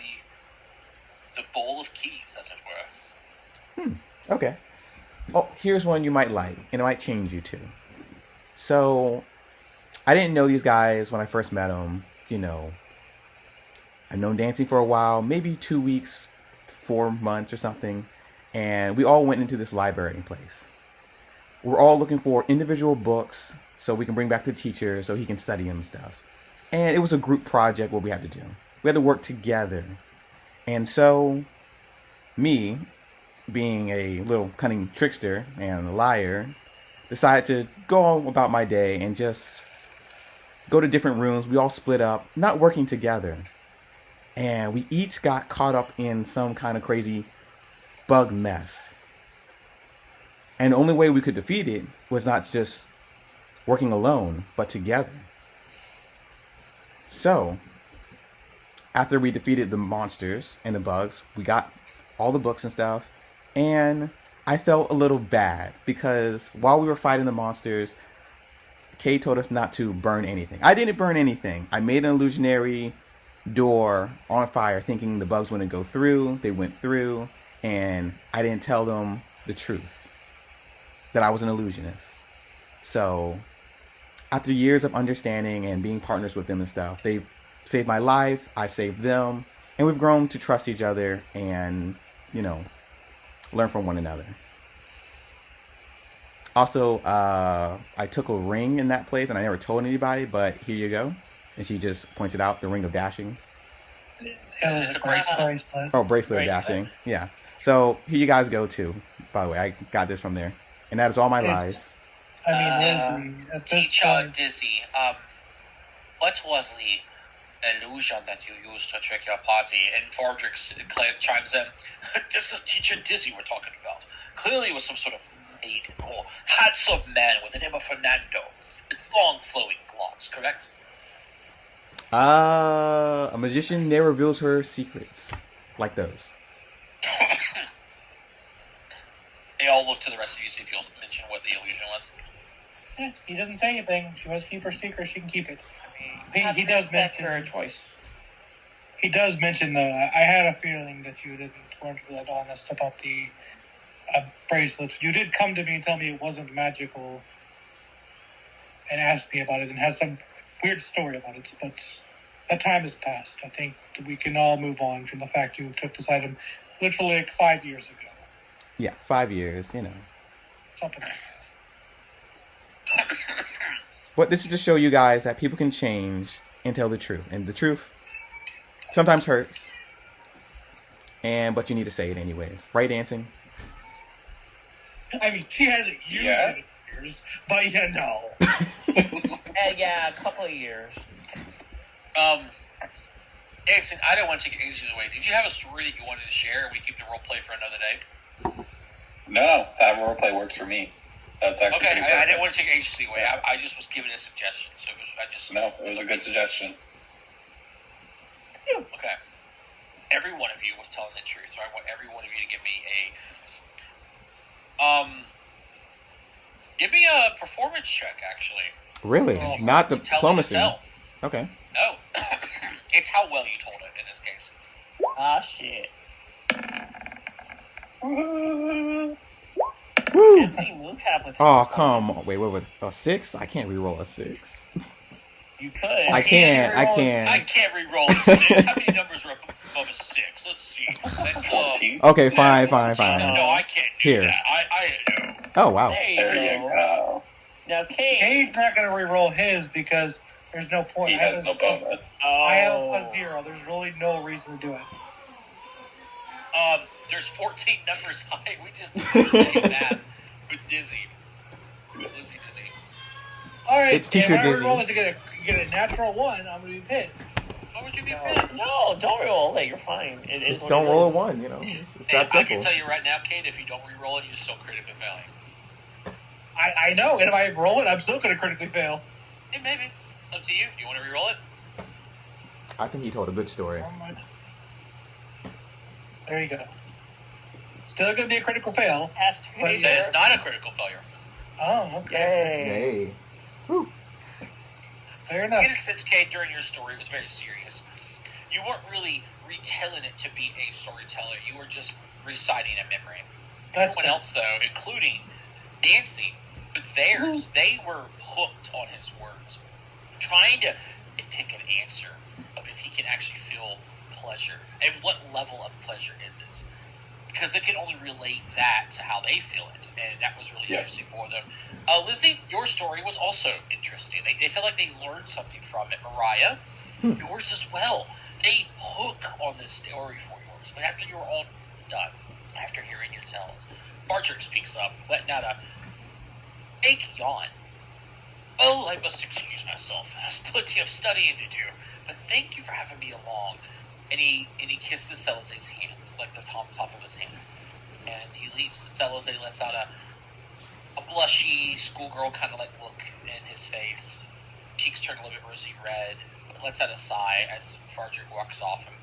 the bowl of keys, as it were. Okay. Oh, here's one you might like, and it might change you too. So, I didn't know these guys when I first met them. You know, I've known dancing for a while, maybe 2 weeks, 4 months or something, and we all went into this library place. We're all looking for individual books so we can bring back to the teacher so he can study them and stuff. And it was a group project what we had to do. We had to work together. And so, me, being a little cunning trickster and a liar, decided to go about my day and just go to different rooms. We all split up, not working together. And we each got caught up in some kind of crazy bug mess. And the only way we could defeat it was not just working alone, but together. So, after we defeated the monsters and the bugs, we got all the books and stuff, and I felt a little bad because while we were fighting the monsters, Kay told us not to burn anything. I didn't burn anything. I made an illusionary door on fire thinking the bugs wouldn't go through. They went through, and I didn't tell them the truth, that I was an illusionist. So, after years of understanding and being partners with them and stuff, they've saved my life, I've saved them, and we've grown to trust each other and, you know, learn from one another. Also, I took a ring in that place, and I never told anybody, but here you go. And she just points it out, the ring of dashing. It was It's a a great bracelet. bracelet. Oh, bracelet of Bracelet. dashing. Yeah. So here you guys go too. By the way, I got this from there, and that is all my It's- lies. I mean, Uh, Lizzie, at this Teacher point, Dizzy, what was the illusion that you used to trick your party? And Vardrix chimes in, this is Teacher Dizzy we're talking about. Clearly it was some sort of maiden or handsome man with the name of Fernando, with long flowing locks, correct? A magician never reveals her secrets like those. They all look to the rest of you, see if you'll mention what the illusion was. he doesn't say anything. She wants to keep her secret. She can keep it. Have He to does respect mention. her choice. He does mention. I had a feeling that you weren't really honest about the bracelets. You did come to me and tell me it wasn't magical, and ask me about it, and has some weird story about it. But that time has passed. I think we can all move on from the fact you took this item literally like 5 years ago. Yeah, 5 years. You know. Something like that. But this is to show you guys that people can change and tell the truth, and the truth sometimes hurts. But you need to say it anyways, right, Dancing? I mean, she hasn't used Yeah. it in years, but you know. Yeah, a couple of years. Anderson, I don't want to take it ages away. Did you have a story that you wanted to share, and we keep the role play for another day? No, that roleplay works for me. That's actually Okay, pretty I didn't perfect. want to take it ages away. I just was giving a suggestion, so No, it was a good suggestion. Okay. Every one of you was telling the truth, so I want every one of you to give me a performance check, actually. Really? Oh, Not the Tell me to diplomacy. tell. Okay. No. It's how well you told it in this case. Ah, shit. Woo! Good thing move tablet. Oh, come on. Wait. A 6? I can't re-roll a 6. You could. I can't. I can't. can't re-roll a 6. How many numbers are above a 6? Let's see. That's, 14? Okay, fine. No, I can't do Here. that. I know. Oh, wow. There There you you go. go. Now, Kate. Cade's not going to re-roll his because there's no point. He has no bonus. I have a Oh. +0. There's really no reason to do it. There's 14 numbers high. We just did the same math with Dizzy. Dizzy. All right, It's Teacher if I Dizzy. re-roll is to get a natural 1, I'm going to be pissed. What would you be No, pissed? no, don't roll it. You're fine. It is Just what don't it roll a is. 1, you know? It's Hey, that I simple. can tell you right now, Kate, if you don't re-roll it, you're still critically failing. I know, and if I roll it, I'm still going to critically fail. Yeah, maybe. Up to you. Do you want to re-roll it? I think he told a good story. There you go. Still going to be a critical fail. Has to be But That yeah. is not a critical failure. Oh, okay. Yay. Hey. Fair In a enough. sense, Kate, during your story, it was very serious. You weren't really retelling it to be a storyteller. You were just reciting a memory. That's Everyone else, though, including Nancy, with theirs, they were hooked on his words, trying to pick an answer of if he can actually feel pleasure and what level of pleasure is it, because they can only relate that to how they feel it, and that was really Yeah. interesting for them. Lizzie, your story was also interesting. They feel like they learned something from it. Mariah, yours as well. They hook on this story for yours, but after you're all done, after hearing your tells, Bartrick speaks up, letting out a fake yawn. Oh, I must excuse myself. There's plenty of studying to do, but thank you for having me along. And he kisses Celize's hand, like the top of his hand. And he leaves, and Celize lets out a blushy schoolgirl kind of like look in his face. Cheeks turn a little bit rosy red, but lets out a sigh as Fardrick walks off and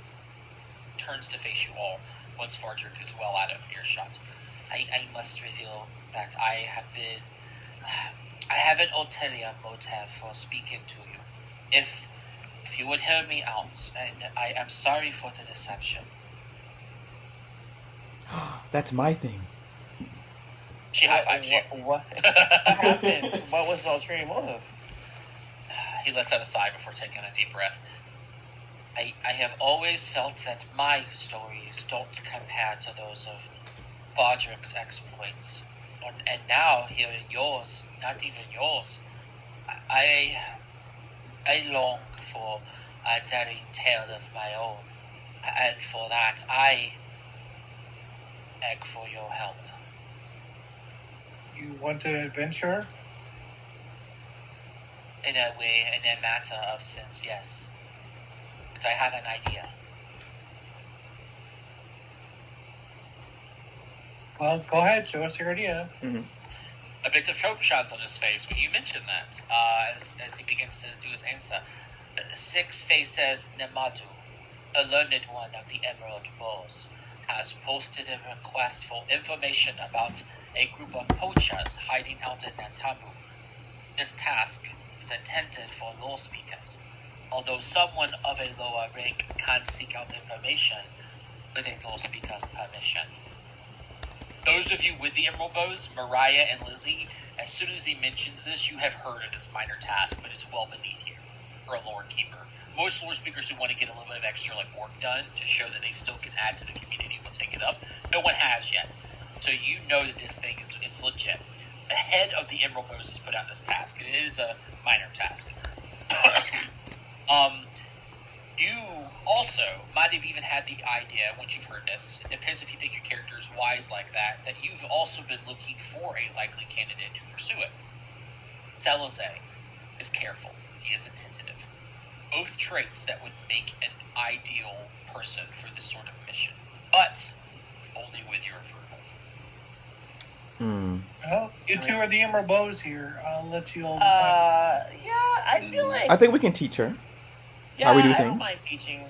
turns to face you all once Fardrick is well out of earshot. I must reveal that I have an ulterior motive for speaking to you. If you would hear me out, and I am sorry for the deception. That's my thing. She high-fives you. What happened? What was the ulterior motive? He lets out a sigh before taking a deep breath. I have always felt that my stories don't compare to those of Bardrick's exploits, And now hearing yours, not even yours, I long for a daring tale of my own, and for that I beg for your help. You want an adventure? In a way, in a matter of sense, yes. But I have an idea. Well, go ahead. Show us your idea. A bit of hope shines on his face when you mention that, as he begins to do his answer. Six Faces Nemadu, a learned one of the Emerald Bows, has posted a request for information about a group of poachers hiding out in Nantamu. This task is intended for law speakers, although someone of a lower rank can seek out information with a law speaker's permission. Those of you with the Emerald Bows, Mariah and Lizzie, as soon as he mentions this, you have heard of this minor task, but it's well beneath you for a lore keeper. Most lore speakers who want to get a little bit of extra work done to show that they still can add to the community will take it up. No one has yet. So you know that this thing is legit. The head of the Emerald Bows has put out this task. It is a minor task. You also might have even had the idea, once you've heard this, it depends if you think your character is wise like that you've also been looking for a likely candidate to pursue it. Salazar is careful. He is attentive. Both traits that would make an ideal person for this sort of mission, but only with your approval. Well, you two are the Emerald Bows here. I'll let you all decide. Yeah, I feel like. I think we can teach her. Yeah, how we do I don't things. mind teaching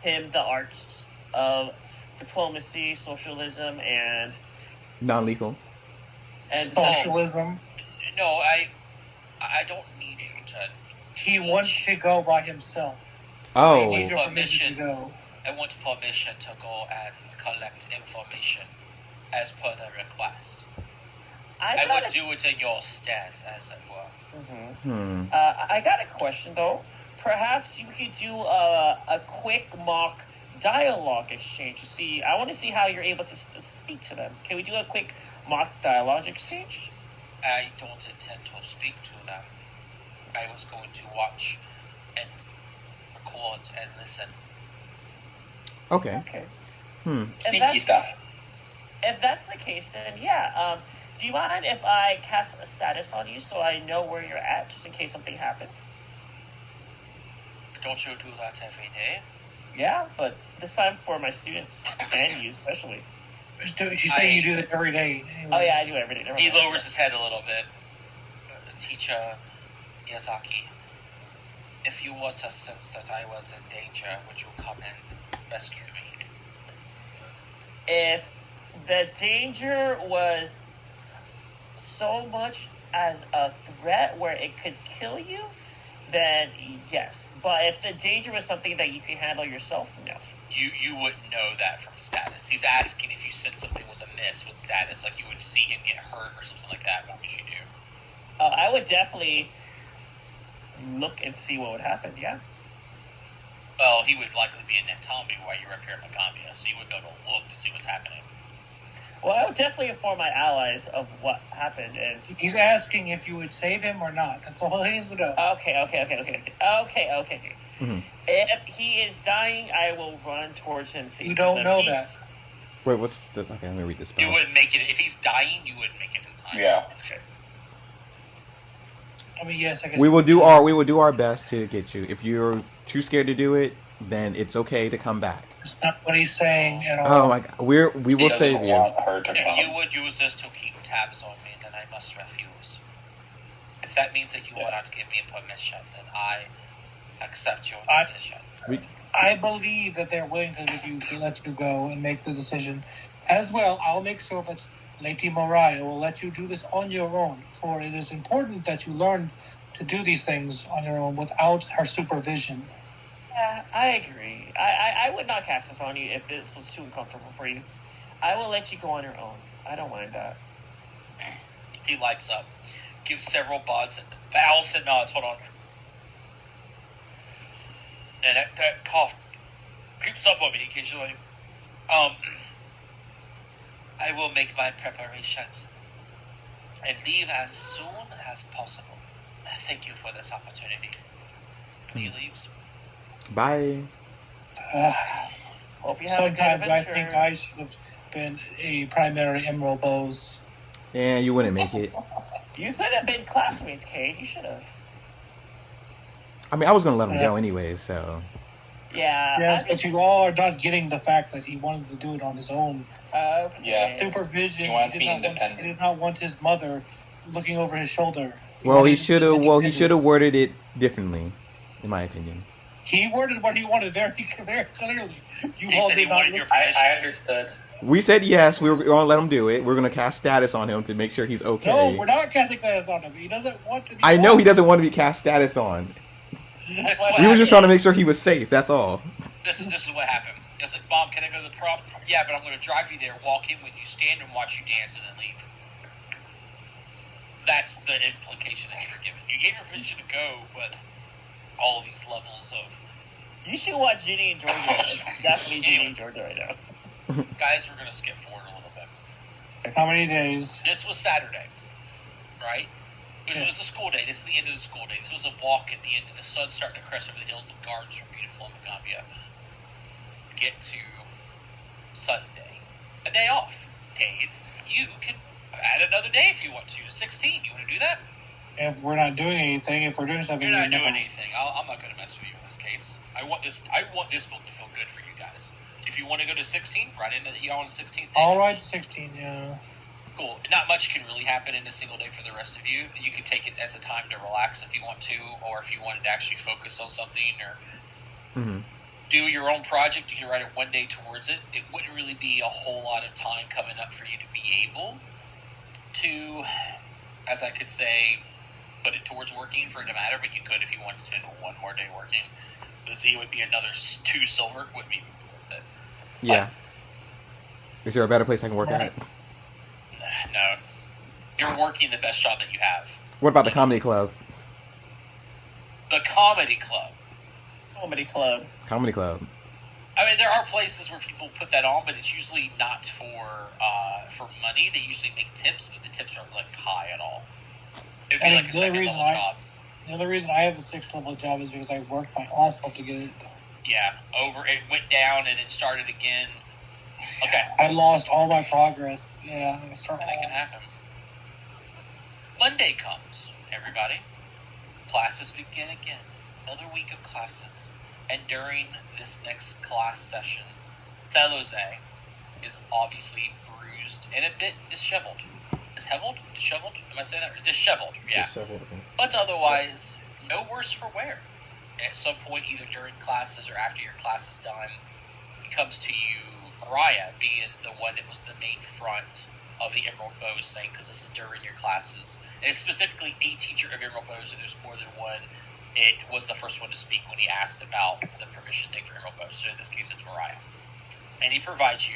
him the arts of diplomacy, socialism, and Non-lethal. Socialism. No, I don't need you to. He wants to go by himself. Oh. He needs your permission to go. I want permission to go and collect information as per the request. I would do it in your stead, as it were. I got a question though. Perhaps you could do a quick mock dialogue exchange. See, I want to see how you're able to speak to them. Can we do a quick mock dialogue exchange? I don't intend to speak to them. I was going to watch and record and listen. Okay. Okay. Sneaky stuff. If that's the case, then yeah. Do you mind if I cast a status on you so I know where you're at, just in case something happens? Don't you do that every day? Yeah, but this time for my students and you especially. She's saying you do that every day. Anyways. Oh yeah, I do every day. Never He mind. lowers his head a little bit. Teacher Miyazaki, if you were to sense that I was in danger, would you come and rescue me? If the danger was so much as a threat where it could kill you, then yes. But if the danger was something that you can handle yourself, no. You wouldn't know that from status. He's asking if you said something was amiss with status, like you would see him get hurt or something like that. What would you do? I would definitely look and see what would happen, yeah. Well, he would likely be in Nantambi while you're up here in Magambia, so you would be able to look to see what's happening. Well, I would definitely inform my allies of what happened, and... He's asking if you would save him or not. That's all he needs to know. Okay. If he is dying, I will run towards him. You don't know that. Wait, what's the... Okay, let me read this You spell. wouldn't make it. If he's dying, you wouldn't make it in time. Yeah. Okay. I mean, yes, I guess. We will do our best to get you. If you're too scared to do it, then it's okay to come back. That's not what he's saying at all. Oh my God, we will He doesn't save you. want her to If come. you would use this to keep tabs on me, then I must refuse. If that means that you will not give me permission, then I accept your decision. I believe that they're willing to let you go and make the decision. As well, I'll make sure that Lady Mariah will let you do this on your own, for it is important that you learn to do these things on your own without her supervision. Yeah, I agree. I would not cast this on you if this was too uncomfortable for you. I will let you go on your own. I don't mind that. He lights up, gives several bows and nods. Hold on. And that cough creeps up on me occasionally. I will make my preparations. and leave as soon as possible. Thank you for this opportunity. He leaves. Bye. Hope you have a good Sometimes I adventure. think I should have been a primary Emerald Bows. And you wouldn't make it. You could have been classmates, Cade. You should have. I mean, I was gonna let him go anyway, so. Yeah. Yes, I but you all are not getting the fact that he wanted to do it on his own. Okay. Yeah. Supervision. He wants to did be not want- independent. He did not want his mother looking over his shoulder. Well, he wanted should to have. be Well, he independent. should have worded it differently, in my opinion. He worded what he wanted very, very clearly. You He all said he did not. wanted your listen. permission. I understood. We said yes. We were going to let him do it. We're going to cast status on him to make sure he's okay. No, we're not casting status on him. He doesn't want to be. I know he on. doesn't want to be cast status on. This is We what We were just trying to happened. make sure he was safe. That's all. This is what happened. I was like, Mom, can I go to the prom? Yeah, but I'm going to drive you there, walk in with you, stand and watch you dance, and then leave. That's the implication that you're given. You gave your permission to go, but all of these levels of You should watch Ginny and Georgia. It's definitely Ginny and Georgia right now. guys, we're going to skip forward a little bit. How many days? This was Saturday, right? It was a school day. This is the end of the school day. This was a walk at the end, and the sun's starting to crest over the hills. The gardens were beautiful in Magambia. Get to Sunday, a day off. Dave, you can add another day if you want to. 16. You want to do that? If we're not doing anything, if we're doing something, You're not then doing no. anything. I'm not going to mess with you in this case. I want this book to feel good for you guys. If you want to go to 16, right into the on the 16th. All right, 16. Yeah. Cool. Not much can really happen in a single day for the rest of you. You can take it as a time to relax if you want to, or if you wanted to actually focus on something or Mhm. do your own project. You can write it one day towards it. It wouldn't really be a whole lot of time coming up for you to be able to, as I could say, put it towards working for it to matter, but you could if you wanted to spend one more day working. The Z would be another 2 silver, would be worth it. Yeah. Is there a better place I can work at? No. You're working the best job that you have. What about the comedy club? The comedy club. Comedy club. Comedy club. I mean, there are places where people put that on, but it's usually not for money. They usually make tips, but the tips aren't like high at all. It'd be And like a the only second reason level job. The only reason I have a 6th level job is because I worked my ass off to get it. Yeah, it went down and it started again. Okay, I lost all my progress. Yeah, I start that can happen. Monday comes, everybody. Classes begin again. Another week of classes. And during this next class session, Telose is obviously bruised and a bit disheveled. Disheveled? Am I saying that? Disheveled, yeah. But otherwise, no worse for wear. At some point, either during classes or after your class is done, it comes to you, Mariah, being the one that was the main front of the Emerald Bows thing, because this is during your classes. And it's specifically a teacher of Emerald Bows, and there's more than one. It was the first one to speak when he asked about the permission thing for Emerald Bows, so in this case, it's Mariah. And he provides you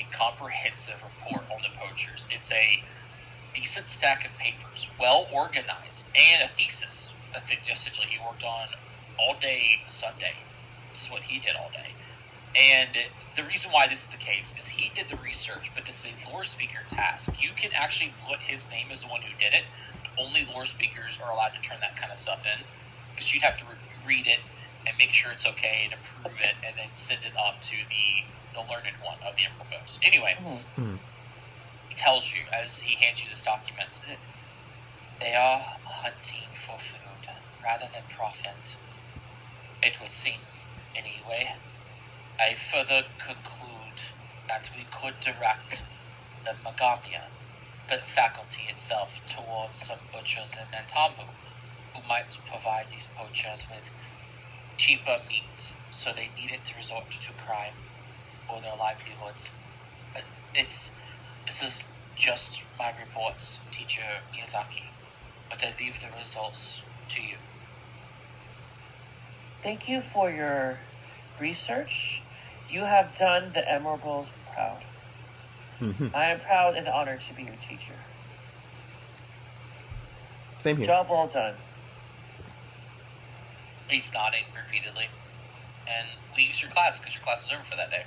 a comprehensive report on the poachers. It's a decent stack of papers, well organized, and a thesis. Essentially, he worked on all day Sunday. This is what he did all day. And the reason why this is the case is he did the research, but this is a lore speaker task. You can actually put his name as the one who did it, but only lore speakers are allowed to turn that kind of stuff in, because you'd have to read it and make sure it's okay and approve it, and then send it up to the learned one of the Emerald Bows. Anyway, he tells you, as he hands you this document, that they are hunting for food rather than profit. It would seem, anyway. I further conclude that we could direct the Magambia, the faculty itself, towards some butchers in Nantambu, who might provide these poachers with cheaper meat, so they needed to resort to crime for their livelihoods. This is just my reports, Teacher Miyazaki, but I leave the results to you. Thank you for your research. You have done the Emerald Bows proud. I am proud and honored to be your teacher. Same here. Job well done. He's nodding repeatedly and leaves your class because your class is over for that day.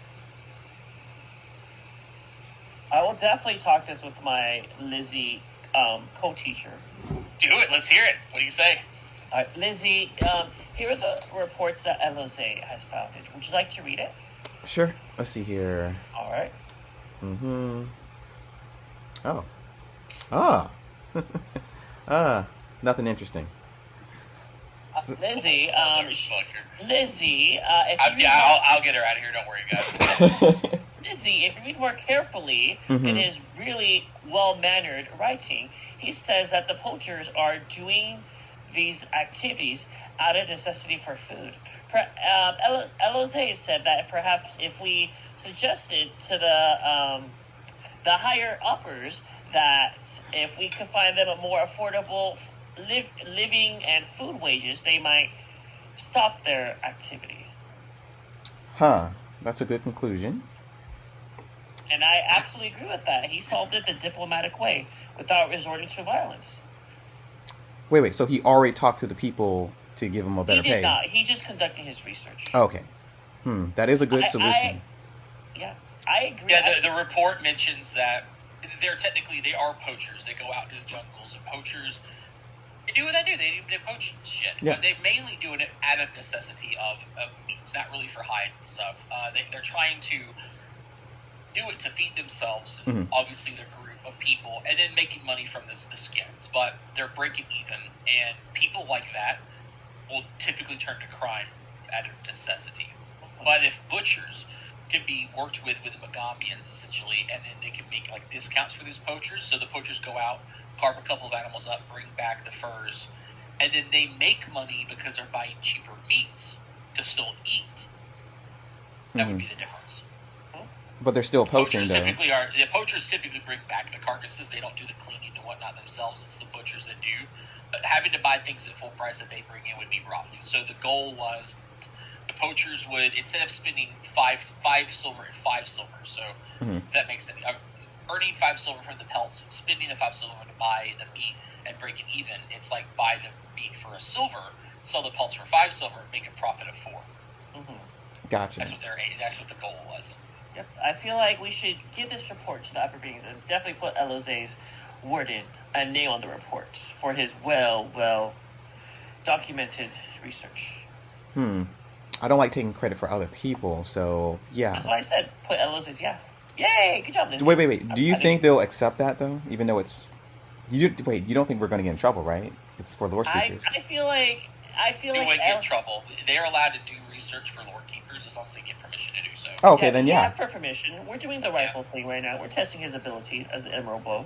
I will definitely talk this with my Lizzie co-teacher. Do it. Let's hear it. What do you say? All right, Lizzie, here are the reports that LOZ has found. Would you like to read it? Sure. Let's see here. All right. Mm-hmm. Oh. Ah. Nothing interesting. Lizzie, Fucker. Lizzie, I'll get her out of here. Don't worry, guys. Lizzie, if you read more carefully Mhm. in his really well-mannered writing, he says that the poachers are doing these activities out of necessity for food. Eloise said that perhaps if we suggested to the higher uppers that if we could find them a more affordable living and food wages, they might stop their activities. Huh. That's a good conclusion. And I absolutely agree with that. He solved it the diplomatic way without resorting to violence. Wait. So he already talked to the people to give him a better He did pay? not. He just conducting his research. Okay. That is a good solution. I agree. Yeah, the report mentions that they are poachers. They go out to the jungles, and poachers, they do what they do. They poach and shit. Yeah. But they're mainly doing it out of necessity of meat, not really for hides and stuff. They're trying to do it to feed themselves, and obviously their group of people, and then making money from the skins. But they're breaking even, and people like that will typically turn to crime out of necessity. But if butchers can be worked with the Megamians, essentially, and then they can make like discounts for these poachers, so the poachers go out, carve a couple of animals up, bring back the furs, and then they make money because they're buying cheaper meats to still eat. That would be the difference. But they're still poaching, though. The poachers typically bring back the carcasses. They don't do the cleaning and whatnot themselves. It's the butchers that do. But having to buy things at full price that they bring in would be rough. So the goal was the poachers would, instead of spending five silver and 5 silver, so that makes it earning 5 silver from the pelts, spending the 5 silver to buy the meat and break it even. It's like buy the meat for a silver, sell the pelts for 5 silver, and make a profit of 4. Gotcha. That's what the goal was. Yep. I feel like we should give this report to the upper beings and definitely put Eloise's word in and name on the report for his well documented research. I don't like taking credit for other people, so yeah. That's why I said put Eloise's. Yeah. Yay! Good job, Lindsay. Wait. Do you think they'll accept that though? Even though it's you don't think we're going to get in trouble, right? It's for lore speakers. I feel like They wouldn't get in trouble. They're allowed to do research for lore keepers as long as they get permission to do so. Oh, okay, then He yeah. asked for permission. We're doing the rifle thing right now. We're testing his ability as an emerald bow.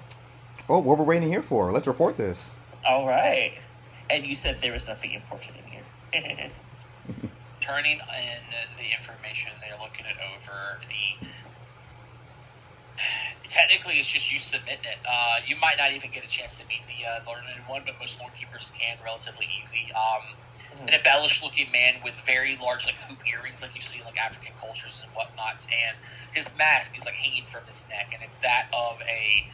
Oh, what we're waiting here for? Let's report this. All right. And you said there was nothing important in here. Turning in the information, they're looking it over. Technically, it's just you submitting it. You might not even get a chance to meet the learned one, but most lore keepers can relatively easy. An embellished-looking man with very large, like hoop earrings, like you see in like African cultures and whatnot, and his mask is like hanging from his neck, and it's that of a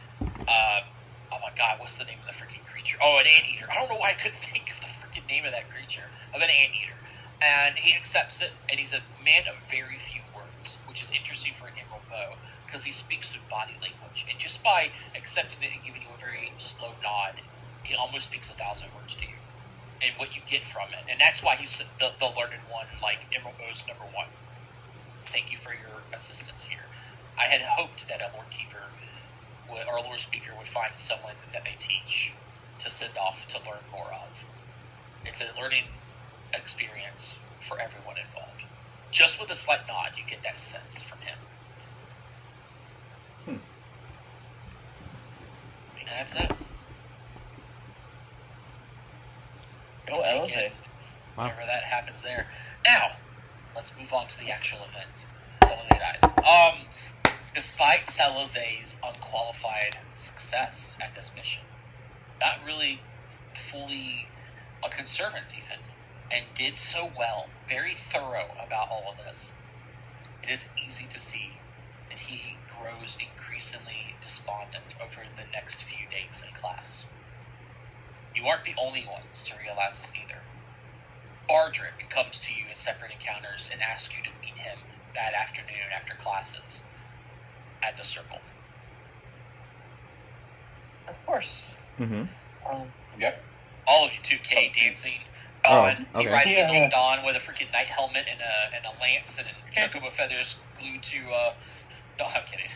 oh my god, what's the name of the freaking creature? Oh, an anteater. I don't know why I couldn't think of the freaking name of that creature. Of an anteater. And he accepts it, and he's a man of very few words, which is interesting for an emerald bow, because he speaks with body language. And just by accepting it and giving you a very slow nod, he almost speaks 1,000 words to you. And what you get from it. And that's why he's the learned one, like Emerald Bow's number 1. Thank you for your assistance here. I had hoped that a lore keeper or a lore speaker would find someone that they teach to send off to learn more of. It's a learning experience for everyone involved. Just with a slight nod, you get that sense from him. And that's it. Oh, Eloise. Whenever that happens there. Now, let's move on to the actual event. Salazay dies. Despite Salazay's unqualified success at this mission, not really fully a conservant even, and did so well, very thorough about all of this, it is easy to see that he grows increasingly despondent over the next few days in class. You aren't the only ones to realize this either. Bardrick comes to you in separate encounters and asks you to meet him that afternoon after classes at the circle. Of course. Mm-hmm. Yep. All of you too, Kate, dancing. Oh, Dawn. He okay. rides Yeah. in Dawn with a freaking knight helmet and a lance and chocobo feathers glued to. No, I'm kidding.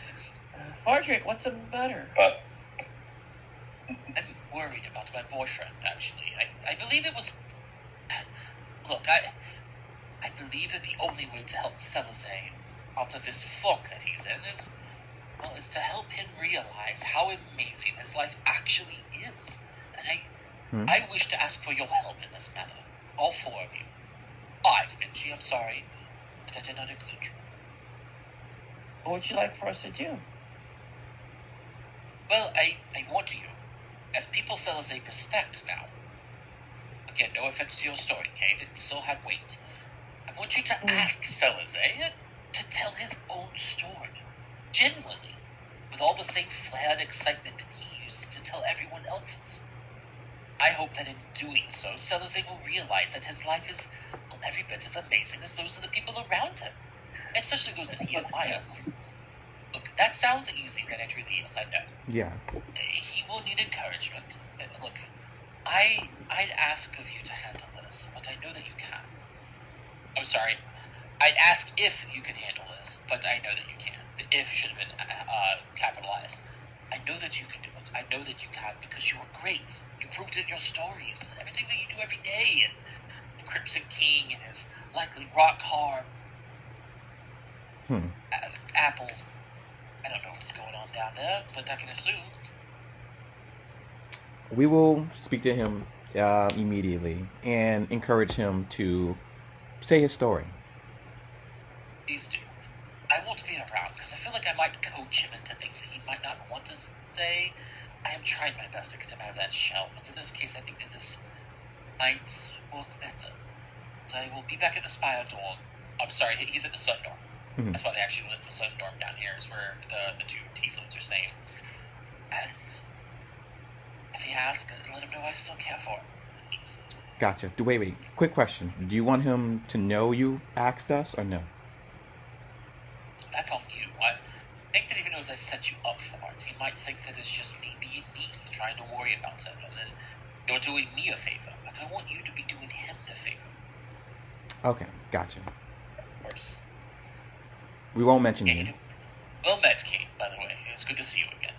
Fardrick, what's the matter? But I'm worried about my boyfriend. Actually, I believe it was. Look, I believe that the only way to help Selazay out of this funk that he's in is to help him realize how amazing his life actually is. And I wish to ask for your help in this matter. All four of you. Five, Benji, I'm sorry, but I did not include you. What would you like for us to do? Well, I want you, as people Selazay respect now. Again, no offense to your story, Kate, it still had weight. I want you to ask Selazay to tell his own story. Genuinely. With all the same flair and excitement that he uses to tell everyone else's. I hope that in doing so, Selazay will realize that his life is every bit as amazing as those of the people around him. Especially those that he admires. Look, that sounds easy, but it really is, I know. Yeah. He will need encouragement. Look, I'd ask of you to handle this, but I know that you can. I'm sorry. I'd ask if you can handle this, but I know that you can. The if should have been capitalized. I know that you can do it. I know that you can because you are great. You proved it in your stories and everything that you do every day. And the Crimson King and his likely rock hard apple. I don't know what's going on down there, but I can assume. We will speak to him immediately and encourage him to say his story. Please do. I won't be around because I feel like I might coach him into things that he might not want to say. I am trying my best to get him out of that shell, but in this case, I think that this might work better. So I will be back at the Spire Dorm. I'm sorry, he's at the Sun Dorm. Mhm. That's why they actually list the Sun Dorm down here, is where the two tieflings are staying. And if he asks, let him know I still care for him. Please. Gotcha. Wait. Quick question. Do you want him to know you asked us or no? That's on you. I think that even knows I've set you up for it. He might think that it's just me being me, trying to worry about him, and then you're doing me a favor. But I want you to be doing him the favor. Okay, gotcha. of course. We won't mention Yeah, you. you do. Well met, Kate, by the way. It's good to see you again.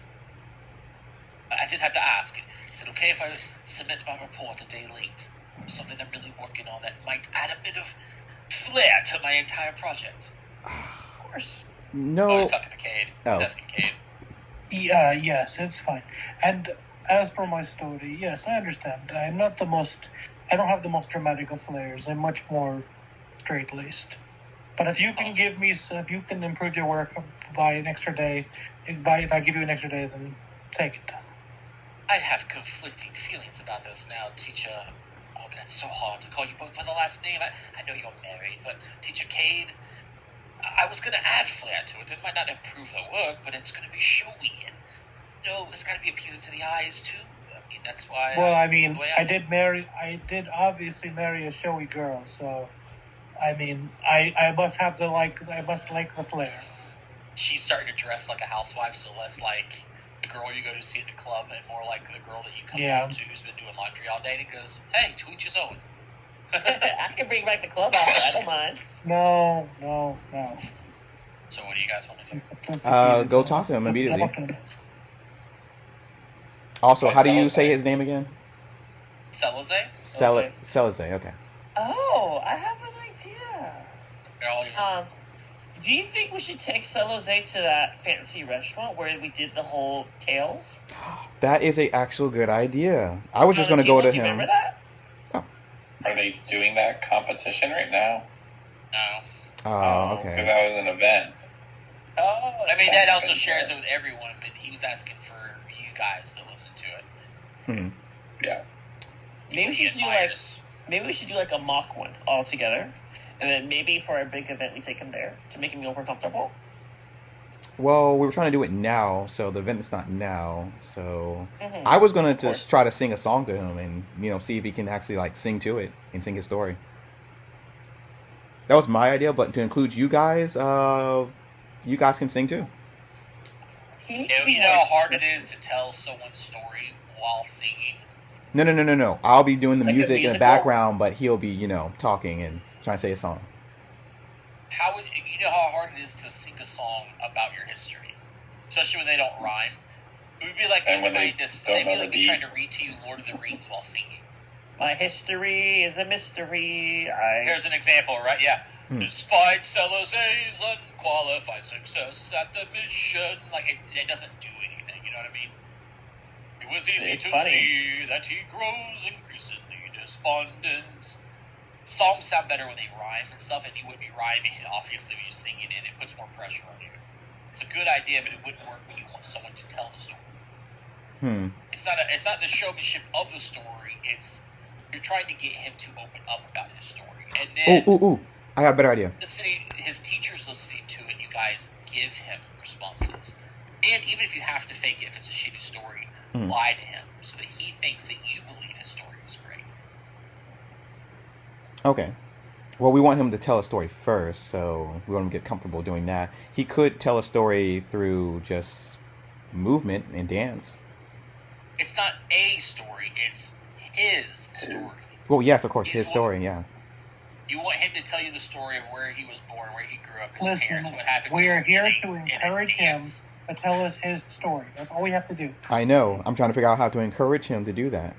I did have to ask. Is it okay if I submit my report a day late? Something I'm really working on that might add a bit of flair to my entire project. Of course. Oh, No. he's talking to Cade. Oh. He's asking Cade. Yes, it's fine. And as per my story, yes, I understand. I don't have the most dramatic of flares. I'm much more straight-laced. But if you can if you can improve your work by an extra day, if I give you an extra day, then take it. I have conflicting feelings about this now, teacher. Oh, God, it's so hard to call you both by the last name. I know you're married, but teacher Cade, I was going to add flair to it. It might not improve the work, but it's going to be showy. And, it's got to be appeasing to the eyes, too. I mean, that's why... Well, I mean, the way I did obviously marry a showy girl, so, I mean, I must like the flair. She's starting to dress like a housewife, so less like the girl you go to see at the club and more like the girl that you come Yeah. home to who's been doing laundry all day and goes, hey, to each his own. I can bring back the club out. I don't mind. No. So what do you guys want to do? Go talk to him immediately. Also, how do you say his name again? Selazay? Selazay, okay. Oh, I have an idea. They're all Do you think we should take Selozay to that fancy restaurant where we did the whole tale? That is a actual good idea. I was just On going the to go table, to do you him. Remember that? Are they doing that competition right now? No. Oh, Because okay. that was an event. Oh, I mean, that also shares it with everyone, but he was asking for you guys to listen to it. Yeah. maybe we He should do like a mock one all together, and then maybe for our big event we take him there to make him feel more comfortable. Well, we were trying to do it now, so the event is not now. So Mhm. I was going to course. just try to sing a song to him and, see if he can actually, sing to it and sing his story. That was my idea, but to include you guys can sing too. He needs to be You know more how hard it explicit. is to tell someone's story while singing? No. I'll be doing the Like a music in the musical? background, but he'll be, talking and trying to say a song. How would you know how hard it is to sing a song about your history, especially when they don't rhyme? It would be like And me when they trying to. don't It'd be know like the me beat. trying to read to you Lord of the Rings while singing. My history is a mystery. Here's an example, right? Yeah. Hmm. Despite Salazar's unqualified success at the mission, like it doesn't do anything. You know what I mean? It was easy It's to funny. see that he grows increasingly despondent. Songs sound better when they rhyme and stuff, and you wouldn't be rhyming, obviously, when you sing it, and it puts more pressure on you. It's a good idea, but it wouldn't work when you want someone to tell the story. It's not the showmanship of the story. It's you're trying to get him to open up about his story, and then Ooh. I got a better idea. his teachers listening to it. You guys give him responses, and even if you have to fake it, if it's a shitty story, lie to him so that he thinks that you believe his story is great. Okay. Well, we want him to tell a story first, so we want him to get comfortable doing that. He could tell a story through just movement and dance. It's not a story; it's his story. Well, yes, of course, He's his one- story, yeah. You want him to tell you the story of where he was born, where he grew up, his Listen, parents, what happened we to are him. here in to a encourage him dance. to tell us his story. That's all we have to do. I know. I'm trying to figure out how to encourage him to do that.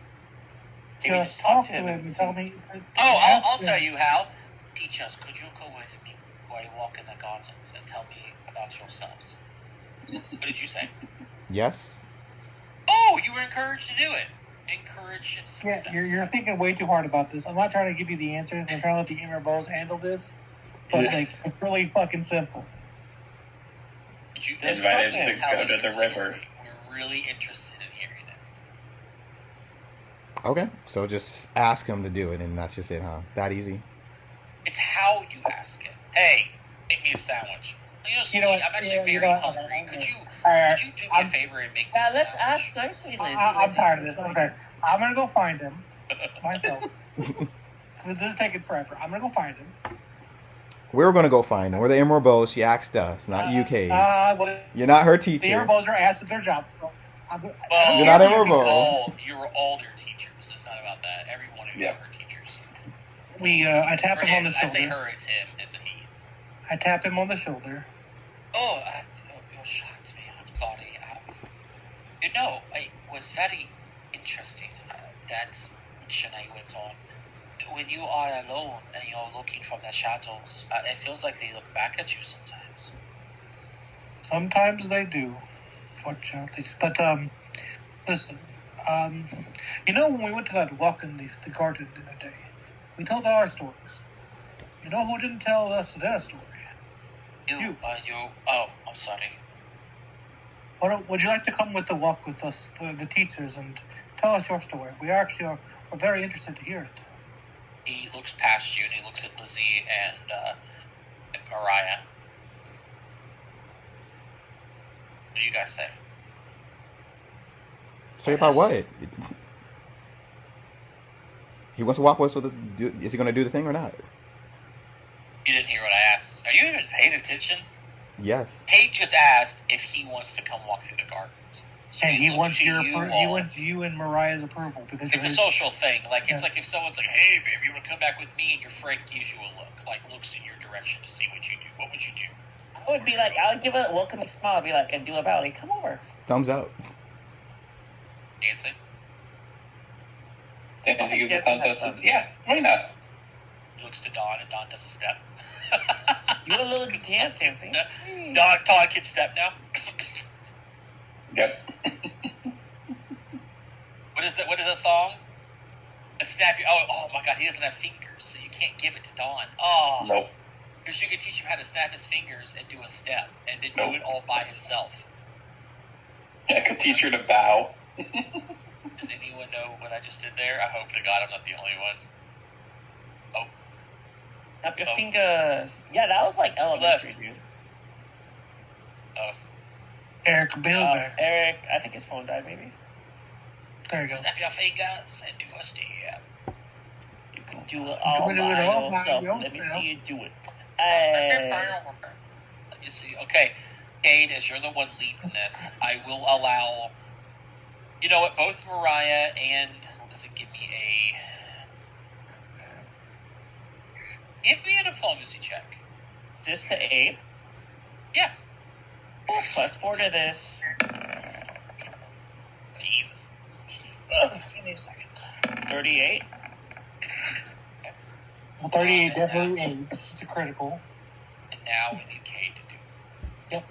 Maybe Just just talk to him and tell me. Oh, ask I'll him. tell you how. Teach us. Could you go with me while you walk in the gardens and tell me about yourselves? What did you say? Yes? Oh, you were encouraged to do it. Encourage its Yeah, success. you're thinking way too hard about this. I'm not trying to give you the answers. I'm trying to let the inner balls handle this. But like, it's really fucking simple. Would you Invited please to tell go us to the your river. story? We're really interested in hearing it. Okay. So just ask him to do it, and that's just it, huh? That easy? It's how you ask it. Hey, make me a sandwich. You know what? I'm actually very hungry. Could you do me a favor and make me Yeah, a let's sandwich? ask nicely. I'm tired of this. Okay, I'm gonna go find him myself. This is taking forever. I'm gonna go find him. We're going to go find him. We're the Emerald Bows. She asked us, not you, Kate. Well, You're not her the teacher. inner balls are asked at their job. So Well, You're not you're Emerald. all their teachers. It's not about that. Every one of you Yeah. are her teachers. I tapped Or him on the him. I say shoulder. her, it's him. It's a he. I tapped him on the shoulder. You shocked me. I'm sorry. It was very interesting that mission I went on. When you are alone and you're looking from the shadows, it feels like they look back at you sometimes. Sometimes they do, fortunately. But listen, when we went to that walk in the garden the other day, we told our stories. You know who didn't tell us their story? You. Oh, I'm sorry. Would you like to come with the walk with us, the teachers, and tell us your story? We actually are very interested to hear it. He looks past you and he looks at Lizzie and Mariah. What do you guys say? Say about what? He wants to walk with us. Is he going to do the thing or not? You didn't hear what I asked. Are you even paying attention? Yes. Kate just asked if he wants to come walk through the gardens. So And he looked wants to he all. wants you and Mariah's approval because It's a you're- social thing. Like it's Yeah. like if someone's like, "Hey, babe, you want to come back with me?" and your friend gives you a look, like looks in your direction to see what you do. What would you do? I would be like, I would give a welcoming smile, I'd be like, and do a bow, like, come over. Thumbs up. Dancing. Nancy gives a thumbs up. Says, yeah, join us. He looks to Dawn, and Dawn does a step. You a little dance, dancing. Dawn can step now. Yep. What is that song? A snap your. Oh my God, he doesn't have fingers, so you can't give it to Dawn. Oh. Nope. Because you could teach him how to snap his fingers and do a step, and then Nope. do it all by himself. I could teach her to bow. Does anyone know what I just did there? I hope to God I'm not the only one. Snap your Oh. fingers. Yeah, that was like elementary, Left. dude. Eric Billback. Eric, I think his phone died, maybe. There you go. Snap your fingers and do a step. You can do it all can do it all by by yourself. Let me yourself. see you do it. Let me see. Okay, Kate, as you're the one leading this, I will allow You know what? Both Mariah and give me a diplomacy check. Just the 8. Yeah. +4 to this. Jesus. Give me a second. 38. Well, 38 definitely aids. It's a critical. And now we need Cade to do. Yep.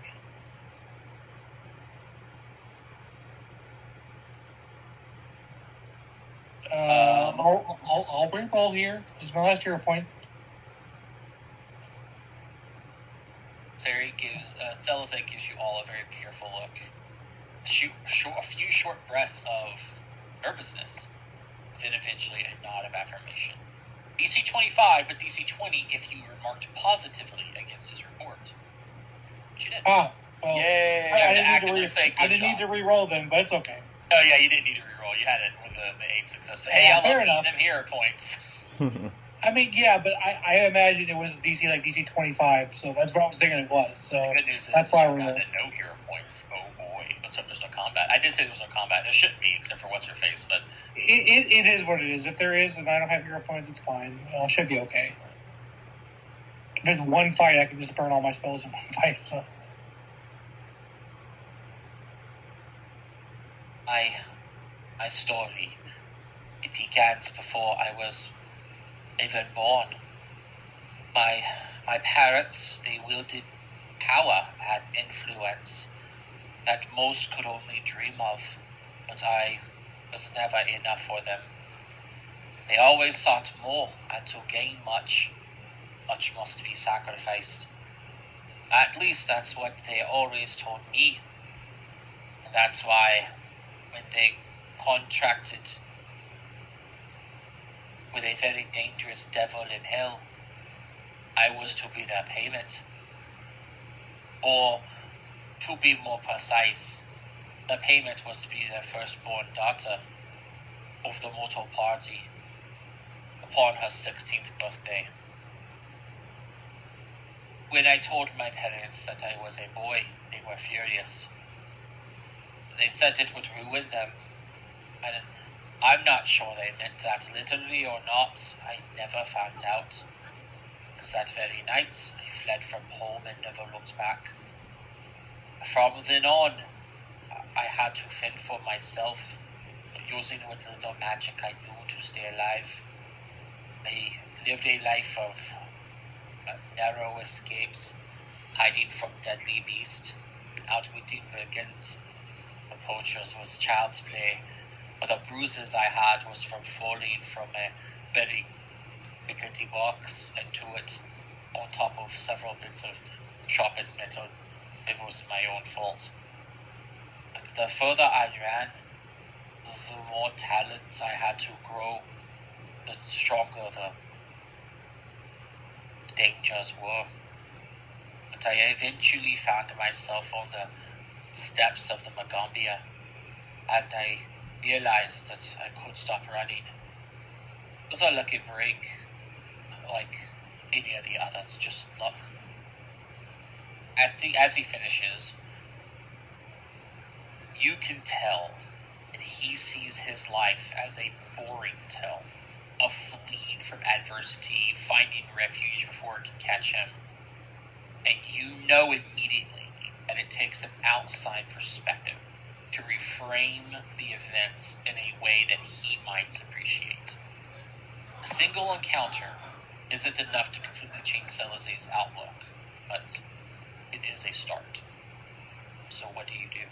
I'll re-roll here. It's my last hero point. Terry gives Zelazay gives you all a very careful look. A few short breaths of nervousness, then eventually a nod of affirmation. DC 25, but DC 20 if you remarked positively against his report. Which you did. Ah, well, Yay! I didn't need to re-roll then, but it's okay. Oh yeah, you didn't need to reroll. You had it with the 8 success. But hey, Yeah, I fair love enough. them hero points. I mean, yeah, but I imagine it was DC 25, so that's what I was thinking it was. So The good news is that's why you're we're down to no hero points. Oh boy. Let's hope there's no combat. I did say there was no combat. There shouldn't be, except for what's her face, but it is what it is. If there is, and I don't have hero points, it's fine. It should be okay. If there's one fight, I can just burn all my spells in one fight. So my story, it began before I was even born. My parents, they wielded power and influence that most could only dream of, but I was never enough for them. They always sought more, and to gain much must be sacrificed. At least that's what they always told me. And that's why when they contracted with a very dangerous devil in hell, I was to be their payment. Or, to be more precise, the payment was to be their firstborn daughter of the mortal party upon her 16th birthday. When I told my parents that I was a boy, they were furious. They said it would ruin them, and I'm not sure they meant that literally or not. I never found out, because that very night I fled from home and never looked back. From then on, I had to fend for myself, using what little magic I knew to stay alive. I lived a life of narrow escapes, hiding from deadly beasts, outwitting brigands. The poachers was child's play, but the bruises I had was from falling from a very rickety box into it, on top of several bits of sharpened metal. It was my own fault. But the further I ran, the more talents I had to grow, the stronger the dangers were. But I eventually found myself on the steps of the Magambia, and I realized that I could stop running. It was a lucky break, like any of the others, just luck. As he finishes, you can tell that he sees his life as a boring tale of fleeing from adversity, finding refuge before it can catch him. And you know immediately that it takes an outside perspective to reframe the events in a way that he might appreciate. A single encounter isn't enough to completely change Zelazay's outlook, but it is a start. So what do you do?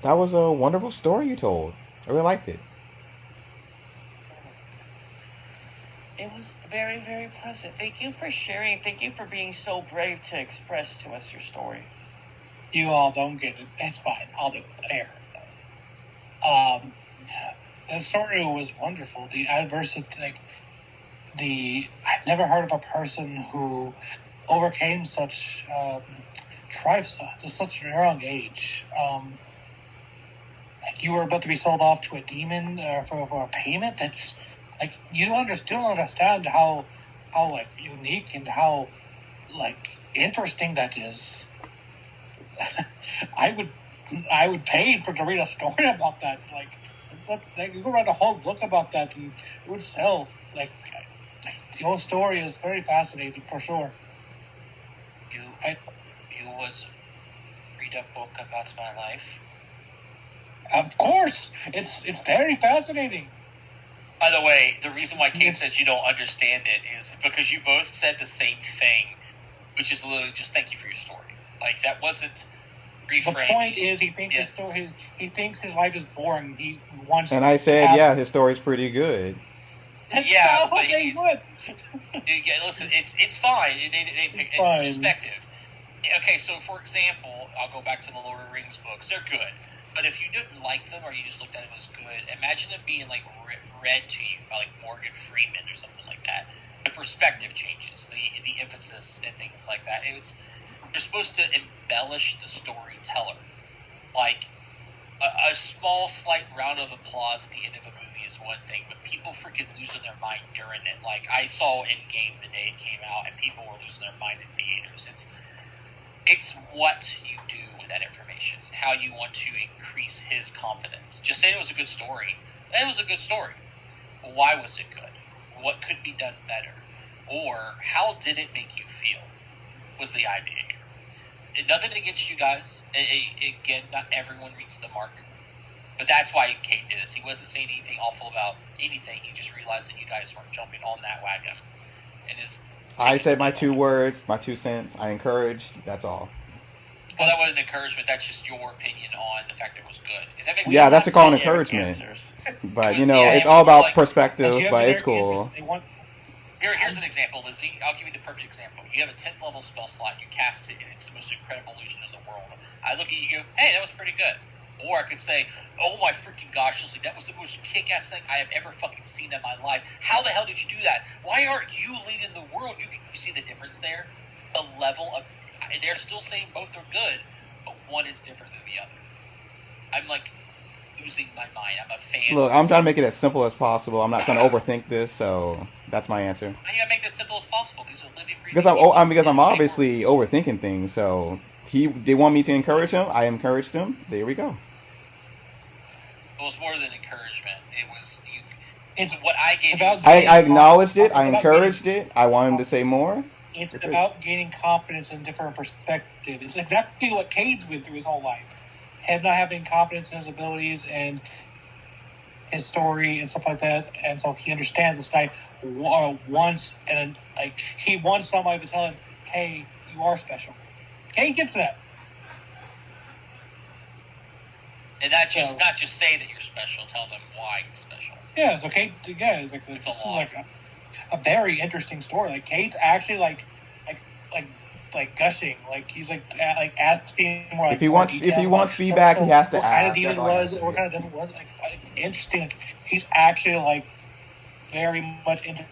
That was a wonderful story you told. I really liked it. It was very, very pleasant. Thank you for sharing. Thank you for being so brave to express to us your story. you all don't get it. It's fine. I'll do it. There. The story was wonderful. The adversity, I've never heard of a person who overcame such tribes at such a young age. Like you were about to be sold off to a demon for a payment. That's like you don't understand how like unique and how like interesting that is. I would pay to read a story about that. Like you could write a whole book about that, and it would sell. Like the whole story is very fascinating for sure. You would read a book about my life? Of course, it's very fascinating. By the way, the reason why Kate says you don't understand it is because you both said the same thing, which is literally just thank you for your story. Like, that wasn't reframed. The point is, he thinks he thinks his life is boring. He wants. And I said, yeah, his story's pretty good. Yeah, but yeah, listen, it's fine. It's fine. Perspective. Okay, so for example, I'll go back to the Lord of the Rings books. They're good. But if you didn't like them or you just looked at them as good, imagine them being like read to you by like Morgan Freeman or something like that. The perspective changes, the emphasis and things like that. You're supposed to embellish the storyteller. Like a small, slight round of applause at the end of a movie is one thing, but people freaking losing their mind during it. Like I saw Endgame the day it came out, and people were losing their mind in theaters. It's what you do with that information, how you want to increase his confidence. Just say it was a good story. It was a good story. Why was it good? What could be done better? Or how did it make you feel? Was the idea here. Nothing against you guys. Again, not everyone reaches the mark. But that's why Kate did this. He wasn't saying anything awful about anything. He just realized that you guys weren't jumping on that wagon. And I said my 2 words, my 2 cents. I encouraged. That's all. Well, that wasn't encouragement. That's just your opinion on the fact it was good. If that makes yeah, sense. that's a call encouragement. But, it's all about perspective, but it's cool. Here's an example, Lizzie. I'll give you the perfect example. You have a 10th level spell slot. You cast it, and it's the most incredible illusion in the world. I look at you and go, hey, that was pretty good. Or I could say, oh my freaking gosh, Lizzie, that was the most kick-ass thing I have ever fucking seen in my life. How the hell did you do that? Why aren't you leading the world? You see the difference there? The level of... They're still saying both are good, but one is different than the other. I'm like losing my mind. I'm a fan. Look, I'm trying to make it as simple as possible. I'm not trying to overthink this, so that's my answer. How you gotta make this simple as possible? These are living, breathing because I'm obviously overthinking things. So they want me to encourage him. I encouraged him. There we go. It was more than encouragement. It's what I gave you. I acknowledged it. I encouraged it. I want him to say more. It's about gaining confidence in different perspectives. It's exactly what Cade's went through his whole life. Him not having confidence in his abilities and his story and stuff like that. And so he understands this guy wants, and like he wants somebody to tell him, hey, you are special. Cade gets that. And not just say that you're special, tell them why you're special. Yeah, so Cade, it's like this is like a very interesting story. Like Cade's actually like gushing. Like he's like asking more. Like, if he wants feedback, he has to ask. What kind of deal it was? Like interesting. Like, he's actually like very much into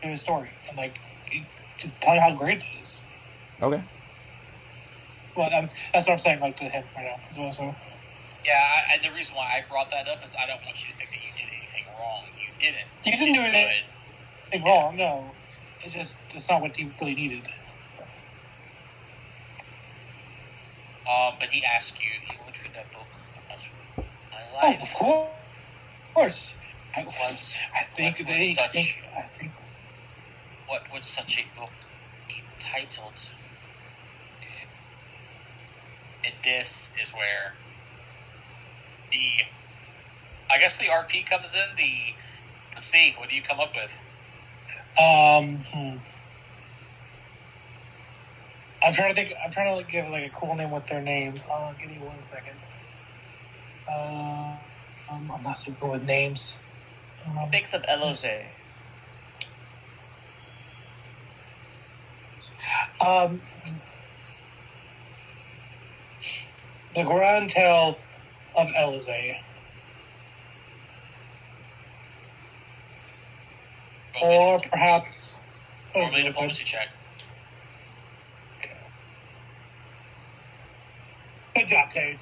his story and like just tell you how great it is. Okay. Well, that's what I'm saying. Like to him right now as well. So. Yeah, and the reason why I brought that up is I don't want you to think that you did anything wrong. You didn't. You didn't do anything wrong. No, it's not what he really needed. But he asked you would read that book about my life. Oh, of course. What would such a book be titled? And this is where I guess the RP comes in. Let's see, what do you come up with? I'm trying to give like a cool name with their names. Give me 1 second. I'm not so good with names. Mix of Elose. The Grand Tale of Elise. Or perhaps... Or a diplomacy check. Good job, Cade.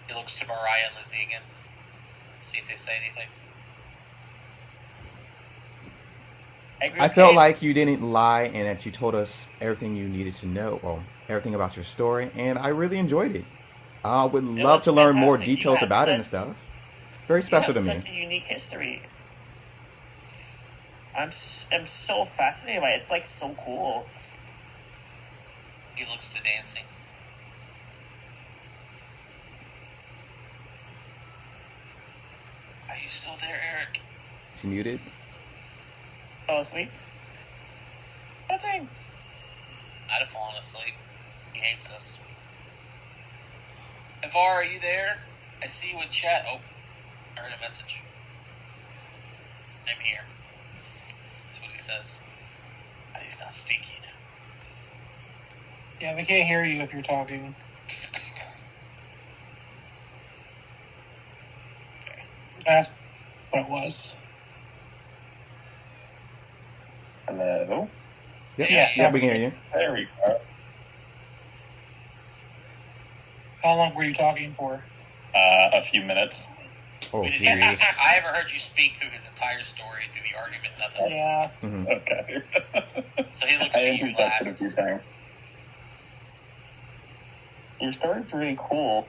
He looks to Mariah and Lizzie again. See if they say anything. agree I with felt Kate. like you didn't lie and that you told us everything you needed to know, well, everything about your story, and I really enjoyed it. I would love was to learn more fantastic. You details have about it and such- stuff. Very You special have to such me. a unique history. I'm so fascinated by it. It's like so cool. He looks to dancing. Are you still there, Eric? Is he muted? Fall asleep. That's it. I'd have fallen asleep. He hates us. Evar, are you there? I see you in chat. Oh, I heard a message. I'm here. That's what he says. And he's not speaking. Yeah, we can't hear you if you're talking. That's what it was. Hello? Yep. Yes, Yeah, we can hear you. There we go. How long were you talking for? A few minutes. Oh, We didn't- jeez. I haven't heard you speak through his entire story, through the argument, nothing. Yeah. Mhm. Okay. So he looks I to you interjected a last. few times. Your story's really cool.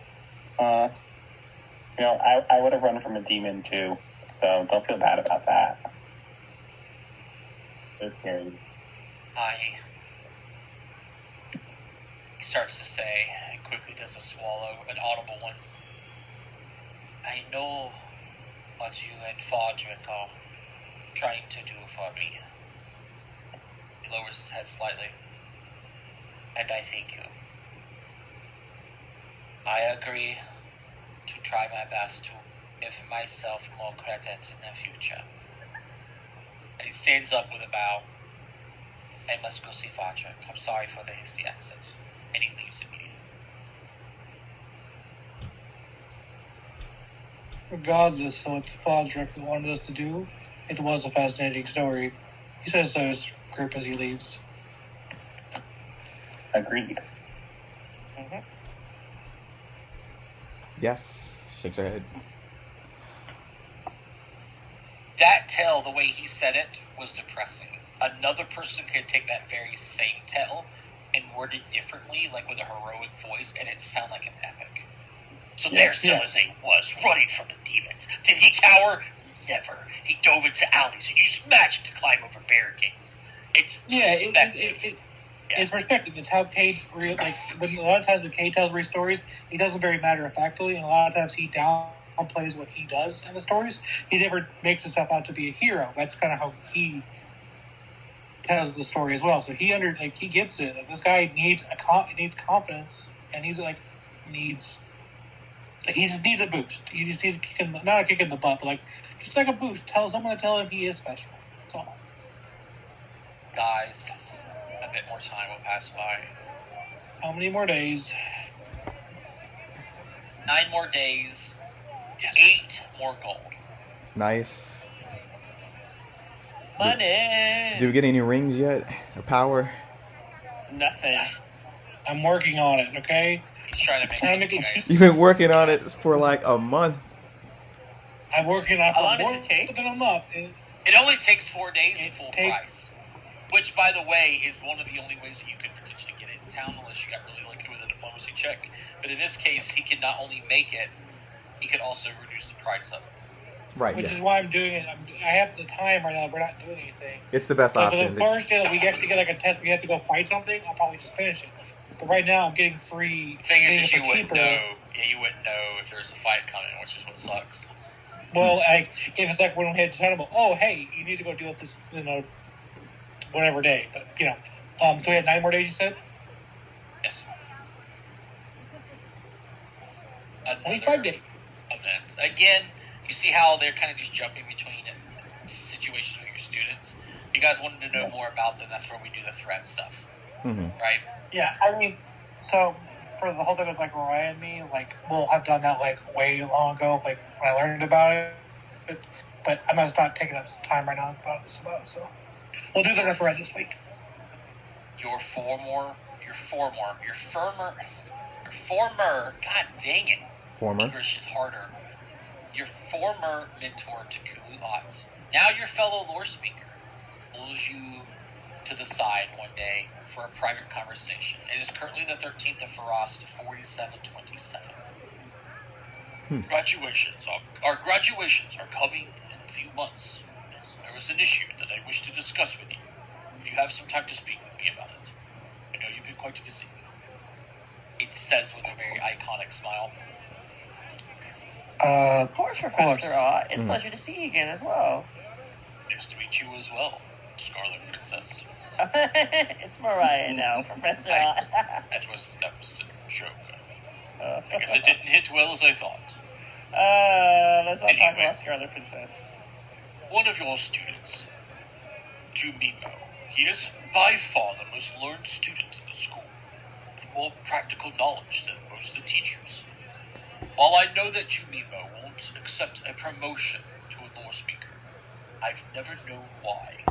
I would have run from a demon too, so don't feel bad about that. It's scary. He starts to say, and quickly does a swallow, an audible one. I know what you and Fodrick are trying to do for me. He lowers his head slightly. And I thank you. I agree to try my best to give myself more credit in the future. And he stands up with a bow. I must go see Fodrick. I'm sorry for the hasty accent. And he leaves immediately. Regardless of what Fodrick wanted us to do, it was a fascinating story. He says so to his group as he leaves. Agreed. Yes. Shakes her head. That tale, the way he said it, was depressing. Another person could take that very same tale and word it differently, like with a heroic voice, and it sound like an epic. So there Selazane was, running from the demons. Did he cower? Never. He dove into alleys and used magic to climb over barricades. It's perspective. It's perspective. It's how Cade when a lot of times when Cade tells Reese stories, he does it very matter of factly, and a lot of times he downplays what he does in the stories. He never makes himself out to be a hero. That's kind of how he tells the story as well. So he gets it. Like, this guy needs confidence, and he just needs a boost. He just needs not a kick in the butt, but just like a boost. Tell someone to tell him he is special. That's all. Guys, a bit more time will pass by. How many more days? 9 more days. Yes. 8 more gold. Nice. Money. Did we get any rings yet? Or power? Nothing. I'm working on it. Okay. He's trying to make I'm it, making- guys. You've been working on it for like a month. I'm working on it How long for does more it take? than a month. It only takes 4 days at It full takes- price. Which, by the way, is one of the only ways that you could potentially get it in town, unless you got really lucky with a diplomacy check. But in this case, he can not only make it, he can also reduce the price of it. Right. Which Yeah. is why I'm doing it. I have the time right now. We're not doing anything. It's the best Like, option. the first day that we get to get a test, we have to go fight something. I'll probably just finish it. But right now, I'm getting free. The thing is, getting is it you for wouldn't cheaper. know. Yeah, you wouldn't know if there's a fight coming, which is what sucks. Well, if it's like when we had to tell them, oh, hey, you need to go deal with this, whatever day. But so we had 9 more days. You said Yes. 25 days. Event. Again, you see how they're kind of just jumping between situations with your students. If you guys wanted to know more about them, that's where we do the threat stuff, Mhm. right? Yeah, I mean, so for the whole thing with Mariah and me, we'll have done that way long ago, when I learned about it. But I'm just not taking up time right now about this. So we'll do the thread this week. Your former, God dang it, Former. English is harder. Your former mentor to Kulu Otz, now your fellow lore speaker, pulls you to the side one day for a private conversation. It is currently the 13th of Frost, 4727. Our graduations are coming in a few months. There is an issue that I wish to discuss with you. If you have some time to speak with me about it. I know you've been quite busy. It says with a very iconic smile. Of course, Professor Ott. It's a pleasure to see you again as well. Nice to meet you as well, Scarlet Princess. It's Mariah now, Professor Ott. That was a joke. I guess it didn't hit well as I thought. Let's not talk about Scarlet Princess. One of your students, Jumimo, he is by far the most learned student in the school, with more practical knowledge than most of the teachers. While I know that Jumimo won't accept a promotion to a lore speaker, I've never known why.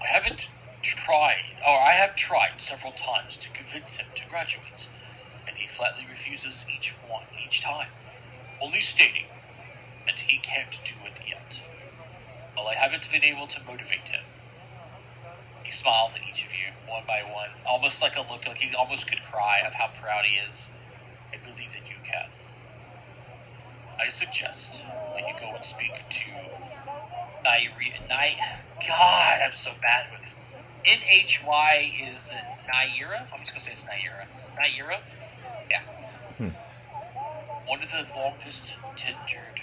I have tried several times to convince him to graduate, and he flatly refuses each time, only stating that he can't do it yet. Well, I haven't been able to motivate him. He smiles at each of you, one by one, almost like a look like he almost could cry of how proud he is. I believe that you can. I suggest that you go and speak to God, I'm so bad with it. NHY is Naira? I'm just going to say it's Naira. Naira? Yeah. One of the longest tenured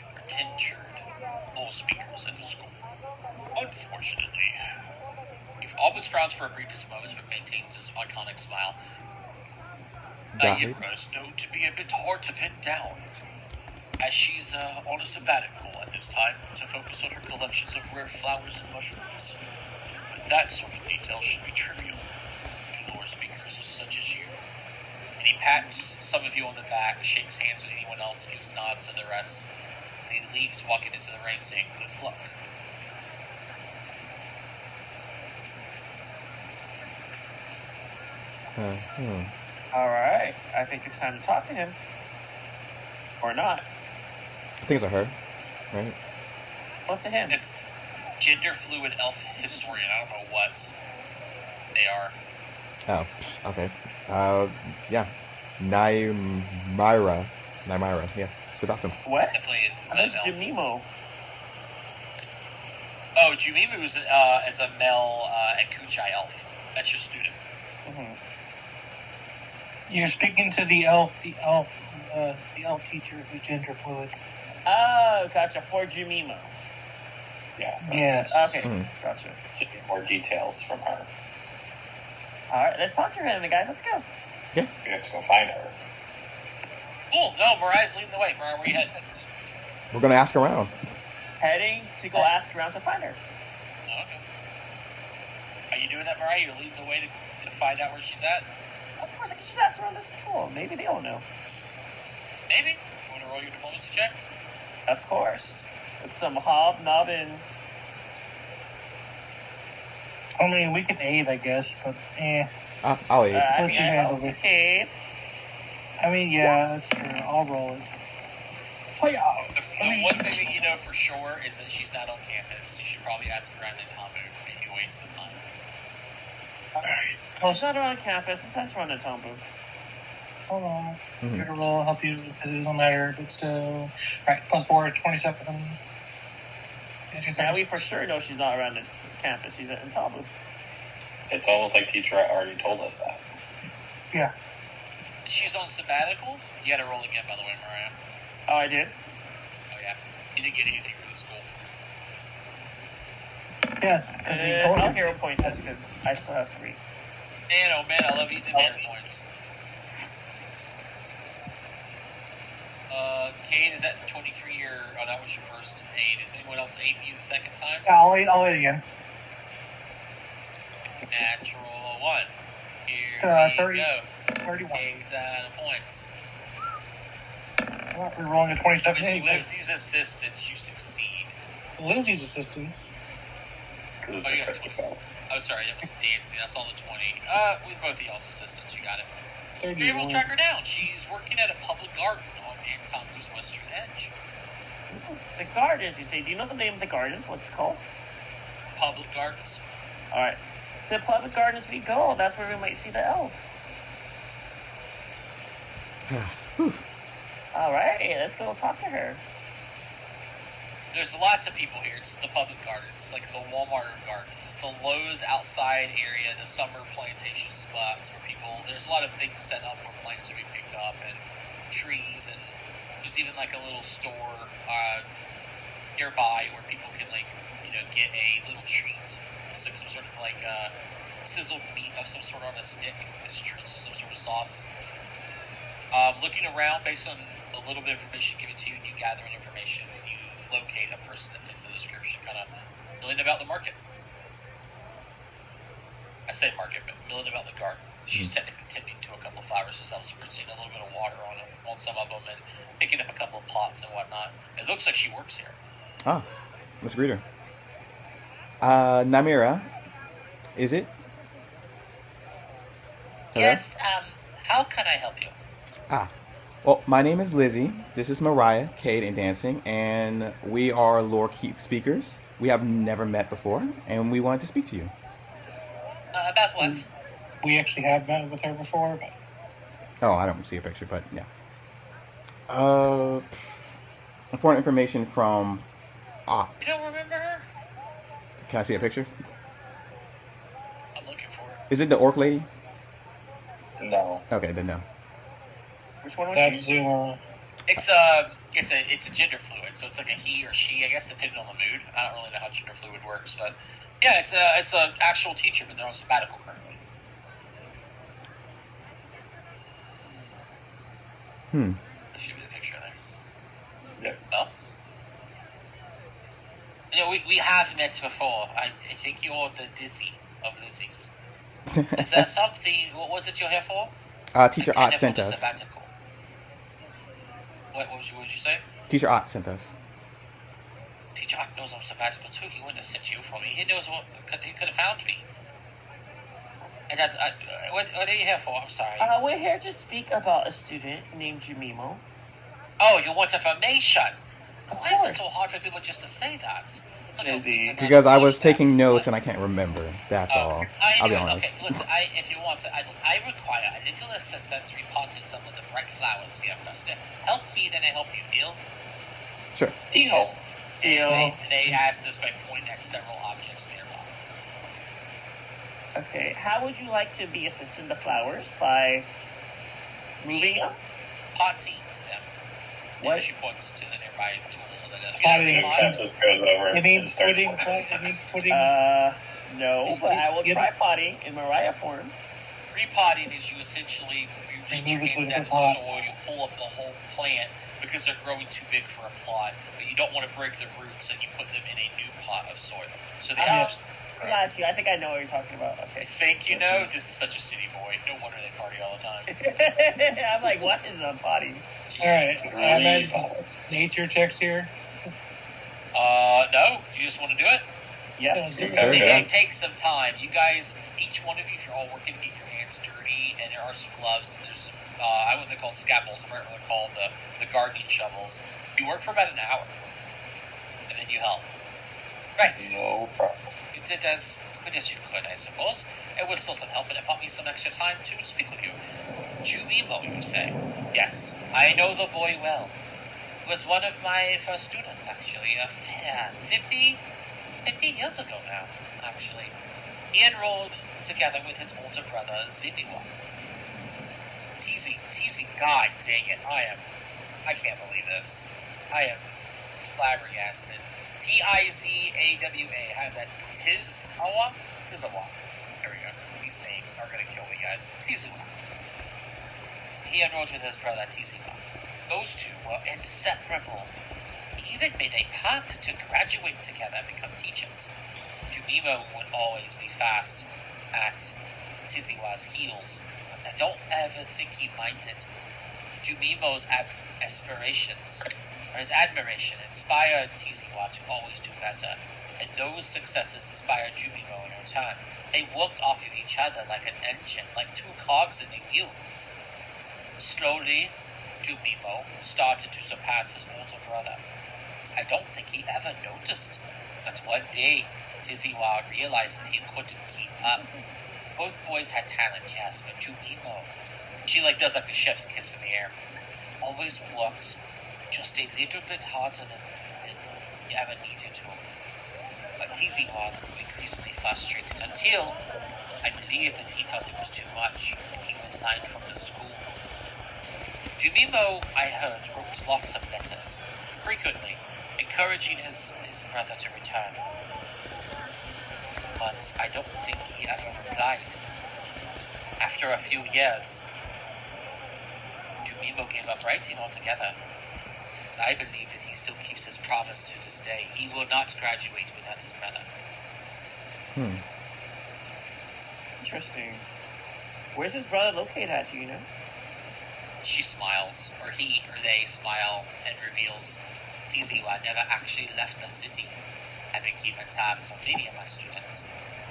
lore speakers in the school. Unfortunately, he almost frowns for a briefest moment, but maintains his iconic smile. Naira is known to be a bit hard to pin down, as she's on a sabbatical at this time to focus on her collections of rare flowers and mushrooms. But that sort of detail should be trivial to lore speakers such as you. And he pats some of you on the back, shakes hands with anyone else, gives nods to the rest, and he leaves walking into the rain saying, "Good luck." Alright, I think it's time to talk to him. Or not. I think it's a her, right? What's a him? It's gender fluid elf historian. I don't know what they are. Oh, okay. Yeah. Naimira. Yeah. Let's go talk to him. What? Definitely That's an elf. Jumimo. Oh, Jumimu is a male Enkuchai elf. That's your student. You're speaking to the elf teacher who's gender fluid. Oh, gotcha. For Jumimo. Yeah. Yes. Okay, gotcha. Just need more details from her. Alright, let's talk to him, guys. Let's go. We have to go find her. Cool. No, Mariah's leading the way. Mariah, where you heading? We're gonna ask around. Heading to go ask around to find her. Oh, okay. Are you doing that, Mariah? You're leading the way to find out where she's at? Of course, I can just ask around the school. Maybe they all know. Maybe. You want to roll your diplomacy check? Of course. With some hobnobbing. I mean, we can aid, I guess, but I'll aid. I Let mean, you I handle know. this. Okay. I mean, yeah, that's true. I'll roll it. Oh, yeah. The one thing that you know for sure is that she's not on campus. You should probably ask around in Tamu if you waste the time. Well, it's not around campus. It's not around the town booth. Hold on. Computer roll, help you because it doesn't matter, but still. Right, +4, 27. Now we for sure know she's not around the campus. She's in town booth. It's almost like teacher already told us that. Yeah. She's on sabbatical? You gotta roll again, by the way, Mariah. Oh, I did? Oh, yeah. You didn't get anything for the school. Yeah. 'cause we told I'll you. hero point test because I still have 3. Man, oh man, I love using hero points. Cade, is that 23 or... Oh, that was your first aid. Is anyone else aid you the second time? Yeah, I'll aid again. Natural 1. Here 30. we go. 31. Cade's out of points. I'm not re-rolling a 27 With anyway. Lizzie's assistance, you succeed. Lizzie's assistance. Because it's Oh, a yeah. crystal spells. Oh, sorry, that was Nancy. That's all the 20. With both of y'all's assistants, you got it. Be able to 31. track her down. She's working at a public garden on Antonu's western edge. The gardens, you say. Do you know the name of the garden? What's it called? Public gardens. Alright. To Pleasant Gardens we go. That's where we might see the elf. Alright, let's go talk to her. There's lots of people here. It's the public gardens. It's like the Walmart of gardens. It's the Lowe's outside area, the summer plantation spots where people. There's a lot of things set up where plants will be picked up and trees, and there's even like a little store nearby where people can get a little treat. So some sort of like sizzled meat of some sort on a stick that's treated to some sort of sauce. Looking around based on a little bit of information given to you, and you gathering information, and you locate a person that fits the description, kind of milling about the market. I say market, but milling about the garden. She's technically tending to a couple of flowers herself, spritzing a little bit of water on some of them, and picking up a couple of pots and whatnot. It looks like she works here. Ah, let's greet her. Namira, is it? Hello? Yes, how can I help you? Well, my name is Lizzie. This is Mariah, Cade, and Dancing, and we are Lore Keep speakers. We have never met before, and we wanted to speak to you. About what? We actually have met with her before, but Oh, I don't see a picture, but yeah. Important information from Ops. You don't remember her? Can I see a picture? I'm looking for her. Is it the orc lady? No. Okay, then no. Which one was that's she? It's a gender fluid, so it's like a he or she, I guess, depending on the mood. I don't really know how gender fluid works, but yeah, it's a actual teacher, but they're on sabbatical currently. There should be the picture there. Yep. Oh. We have met before. I think you're the Dizzy of Lizzie's. Is there something? What was it you're here for? Teacher I Ott never sent was us. sabbatical. What would you say? Teacher Ott sent us. Teacher Ott knows I'm sabbatical too. He wouldn't have sent you for me. He knows he could have found me. And that's what are you here for? I'm sorry. We're here to speak about a student named Jumimo. Oh, you want information? Of Why is it course. so hard for people just to say that? Look, Maybe. Because I was taking notes and I can't remember. That's all. I'll be Okay, honest. listen, if you want to, I require a little assistance repotting some of the bright flowers here first. Help me, then I help you, deal? Sure. Deal. They ask this by pointing at several objects nearby. Okay, how would you like to be assisting the flowers? By moving them? Potting them. What? She points to the nearby tools of the desk. Potting. Francis goes over you mean and starts putting No, but I will try potting in Mariah form. Repotting is you essentially reach your hands out into the soil, you pull up the whole plant because they're growing too big for a plot, but you don't want to break the roots and you put them in a new pot of soil. So they Got you. I think I know what you're talking about. Okay. think you know, this is such a city boy. No wonder they party all the time. I'm like, what is a potty? Alright, I imagine nature checks here. No, you just want to do it? Yeah. Sure, It yeah. takes some time. You guys, each one of you, if you're all working, get your hands dirty, and there are some gloves, and there's some, I wouldn't call scalpels, I'm not really called the gardening shovels. You work for about an hour, and then you help. Right. No problem. You did as good as you could, I suppose. It was still some help, and it bought me some extra time to speak with you. Jumimo, you say? Yes, I know the boy well. He was one of my first students, actually, a fair 50 years ago now, actually. He enrolled together with his older brother, Zimiwa. Teasing, god dang it, I can't believe this. I am flabbergasted. Tizawa has a Tizawa? There we go. These names are gonna kill me, guys. Tizawa. He enrolled with his brother, Tizawa. Those two were inseparable. Even made a pact to graduate together and become teachers. Jumimo would always be fast at Tiziwa's heels, but I don't ever think he minded. Jumimo's aspirations, or his admiration, inspired Tiziwa to always do better, and those successes inspired Jumimo in return. They worked off of each other like an engine, like two cogs in a wheel. Slowly, Jumimo started to surpass his older brother. I don't think he ever noticed. But one day, Tiziwa realized he couldn't keep up. Both boys had talent, yes, but Jumimo, she does the chef's kiss in the air, always worked just a little bit harder than you ever needed to. But Tiziwa grew increasingly frustrated until I believe that he felt it was too much and he resigned from the school. Jumimo, I heard, wrote lots of letters, frequently, encouraging his brother to return. But I don't think he ever replied. After a few years, Jumimo gave up writing altogether. I believe that he still keeps his promise to this day. He will not graduate without his brother. Interesting. Where's his brother located at, do you know? She smiles, or he or they smile, and reveals Tiziwa never actually left the city, having given tabs on many of my students.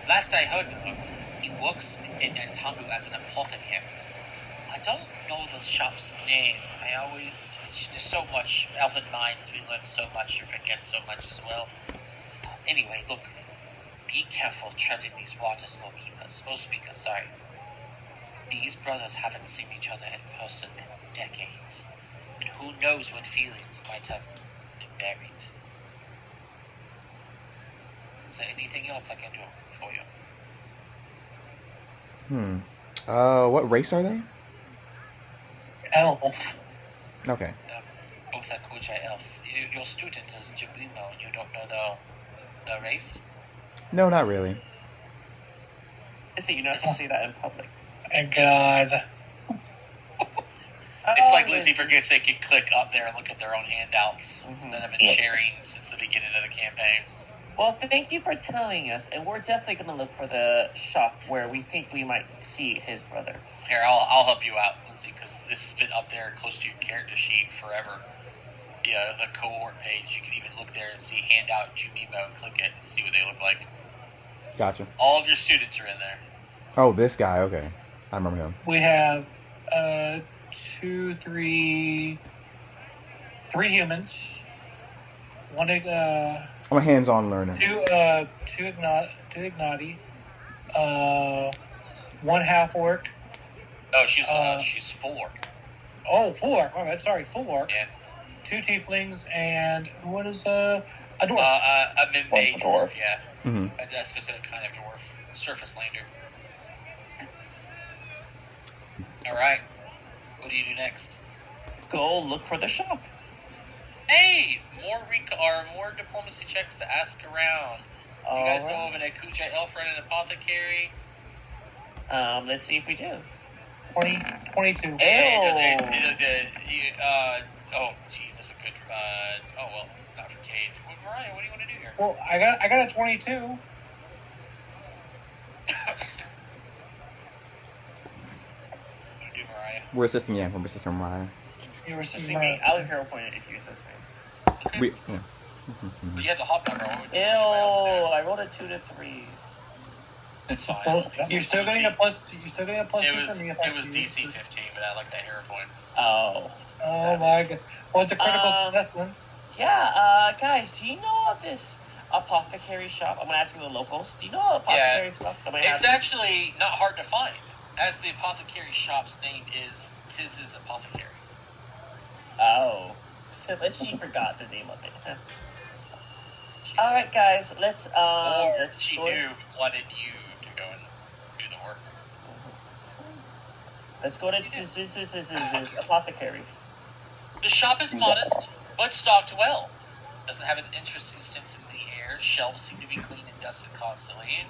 Last I heard of him, he works in Nantamu as an apothecary. I don't know the shop's name. There's so much, Elven Minds, we learn so much, you forget so much as well. Anyway, look, be careful treading these waters, Speaker, sorry. These brothers haven't seen each other in person in decades, and who knows what feelings might have been buried. Is there anything else I can do for you? What race are they? Elf. Okay. Both are Kuja Elf. Your student is Jumimo, and you don't know the race? No, not really. So you're not supposed to say that in public. And God. It's like Lizzie forgets they can click up there and look at their own handouts that have been sharing since the beginning of the campaign. Well, thank you for telling us, and we're definitely going to look for the shop where we think we might see his brother. Here, I'll help you out, Lizzie, because this has been up there close to your character sheet forever. Yeah, the cohort page. You can even look there and see handout Jumimo and click it and see what they look like. Gotcha. All of your students are in there. Oh, this guy. Okay. I remember him. We have three humans. One I'm a hands-on learner. two Ignati. One half orc. No, she's 4. Oh, 4. All right, sorry, 4. Yeah. 2 tieflings and what is a dwarf? A Mimbe One dwarf, dwarf. yeah. Mm-hmm. A specific kind of dwarf. Surface lander. Alright. What do you do next? Go look for the shop. Hey! More diplomacy checks to ask around. You guys know of an Akuja elf running an apothecary? Let's see if we do. 22. Hey, oh, jeez, that's a good. Oh well, not for Cade. Well, Mariah, what do you want to do here? Well, I got a 22. You do, Mariah. We're assisting, yeah. We're assisting Mariah. You were Assisting me. I'll have hero point if you assist me. We, yeah. But you had the hobgoblin roll. Ew, I rolled a 2 to 3. It's fine. Well, you're still getting a plus. You're still getting a plus. It 2 was from me. it was DC 15, but I like that hero point. Oh. Oh my god! Well, it's a critical success one. Yeah, guys, do you know of this apothecary shop? I'm gonna ask you the locals. Do you know of apothecary shop? It's actually not hard to find, as the apothecary shop's name is Tiz's Apothecary. Oh. But she forgot the name of it. Alright, guys, let's, Or let's she go- wanted you to go and do the work. Let's go to this apothecary. The shop is modest, but stocked well. Doesn't have an interesting sense in the air. Shelves seem to be clean and dusted constantly.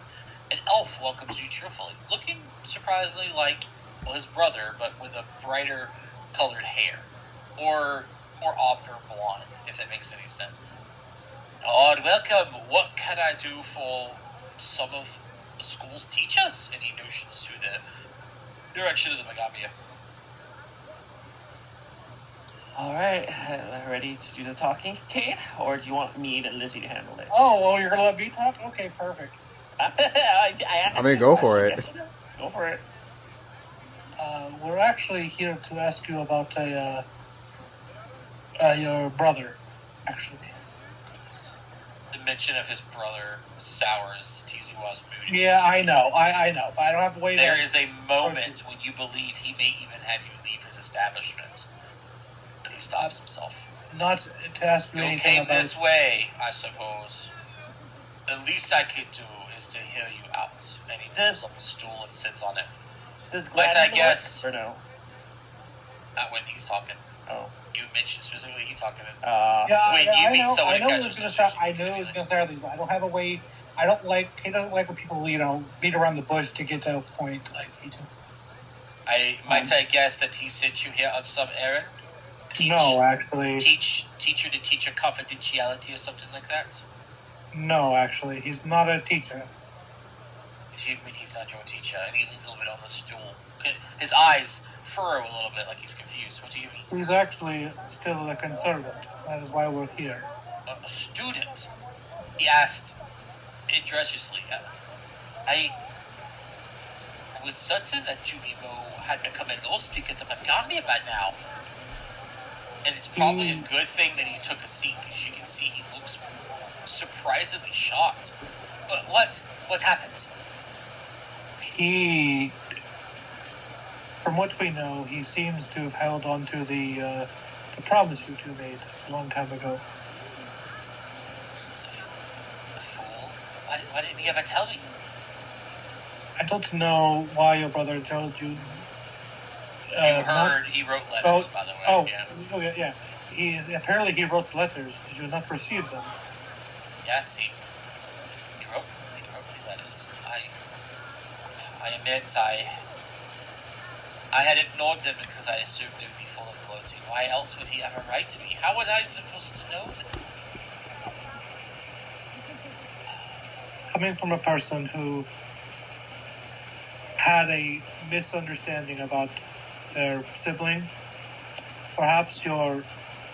An elf welcomes you cheerfully, looking surprisingly like, well, his brother, but with a brighter colored hair. Or more auburn blonde, if that makes any sense. Oh, welcome. What can I do for some of the school's teachers? Any notions to the direction of the Megamia? Alright, ready to do the talking, Kate? Or do you want me and Lizzie to handle it? Oh, well, you're gonna let me talk? Okay, perfect. I mean, go for it. Go for it. We're actually here to ask you about your brother, actually. mention of his brother Sours teasing was moody. Yeah, I know. I know. But I don't have to wait. There is a moment when you believe he may even have you leave his establishment, but he stops himself. Not to ask you You anything came about. this way, I suppose. The least I could do is to hear you out. And he pulls up a stool and sits on it. Does Might Glad I have a guess? voice, or no? Not when he's talking. Oh. You mentioned specifically he talking. Yeah, When you meet I someone know. in I know. It was casual gonna start. I situation, knew it was gonna start these. I don't have a way. I don't like. He doesn't like when people, beat around the bush to get to a point. Like he just. Might I guess that he sent you here on some errand? No, actually. Teacher to teacher confidentiality or something like that? No, actually, he's not a teacher. You mean he's not your teacher? And he leans a little bit on the stool. His eyes furrow a little bit like he's confused. What do you mean? He's actually still a conservative. That is why we're here. A student? He asked interestedly. I was certain that Jumimo had become a law speaker at the Magami by now. And it's probably a good thing that he took a seat, because you can see he looks surprisingly shocked. But what happened? He, from what we know, he seems to have held on to the promise you two made a long time ago. The fool? Why didn't he ever tell me? I don't know why your brother told you. You heard he wrote letters, by the way. Yeah. Apparently he wrote letters. Did you not receive them? Yes, he wrote me letters. I admit I had ignored them because I assumed they would be full of gloating. Why else would he ever write to me? How was I supposed to know that? Coming from a person who had a misunderstanding about their sibling, perhaps your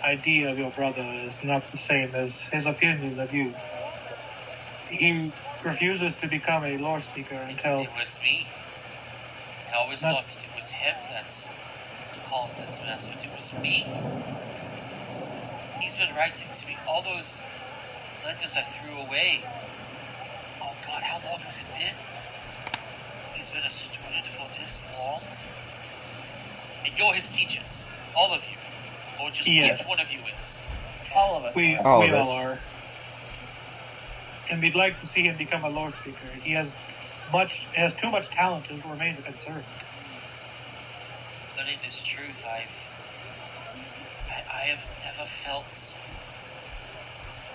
idea of your brother is not the same as his opinion of you. He refuses to become a lore speaker until... It was me. I always thought that it was him that caused this mess, but it was me. He's been writing to me all those letters I threw away. Oh God, how long has it been? He's been a student for this long? And you're his teachers, all of you. Or just Yes. which one of you is? All of us. We All of us. all are. And we'd like to see him become a lore speaker. He has too much talent to remain a conservative. Learning this truth, I have never felt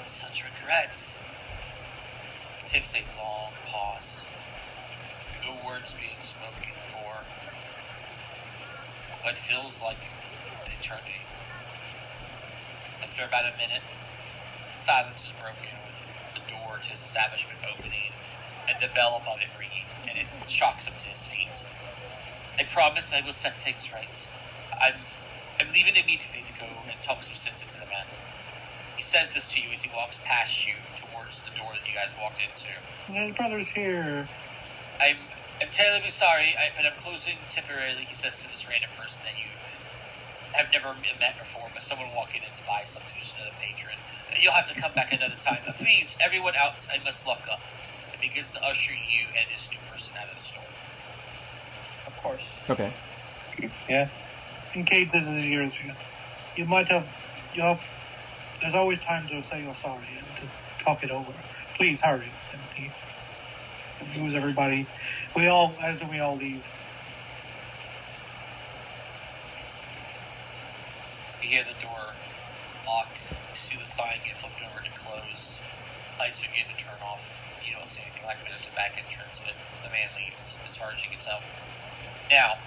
such regret. He takes a long pause. No words being spoken for what feels like an eternity. After about a minute, silence is broken with the door to his establishment opening and the bell above it ringing, and it shocks him to his feet. I promise I will set things right. I'm leaving immediately to go and talk some sense into the man. He says this to you as he walks past you towards the door that you guys walked into. His brother's here. I'm terribly sorry, but I'm closing temporarily, he says to this random person that you have never met before, but someone walking in to buy something, just another patron. You'll have to come back another time. Please, everyone else, I must lock up. It begins to usher you and this new person out of the store. Of course. Okay. Yeah. And Kate, this is yours. You might have... there's always time to say you're sorry and to talk it over. Please, hurry. And he moves everybody. We all leave. You hear the door lock. You see the sign get flipped over to close. Lights begin to turn off. You don't see anything like there's a back entrance, but the man leaves as far as you can tell. Now,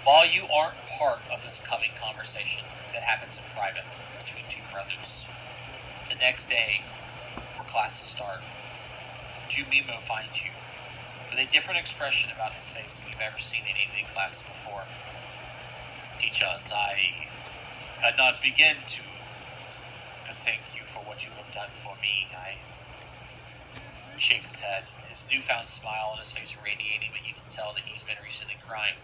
while you aren't part of this coming conversation that happens in private between two brothers, the next day, before classes start, Jumimo finds you with a different expression about his face than you've ever seen in any classes before. Teachers, I had not begun to thank you for what you have done for me. He shakes his head, his newfound smile on his face radiating, but you can tell that he's been recently crying.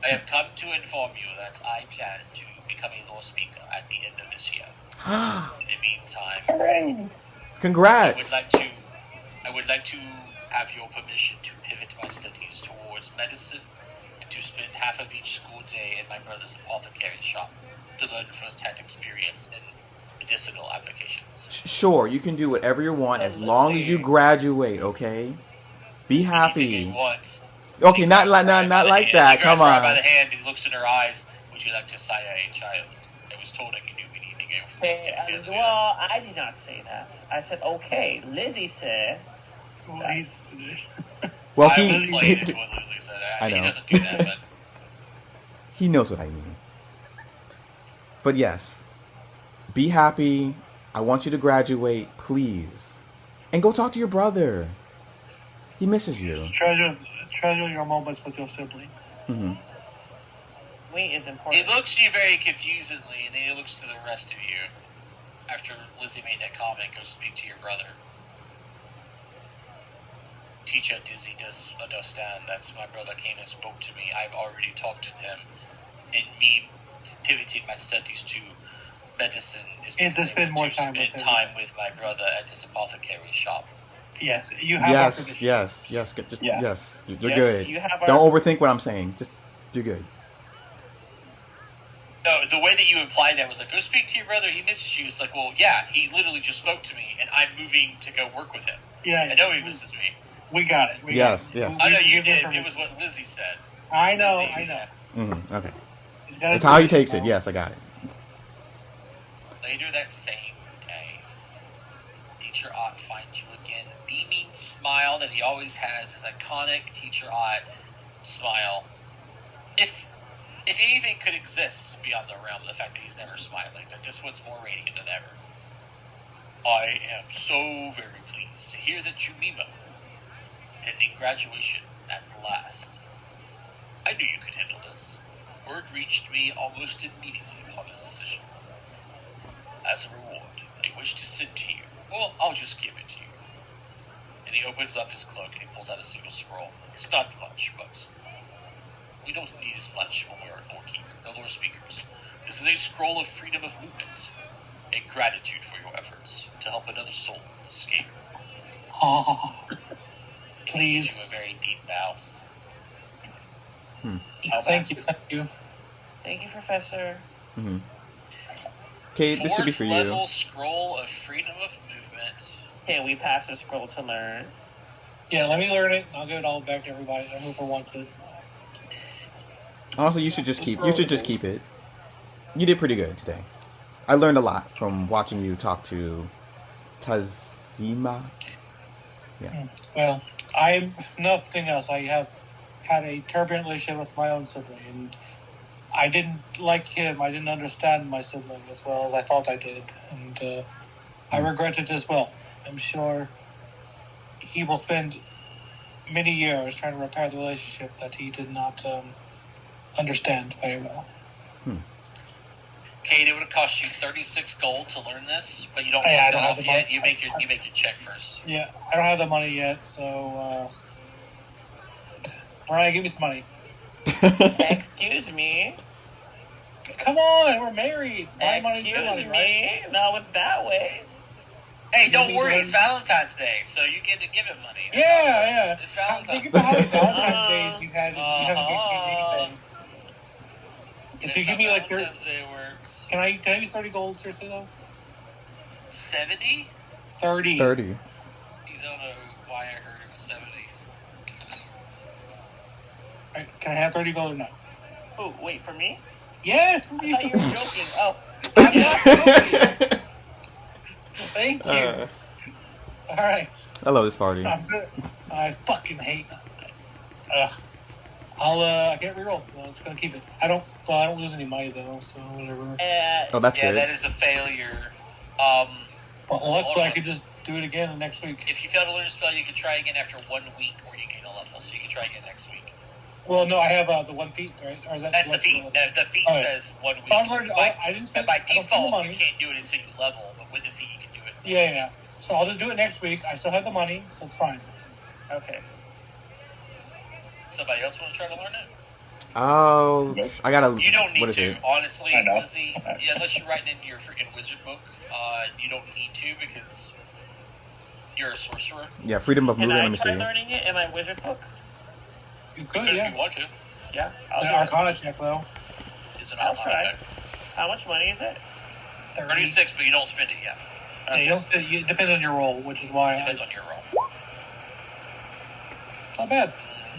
I have come to inform you that I plan to become a law speaker at the end of this year. In the meantime, Hooray! I would Congrats. like to have your permission to pivot my studies towards medicine and to spend half of each school day in my brother's apothecary shop to learn first-hand experience in medicinal applications. Sure, you can do whatever you want as long as you graduate. Okay. Be Anything happy. you want. Okay, not like Grabs her like by the that. hand. He Come grabs her by on. the hand and looks in her eyes. Would you like to sire a child? I was told I could do anything. Hey, well, I did not say that. I said, okay. Lizzie said, Well, he's, Well, I he was playing into what Lizzie said. I He know. doesn't do that, but he knows what I mean. But yes, be happy. I want you to graduate, please, and go talk to your brother. He misses you. treasure your moments with your sibling. Hmm. sweet is he important. looks to you very confusedly, and then he looks to the rest of you. After Lizzie made that comment, go speak to your brother. Teacher Dizzy does understand that my brother came and spoke to me. I've already talked to him, and me pivoting my studies to medicine is And to spend more time spend with him. time with my brother at his apothecary shop. Yes, you have our Yes, permission. yes, yes. Just, Yeah. yes, you're Yes, good. you have our- Don't overthink what I'm saying. Just, you're good. No, the way that you implied that was like, go speak to your brother, he misses you. It's like, well, yeah, he literally just spoke to me, and I'm moving to go work with him. Yeah, I know he misses me. we got it. We Yes, got it. yes. I know you give him did. It permission. was what Lizzie said. I know, Lizzie, I know. Hmm. Okay. He's got That's his how he permission takes it. now. Yes, I got it. Later that same day, Teacher Ott finds you again. Beaming smile that he always has, his iconic Teacher Ott smile. If anything could exist beyond the realm of the fact that he's never smiling, that this one's more radiant than ever. I am so very pleased to hear that you Mimo, pending graduation at last. I knew you could handle this. Word reached me almost immediately upon his decision. As a reward, I wish to send to you. Well, I'll just give it to you. And he opens up his cloak and he pulls out a single scroll. It's not much, but we don't need as much when we're lore speakers. This is a scroll of freedom of movement, a gratitude for your efforts to help another soul escape. Oh, Give him a please. very deep bow. Thank you, thank you. Thank you, Professor. Hmm. Kate, this should be for Fourth you. level scroll of freedom of movement. Can we pass the scroll to learn? Yeah, let me learn it. I'll give it all back to everybody. I move for one to. Honestly, you should just keep. You should just keep it. You did pretty good today. I learned a lot from watching you talk to Tazima. Well, I'm nothing else. I have had a turbulent relationship with my own sibling, and I didn't like him. I didn't understand my sibling as well as I thought I did, and I regret it as well. I'm sure he will spend many years trying to repair the relationship that he did not understand very well. Kate, it would have cost you 36 gold to learn this, but you don't Yeah, I have don't that have off the yet. money. You make your check first. Yeah, I don't have the money yet, so Brian, give me some money. Excuse me. Come on, we're married. My money's your Excuse money, right? me. Not with that way. Hey, You don't need worry, one? it's Valentine's Day, so you get to give him money. Yeah. It's Think Valentine's about how many Day. Valentine's days you had. You haven't given me anything. If you give me like 30, Valentine's Day works. can I use 30 gold seriously though? 70? 30. 30. He's on a why I heard it was 70. Right, can I have 30 gold or no? Oh, wait, for me? Yes, for I you. thought you were joking. Oh, I'm not joking. Thank you. All right. I love this party. I'm good. I fucking hate. I can't reroll, so it's gonna keep it. I don't lose any money though, so whatever. Oh, that's Yeah, good. that is a failure. Well, looks like I could just do it again next week. If you fail to learn a spell, you can try again after 1 week, or you gain a level, so you can try again next week. Well, no, I have the 1 feat, right? Or is that That's the what's feat. The feat All right. says 1 week. So I was learning. I didn't spend. By I don't spend the default, money. you can't do it until you level, but with the feat, you can do it. Yeah. So I'll just do it next week. I still have the money, so it's fine. okay. Somebody else want to try to learn it? Oh, I gotta. You don't need what is to, it? honestly, I know. Lizzie. Yeah, unless you're writing into your freaking wizard book, you don't need to. to because you're a sorcerer. Yeah, freedom of Can movement. I Let me try see. learning it in my wizard book? You But could, if yeah. you want to, Yeah, I'll An do it. Arcana check, though. it's an I'll Arcana try. check. How much money is it? 36, but you don't spend it yet. Yeah, you don't spend, it depends on your roll, which is why Depends on your roll. not bad.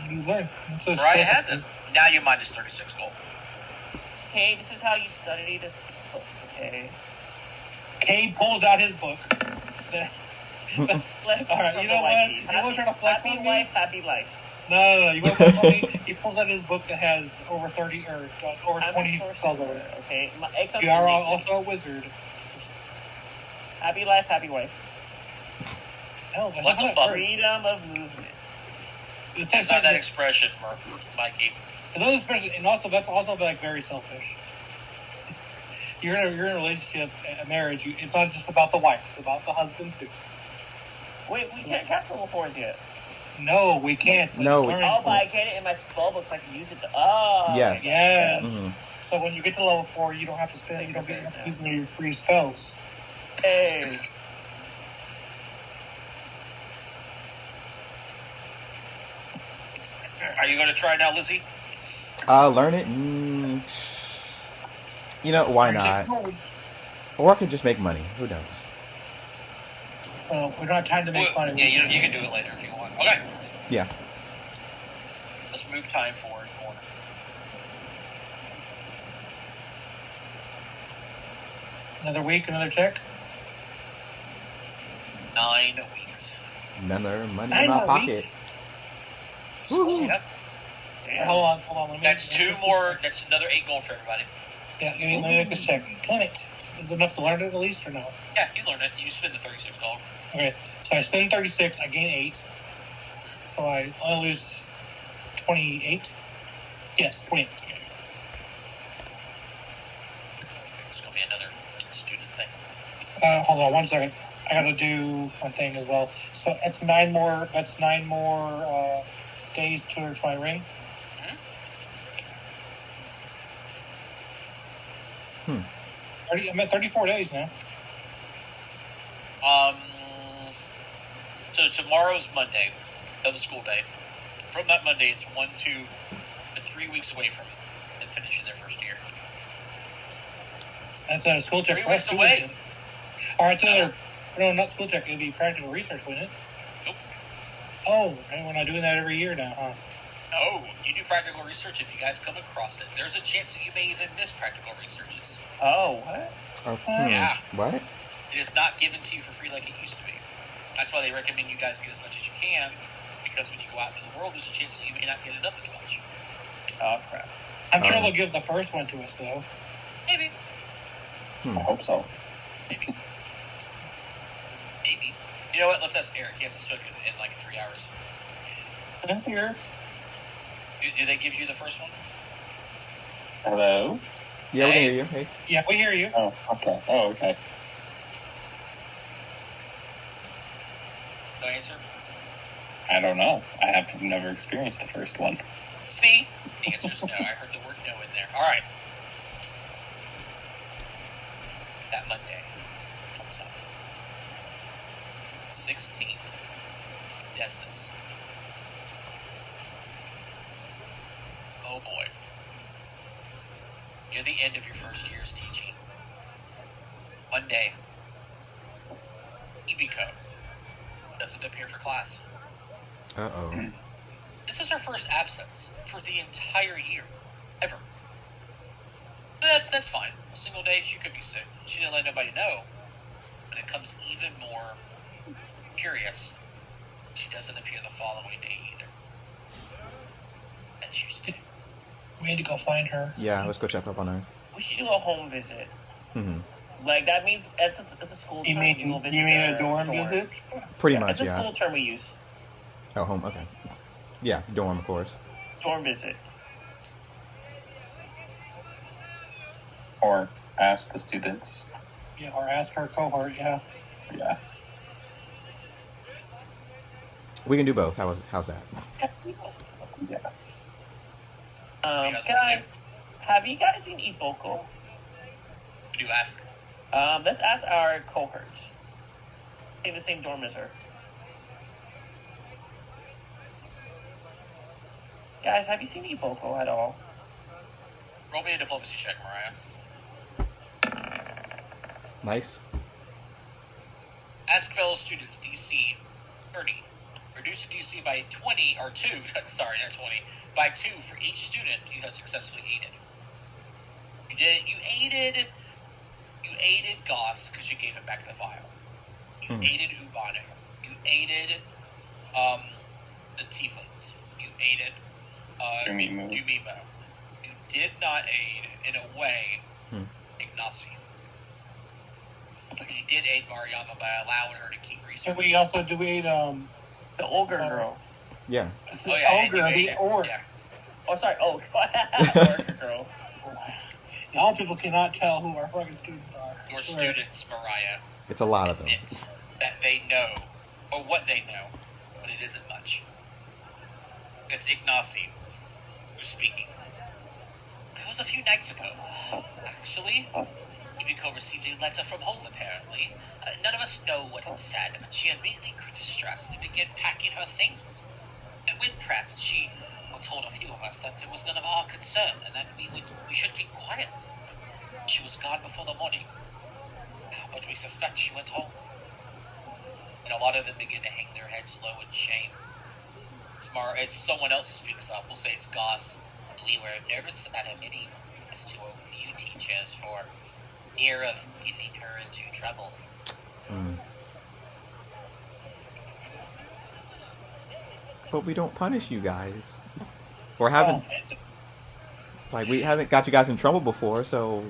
You learn. It's a Mariah has it. Now you minus 36 gold. Okay, this is how you study this book, okay? Cade pulls out his book. Flex All right, from you the know what? wifey. You wanna try to flex happy on me? wife, happy life. No. You want to flex on me? He pulls out his book that has over 30 or over I'm 20 a sorcerer, spells on it. okay? My ex You are also a wizard. happy life, happy wife. Hell, that's What not the that fuck? works. Freedom of movement. It's It's not that expression, Mikey. Another expression, and also that's also like very selfish. You're in a relationship, a marriage. It's not just about the wife; it's about the husband too. Wait, we can't cast level 4s yet. No, we can't. but No, it's we- learning. Oh, but I get it in my spell book so I can use it to... Oh! Yes. okay. Yes. Mhm. So when you get to level 4, you don't have to spend. You don't get using your free spells. Hey. Are you going to try now, Lizzie? Learn it. You know, why There's not? 6 gold. Or I could just make money. Who knows? Well, we don't have time to make Well, money. yeah, you can do it later if you want. Okay, Yeah. let's move time forward. Corner. Another week, another check. 9 weeks. Another money 9 in my more pocket. weeks? Woohoo. Yep. Hold on. Let me, That's 2 more. That's another 8 gold for everybody. Yeah, let me make this check. Damn it. Is it enough to learn it at least or no? Yeah, you learned it. You spend the 36 gold. Okay, so I spend 36, I gain 8. So I only lose 28. Yes, 28. Okay. It's going to be another student thing. Hold on 1 second. I gotta do my thing as well. So that's 9 more. That's 9 more days towards my ring. Hmm. 30, I'm at 34 days now. So tomorrow's Monday, of the school day. From that Monday, it's 1, 2, 3 weeks away from them finishing their first year. That's a school check. 3 for weeks us, too, away. isn't it? All right, so another. No, not school check. It'd be practical research, wouldn't it? Nope. Oh, and we're not doing that every year now, huh? No, you do practical research if you guys come across it. There's a chance that you may even miss practical researches. Oh, what? Oh, Yeah. What? It is not given to you for free like it used to be. That's why they recommend you guys get as much as you can, because when you go out into the world, there's a chance that you may not get it up as much. Oh, crap. I'm sure Um, they'll give the first one to us, though. Maybe. I hope so. Maybe. Maybe. You know what? Let's ask Eric. He hasn't spoken in like 3 hours. I'm here. Do they give you the first one? Hello? Yeah, we can Hey. hear you. Hey. Yeah, we hear you. Oh, okay. Oh, okay. No answer? I don't know. I have never experienced the first one. C. The answer is no. I heard the word no in there. All right. That Monday comes up. 16. Destus. Oh boy. Near the end of your first year's teaching. Monday. Ibiko doesn't appear for class. Uh-oh. This is her first absence for the entire year, ever. But that's fine. A single day, she could be sick. She didn't let nobody know. But it comes even more curious. She doesn't appear the following day either. And she's dead. We need to go find her. Yeah, let's go check up on her. We should do a home visit. Hmm. Like, that means it's a school You term. mean go visit you mean their a dorm visit? Pretty Yeah, much, it's a yeah. school term we use. Oh, home. Okay. Yeah, dorm, of course. Dorm visit. Or ask the students. Yeah, or ask her cohort. Yeah. Yeah. We can do both. How's that? Yes. guys Guys, wanna have you guys seen Iboko? Would you ask? Let's ask our cohort. in the same dorm as her. Guys, have you seen Iboko at all? Roll me a diplomacy check, Mariah. Nice. Ask fellow students DC 30. Reduce the DC by 20 or 2. Sorry, not 20. By 2 for each student you have successfully aided. You aided Goss because you gave him back the file. You aided Ubanu. You aided the Tieflings. You aided Jumimo. You did not aid, in a way, Ignacy. But you did aid Mariama by allowing her to keep research. And we also do aid The ogre girl. Yeah. the Oh, yeah, ogre, and you the aided- orc. Yeah. Oh, sorry. Oh, ogre girl. Y'all people cannot tell who our fucking students are. Your I swear. students, Mariah, It's a lot of them. admit that they know, or what they know, but it isn't much. It's Ignacy who's speaking. It was a few nights ago, actually. Yumiko received a letter from home, apparently. None of us know what it said, but she immediately grew distressed and began packing her things. And when pressed, she told a few of us that it was none of our concern and that we should keep quiet. She was gone before the morning, but we suspect she went home. And a lot of them begin to hang their heads low in shame. It's someone else who speaks up. We'll say it's Goss. We were nervous about admitting this to a few teachers for fear of getting her into trouble. But we don't punish you guys. Or haven't, like, we haven't got you guys in trouble before, so.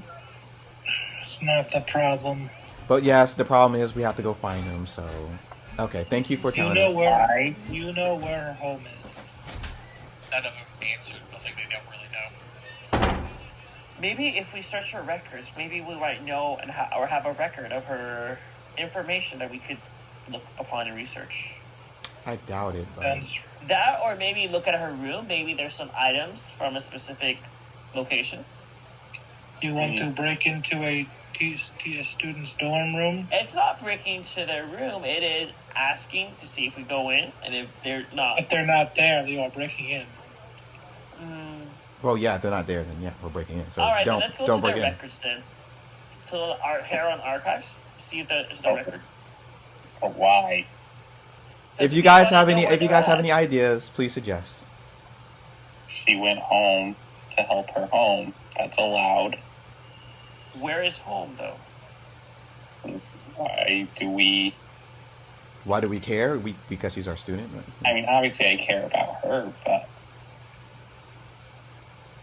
It's not the problem. But yes, the problem is we have to go find him, so. Okay, thank you for You telling know us. where her home is. None of them answered. Looks like they don't really know. Maybe if we search her records, maybe we might know or have a record of her information that we could look upon and research. I doubt it, but. And That, or maybe look at her room. Maybe there's some items from a specific location. you want to break into a student's dorm room? It's not breaking into their room. It is asking to see if we go in, and if they're not. If they're not there, they are breaking in. Well, yeah, if they're not there, then yeah, we're breaking in. So All right, then don't let's go don't to break their in. records then. To our Heron archives. See if there's no record. But why? If you guys have any ideas, please suggest. She went home to help her home. That's allowed. Where is home, though? Why do we... Why do we care? Because she's our student. I mean, obviously I care about her, but...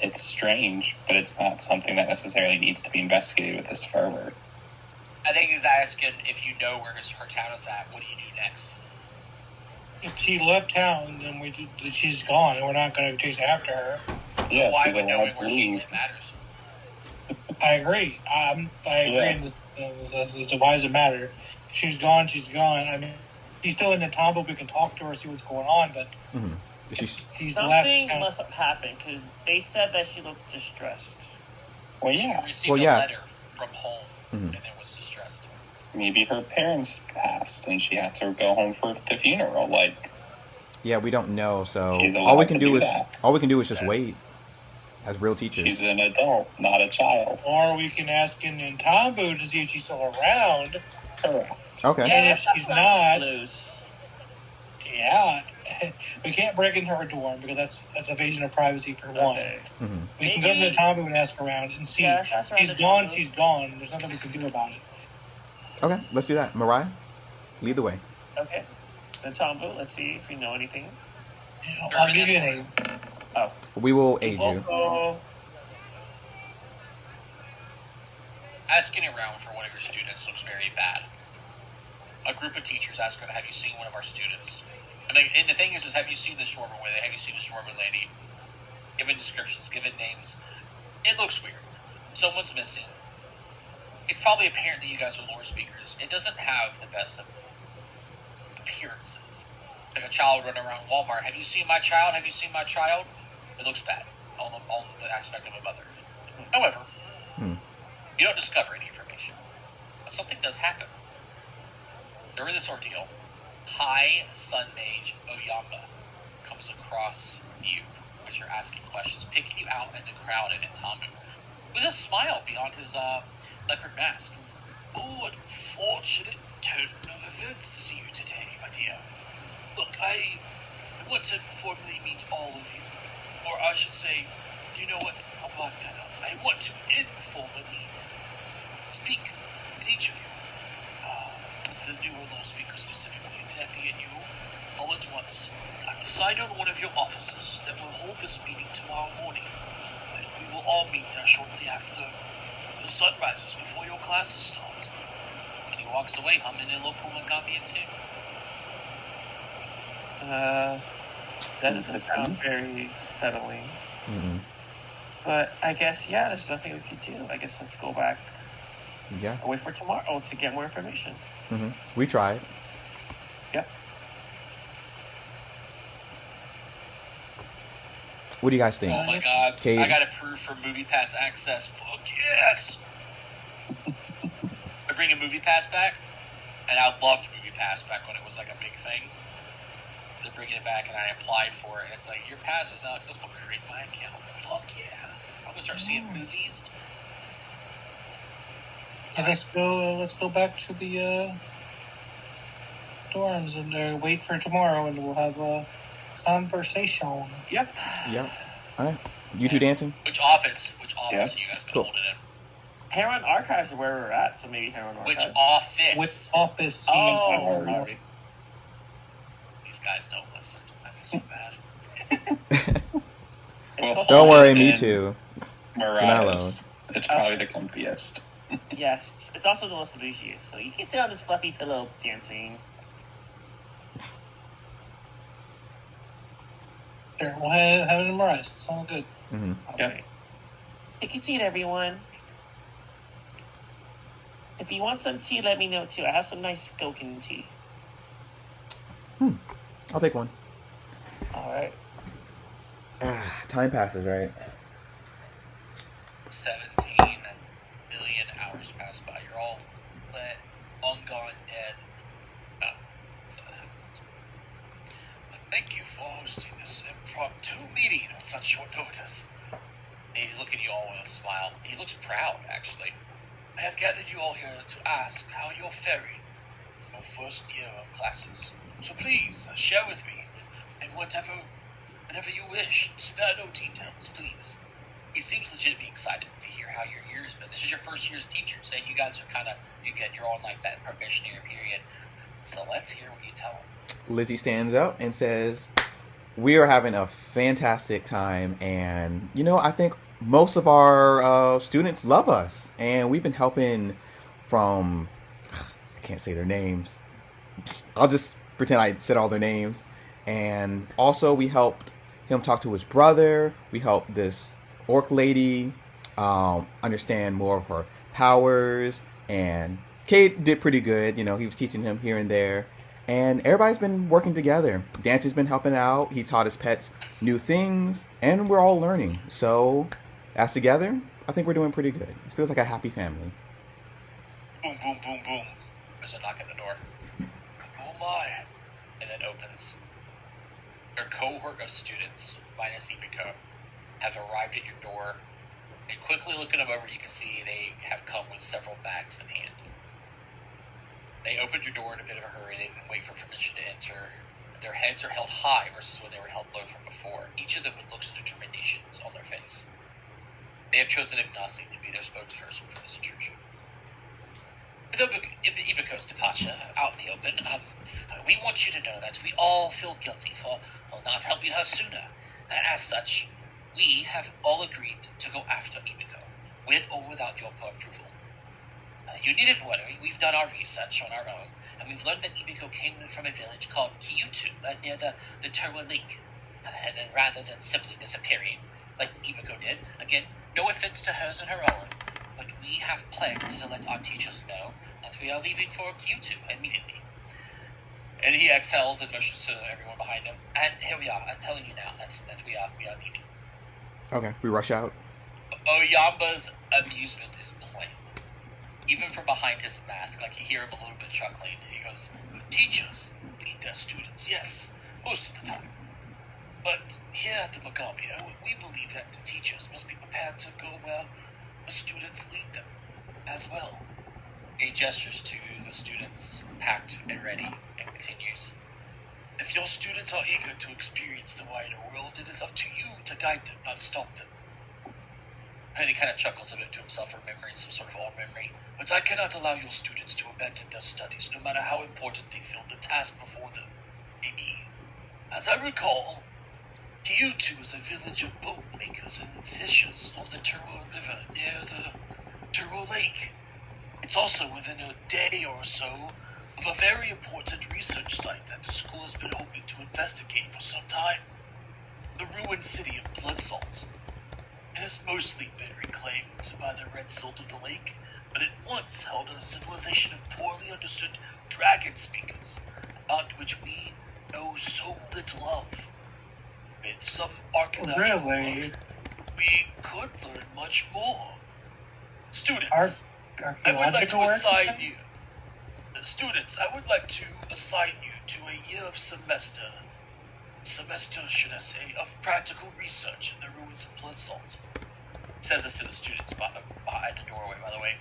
It's strange, but it's not something that necessarily needs to be investigated with this fervor. I think he's asking if you know where her town is at. What do you do next? If she left town, then she's gone, and we're not going to chase after her. Yeah, Why she's would knowing allowed where to she leave. lives matters? I agree. I agree. Yeah. It's a why does it matter? If she's gone, she's gone. I mean, she's still in the town, but we can talk to her, see what's going on. But she's Something left. must have happened, because they said that she looked distressed. Well, She yeah. received Well, a yeah. letter from home and then was distressed. Maybe her parents passed and she had to go home for the funeral. Like, Yeah, we don't know. So She's all we allowed can to do do is that. just wait. As real teachers. she's an adult, not a child. Or we can ask in Tambu to see if she's still around. Correct. Okay. And if that's she's what not- I'm lose. Yeah, we can't break into her dorm because that's evasion of privacy for one. Okay. Mm-hmm. We can go to Tambu and ask around and see. Yeah, that's around She's the gone. Tambu. She's gone. There's nothing we can do about it. Okay, let's do that. Mariah, lead the way. Okay. Then Tombu, let's see if we know anything. I'll give you a name. We will aid you. Oh, Asking around for one of your students looks very bad. A group of teachers ask her, have you seen one of our students? And the thing is have you seen the Stormer with it? Have you seen the Stormer lady? Given descriptions, given names. It looks weird. Someone's missing. It's probably apparent that you guys are lore speakers. It doesn't have the best of appearances. Like a child running around Walmart. Have you seen my child? Have you seen my child? It looks bad on the aspect of a mother. However, you don't discover any information. But something does happen. During this ordeal, High Sun Mage Oyamba comes across you as you're asking questions, picking you out in the crowd and in Tamu, with a smile beyond his leopard mask. Oh, what fortunate turn of events to see you today, my dear. Look, I want to formally meet all of you. Or I should say, you know what? I'll back that up. I want to informally speak with each of you. The newer law speaker specifically, Peppy and you, all at once. I've decided on one of your officers that will hold this meeting tomorrow morning. And we will all meet there shortly after the sun rises, before your classes start. And he walks away humming a local Mangabian tune. That doesn't sound very settling. Mm-hmm. But I guess, yeah, there's nothing we could do. I guess let's go back Yeah. and wait for tomorrow to get more information. Mm-hmm. We tried. Yep. What do you guys think? Oh my god, Cade. I got approved for Movie Pass access. Fuck yes! They're bringing Movie Pass back, and I loved Movie Pass back when it was like a big thing. They're bringing it back, and I applied for it, and it's like, your pass is now accessible. Create my account. Fuck yeah. I'm gonna start seeing movies. And let's go back to the dorms and wait for tomorrow, and we'll have a conversation. Yep. Yep. All right. You two dancing? Which office? Are you guys gonna Cool. hold it in? Heron Archives are where we're at, so maybe Heron Archives. Which office? With office. Oh, scenes. sorry. These guys don't listen. I feel so bad. Well, Don't worry, me and too. You're not alone. Mariah's. It's probably the comfiest. Yes, it's also the most luxurious, so you can sit on this fluffy pillow dancing. Sure, we'll have it in Mariah. It's all good. Mm-hmm. Okay. Take a seat, everyone. If you want some tea, let me know too. I have some nice Gokin tea. I'll take one. Alright. Time passes, right? 17 million hours pass by. You're all lit, long gone, dead. No, that's not happened. Thank you for hosting this impromptu meeting on such short notice. And he's looking at you all with a smile. He looks proud, actually. I have gathered you all here to ask how you're faring in your first year of classes. So please, share with me, and whenever you wish, spare no details, please. He seems legitimately excited to hear how your year's been. This is your first year as teachers, and you guys are you're on like that probationary period. So let's hear what you tell him. Lizzie stands up and says, "We are having a fantastic time, and I think most of our students love us, and we've been helping from I can't say their names. I'll just pretend I said all their names. And also, we helped him talk to his brother. We helped this orc lady understand more of her powers, and Cade did pretty good. He was teaching him here and there. And everybody's been working together. Dancy's been helping out. He taught his pets new things, and we're all learning. So, as together, I think we're doing pretty good. It feels like a happy family." Boom, boom, boom, boom. There's a knock at the door. Oh my. And then opens. Your cohort of students, minus Ibiko, have arrived at your door. And quickly looking them over, you can see they have come with several bags in hand. They opened your door in a bit of a hurry. They didn't wait for permission to enter. Their heads are held high versus when they were held low from before. Each of them with looks of determination on their face. They have chosen Ignasi to be their spokesperson for this intrusion. With Ibiko's departure out in the open, we want you to know that we all feel guilty for not helping her sooner. As such, we have all agreed to go after Ibiko, with or without your approval. You needn't worry, we've done our research on our own, and we've learned that Ibiko came from a village called Kyutu, near the Terwa Lake. And then rather than simply disappearing, like Ibiko did, again, no offense to hers and her own, but we have plans to let our teachers know that we are leaving for Kyutu immediately. And he exhales and motions to everyone behind him. And here we are, I'm telling you now, that we are leaving. Okay, we rush out. Oyamba's amusement is plain. even from behind his mask, like you hear him a little bit chuckling. He goes, "Teachers lead their students, yes, most of the time. But here at the Magambia, we believe that the teachers must be prepared to go where the students lead them as well." He gestures to the students, packed and ready, and continues. "If your students are eager to experience the wider world, it is up to you to guide them, not stop them." And he kind of chuckles a bit to himself, remembering some sort of old memory. "But I cannot allow your students to abandon their studies, no matter how important they feel the task before them may be. As I recall, Kyoto is a village of boat makers and fishers on the Turo River near the Turo Lake. It's also within a day or so of a very important research site that the school has been hoping to investigate for some time. The ruined city of Blood Salt. It has mostly been reclaimed by the red salt of the lake, but it once held a civilization of poorly understood dragon speakers, about which we know so little of. With some archaeological Really? work, we could learn much more. Students, I would like to Archaeological work? assign you. Students, I would like to assign you to a year of semester, should I say, of practical research in the ruins of Blood Salt. Says this to the students behind the doorway, by the way.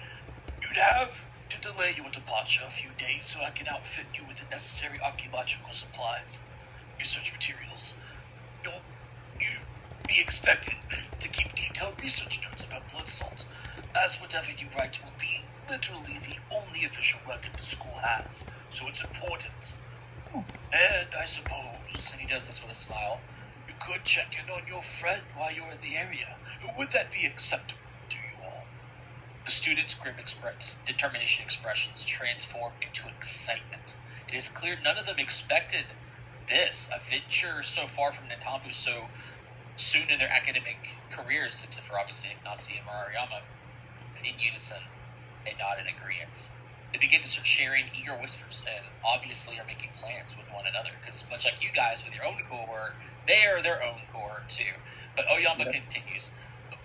You'd have to delay your departure a few days so I can outfit you with the necessary archaeological supplies, research materials. You'd be expected to keep detailed research notes about Blood Salt, as whatever you write will be literally the only official record the school has, so it's important. And I suppose," and he does this with a smile, "you could check in on your friend while you're in the area. Would that be acceptable to you all?" The students' grim determination expressions transform into excitement. It is clear none of them expected this, a venture so far from Nantambu so soon in their academic careers, except for obviously Ignacio and Maruyama. And in unison, they nod in agreement. They begin to start sharing eager whispers and obviously are making plans with one another, because much like you guys with your own cohort, they are their own cohort too. But Oyama continues,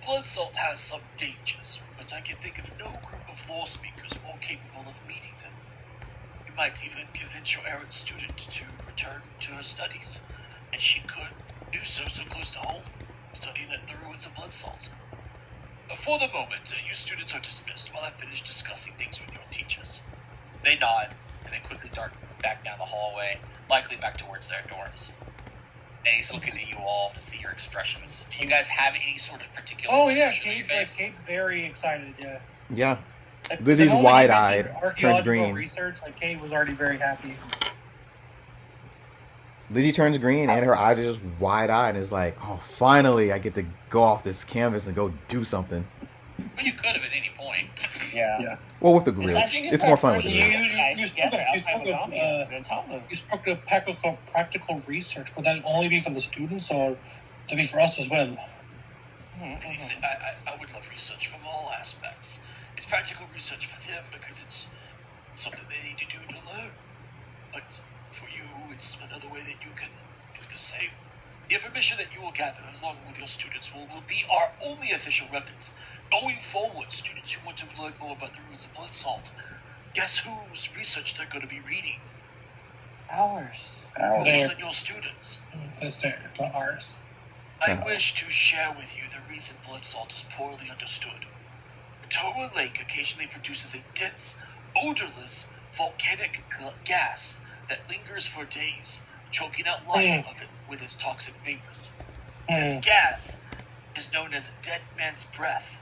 "Blood Salt has some dangers, but I can think of no group of law speakers more capable of meeting them. You might even convince your errant student to return to her studies, and she could do so close to home, studying at the ruins of Blood Salt. For the moment, you students are dismissed while I finish discussing things with your teachers." They nod, and they quickly dart back down the hallway, likely back towards their dorms. And he's looking at you all to see your expressions. Do you guys have any sort of particular Oh yeah, expression on your Kate's face? very excited. Yeah. Yeah. Like, Lizzie's the moment he wide-eyed, mentioned turns archaeological green. Research, like Kate was already very happy. Lizzie turns green and her eyes are just wide-eyed and is like, "Oh, finally I get to go off this canvas and go do something." Well, you could have at any point. Yeah. Well, with the grill. I think It's more fun with our the first grill. year guys You together spoke outside of, Magambia, Nantambu. You spoke of practical research. Would that only be for the students, or to be for us as well? And he said, I would love research from all aspects. It's practical research for them because it's something they need to do to learn. But for you, it's another way that you can do the same. The information that you will gather, along with your students, will be our only official records. Going forward, students who want to learn more about the ruins of Blood Salt, guess whose research they're going to be reading? Ours. Yours There. and your students. That's their, not ours. I wish to share with you the reason Blood Salt is poorly understood. Toro Lake occasionally produces a dense, odorless, volcanic gas that lingers for days, choking out life of it with its toxic vapors. This gas is known as dead man's breath,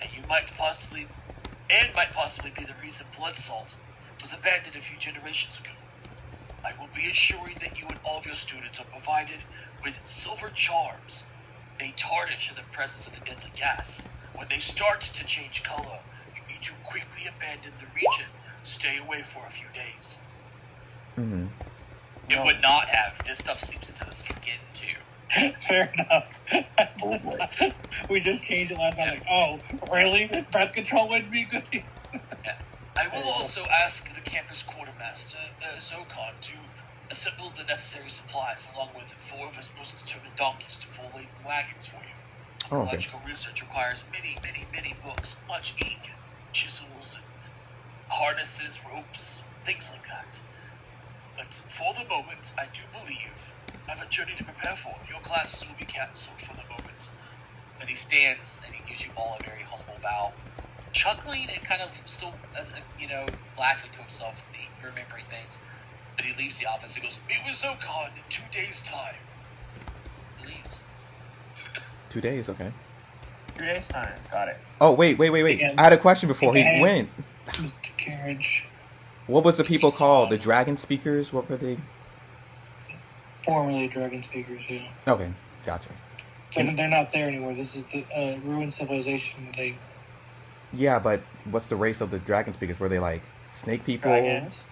and might possibly be the reason Blood Salt was abandoned a few generations ago. I will be ensuring that you and all of your students are provided with silver charms. They tarnish in the presence of the deadly gas. When they start to change color, you need to quickly abandon the region. Stay away for a few days. Mm-hmm. It would not have. This stuff seeps into the skin, too. Fair enough. We just changed it last night. Like, oh, really? Breath control would be good. I will also ask the campus quartermaster, Zokon, to assemble the necessary supplies, along with 4 of his most determined donkeys to pull laden wagons for you. Oh, okay. Archaeological research requires many, many, many books, much ink, chisels, and harnesses, ropes, things like that. But for the moment, I do believe I have a journey to prepare for. Your classes will be cancelled for the moment. And he stands and he gives you all a very humble bow, chuckling and kind of still, laughing to himself, remembering things. But he leaves the office and goes, "It was Okan in 2 days' time." He leaves. 2 days, okay. 3 days time. Got it. Oh, wait. Again. I had a question before he Again. went. Mr. Carriage, What was the people called? The Dragon Speakers? What were they? formerly Dragon Speakers, yeah. Okay, gotcha. So they're not there anymore. This is the ruined civilization. Yeah, but what's the race of the Dragon Speakers? Were they like snake people? Dragons.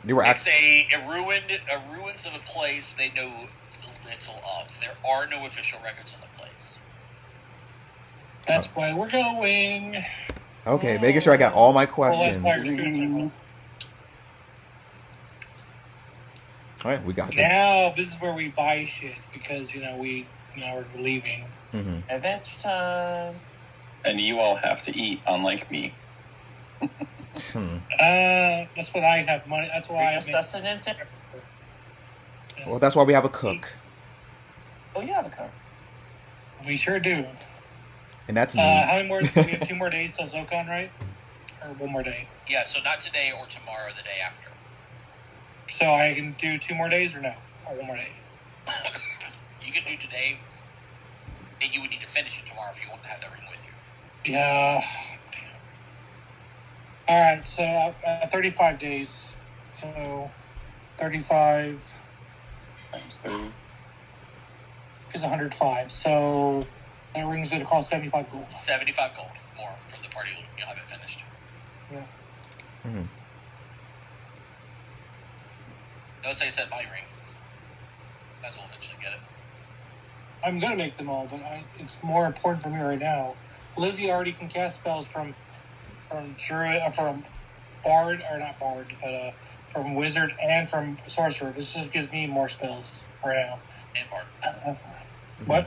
They were It's a ruins of a place they know little of. There are no official records on the place. That's why we're going. Okay, making sure I got all my Well, that's questions. why we're going. All right, we got this. Now this is where we buy shit because we're leaving. Mm-hmm. Adventure time. And you all have to eat, unlike me. That's what I have money. That's why I Your make. sustenance. Well, that's why we have a cook, Oh, you have a car. We sure do. and that's me. How many more? We have 2 more days till Zokon, right? Or 1 more day. Yeah, so not today or tomorrow, the day after. So I can do 2 more days or no? Or 1 more day? You can do today, and you would need to finish it tomorrow if you want to have that ring with you. Yeah. All right. So 35 days. So 35 Times 30. is 105. So that ring's going to cost 75 gold. 75 gold more from the party. You'll have it finished. Mm-hmm. Notice I said my ring. Might as well eventually get it. I'm going to make them all, but it's more important for me right now. Lizzie already can cast spells from Bard, or not Bard, but from Wizard and from Sorcerer. This just gives me more spells right now. And Bard. What?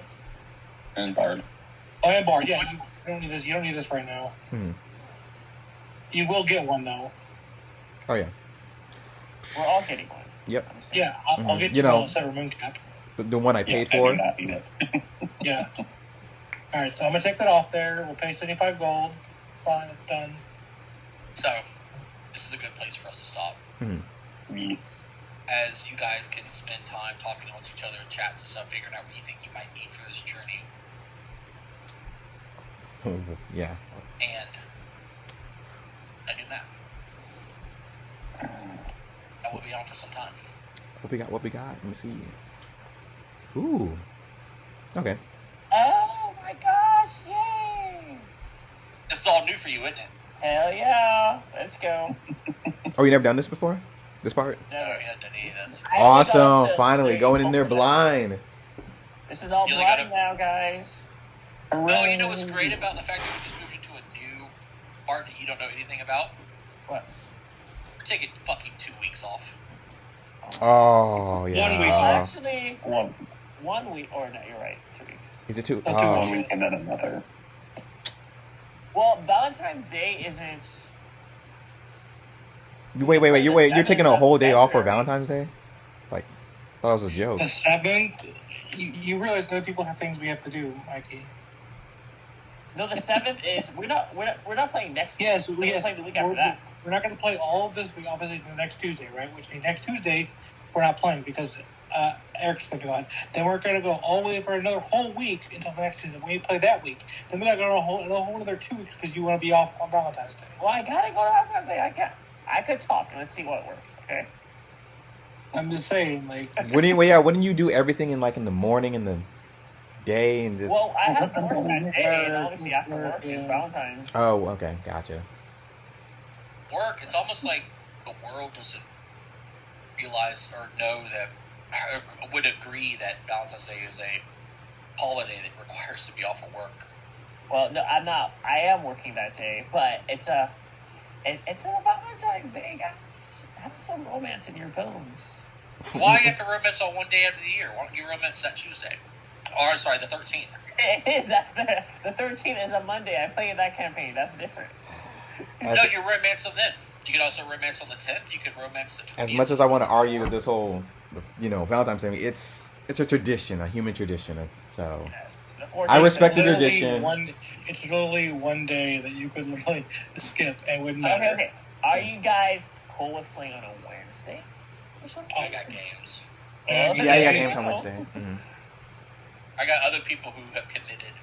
And Bard. Oh, and Bard. Yeah, you don't need this. You don't need this right now. Hmm. You will get one though. Oh yeah. We're all getting one. Yep. I'm saying. Yeah, I'll get You you know- all a Sever Mooncap. The one I paid I for. do not need it. Yeah. All right, so I'm gonna take that off there. We'll pay 75 gold. Fine, it's done. So, this is a good place for us to stop. Yes. As you guys can spend time talking amongst each other in chats and stuff, figuring out what you think you might need for this journey. Yeah. And I do that. I will be on for some time. What we got? Let me see. Ooh. Okay. Oh my gosh! Yay! This is all new for you, isn't it? Hell yeah! Let's go. Oh, you never done this before? This part? No, you haven't done any of this. I only got Awesome! to Finally, 3 going in there gold. blind. This is all You only blind gotta- now, guys. Oh, you know what's great about the fact that we just moved into a new part that you don't know anything about? What? We're taking fucking 2 weeks off. Oh 1 week. yeah. Actually, 1 week, or no, you're right, 2 weeks. Is it too? That's too Oh. much. 1 week and then another. Well, Valentine's Day isn't. Wait. You're taking a whole day off for Valentine's Day? Like, I thought it was a joke. The 7th. You realize other people have things we have to do, Mikey. No, the 7th is we're not playing next week. Yes, we're playing the week after that. We're not going to play all of this week, obviously, the next Tuesday, right? Which means next Tuesday, we're not playing because Eric's going to go on. Then we're going to go all the way for another whole week until the next Tuesday. We play that week. Then we got to go a whole another 2 weeks because you want to be off on Valentine's Day. Well, I gotta go to Valentine's Day. I could talk and let's see what works. Okay. I'm just saying, like, Wouldn't you do everything in the morning and the day and just? Well, I have to work that day, and obviously after work is Yeah. Valentine's. Oh, okay, gotcha. Work, it's almost like the world doesn't realize or know that, or would agree that Valentine's Day is a holiday that requires to be off of work. Well, no, I'm not. I am working that day, but it's a Valentine's Day, guys. Have some romance in your bones. Why get the romance on one day out of the year? Why don't you romance that Tuesday? Or, sorry, the 13th. It is that the 13th is a Monday. I played that campaign. That's different. No, you romance them then. You can also romance on the 10th. You could romance the 20th. As much as I want to argue with this whole, Valentine's Day, it's a tradition, a human tradition. So Yes. I respect the Literally tradition. It's literally one day that you could literally skip and it wouldn't matter. Okay. Are you guys cool with playing on a Wednesday or something? I got games. Yeah, Yeah, you got games on Wednesday. Mm-hmm. I got other people who have committed.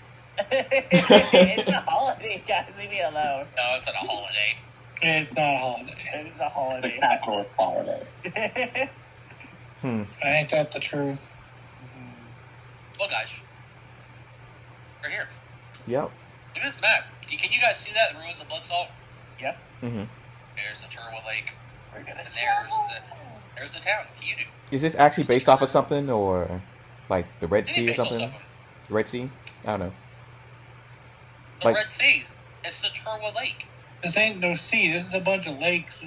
It's a holiday, guys. Leave me alone. No, it's not a holiday. It's not a holiday. It's a It's a holiday. capitalist holiday. Ain't that the truth? Well, guys, we're here. Yep. Look at this map. Can you guys see that? The ruins of Blood Salt? Yep. Mm-hmm. There's the Turwa Lake. We're gonna And there's the town, Kiudu. Is this actually based off of something, or like the Red Sea or Based on something? something. The Red Sea? I don't know. The Like- Red Sea. It's the Turwa Lake. This ain't no sea. This is a bunch of lakes.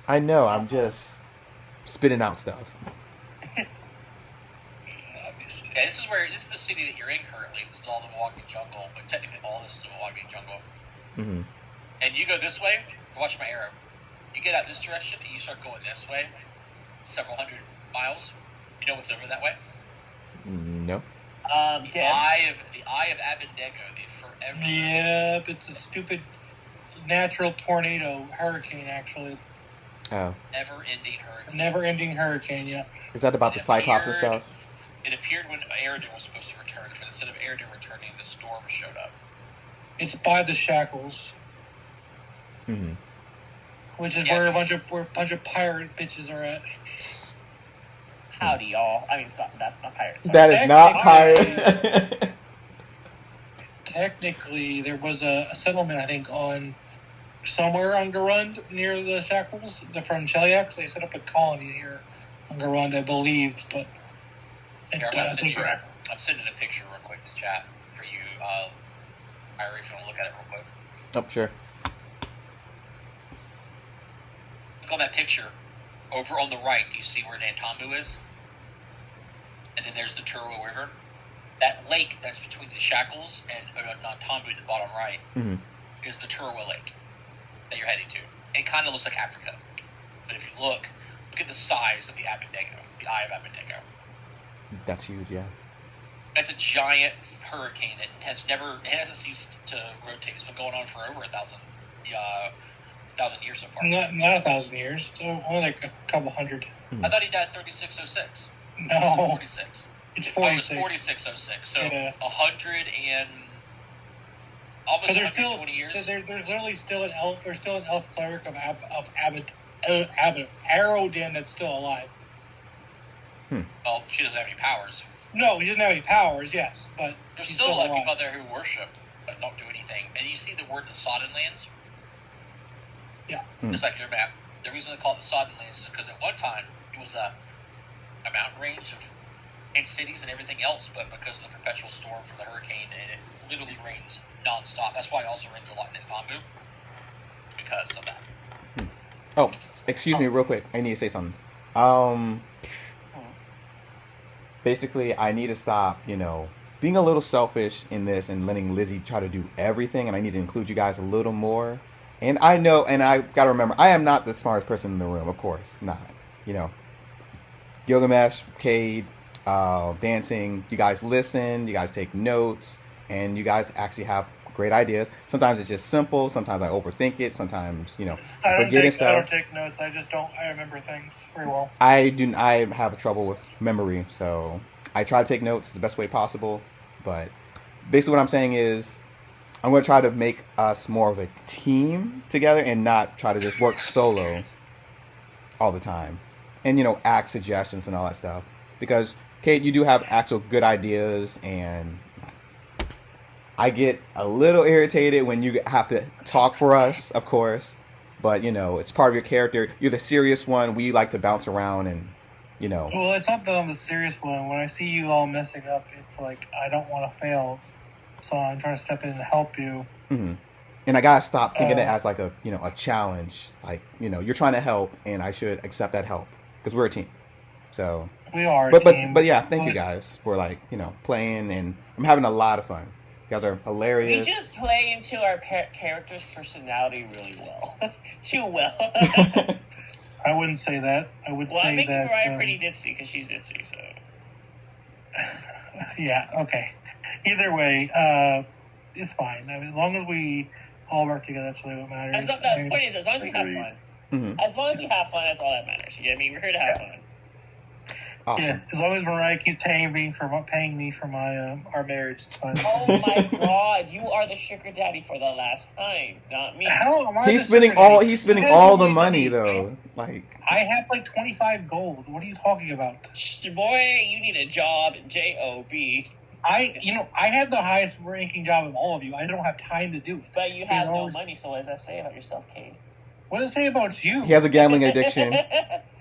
I know. I'm just spitting out stuff. Obviously. Okay, this is the city that you're in currently. This is all the Milwaukee Jungle, but technically all this is the Milwaukee Jungle. Mm-hmm. And you go this way, watch my arrow. You get out this direction and you start going this way, several hundred miles. You know what's over that way? No. The Jen, Eye of Abednego, the forever Yep, it's a stupid natural tornado hurricane. Actually, Oh, never-ending hurricane. never-ending hurricane. Yeah. is that about the Cyclops and stuff? It appeared when Aridin was supposed to return, but instead of Aridin returning, the storm showed up. It's by the shackles, Mm-hmm. which is Yeah. where a bunch of pirate bitches are at. howdy, y'all. I mean, that's not pirates. That is not Technically- pirate. Technically, there was a settlement, I think, on somewhere on Garund near the shackles. They're from Cheliax. They set up a colony here on Garund, I believe. But Here, I think I'm sending a picture real quick to chat for you, Ira, if you want to look at it real quick. Oh, sure. Look on that picture. Over on the right, do you see where Nantambu is? And then there's the Turwa River. That lake that's between the shackles and Nantambu at the bottom right Mm-hmm. is the Turwa Lake that you're heading to. It kind of looks like Africa. But if you look at the size of the Abednego, the Eye of Abednego. That's huge. Yeah. That's a giant hurricane that hasn't ceased to rotate. It's been going on for over 1,000 years so far. not 1,000 years. So only like a couple hundred. I thought he died 3606. No, 46. it's Oh, it was 46. 4606. So Yeah. 100 and almost Because there's still 120 years. there's literally still an elf. There's still an elf cleric of Arodin that's still alive. Well, she doesn't have any powers. No, he doesn't have any powers. Yes, but There's he's still a lot of alive. people out there who worship but don't do anything. And you see the word the Sodden Lands? Yeah. Just like your map. The reason they call it the Sodden Lands is because at one time it was a mountain range and cities and everything else, but because of the perpetual storm from the hurricane, and it literally rains nonstop. That's why it also rains a lot in Nantambu. Because of that. Oh, excuse me, real quick. I need to say something. Basically, I need to stop, being a little selfish in this and letting Lizzie try to do everything, and I need to include you guys a little more. And I know, and I gotta remember, I am not the smartest person in the room, of course, not. Gilgamesh, Cade, dancing, you guys listen, you guys take notes, and you guys actually have great ideas. Sometimes it's just simple, sometimes I overthink it, sometimes, I don't forgetting stuff. take notes. I remember things very well. I have trouble with memory, so I try to take notes the best way possible. But basically what I'm saying is I'm going to try to make us more of a team together and not try to just work solo all the time. And, ask suggestions and all that stuff. Because, Kate, you do have actual good ideas, and I get a little irritated when you have to talk for us, of course. But, it's part of your character. You're the serious one. We like to bounce around and, Well, it's not that I'm the serious one. When I see you all messing up, it's like I don't want to fail, so I'm trying to step in and help you. Mm-hmm. And I gotta stop thinking it as like a a challenge. Like you're trying to help, and I should accept that help because we're a team. So, We are a but team. yeah, thank you guys for playing, and I'm having a lot of fun. guys are We hilarious. just play into our character's personality really well. Too well. I wouldn't say that. I would Well, I'm say making that. Mariah pretty ditzy because she's ditzy, so. Yeah. Okay. Either way, it's fine. I mean, as long as we all work together, that's really what matters. The point is, as long as we have Agreed. fun. Mhm. As long as we have fun, that's all that matters. You get me? We're here to have fun. Awesome. Yeah, as long as Mariah keeps paying me for my our marriage, it's fine. Oh my god, you are the sugar daddy for the last time, not me. How am I He's the spending sugar all daddy? he's spending You guys all the don't money need though. Like I have like 25 gold. What are you talking about? Boy, you need a job, J-O-B. I have the highest ranking job of all of you. I don't have time to do it. But you have no always- money, so what does that say about yourself, Cade? What does it say about you? he has a gambling addiction.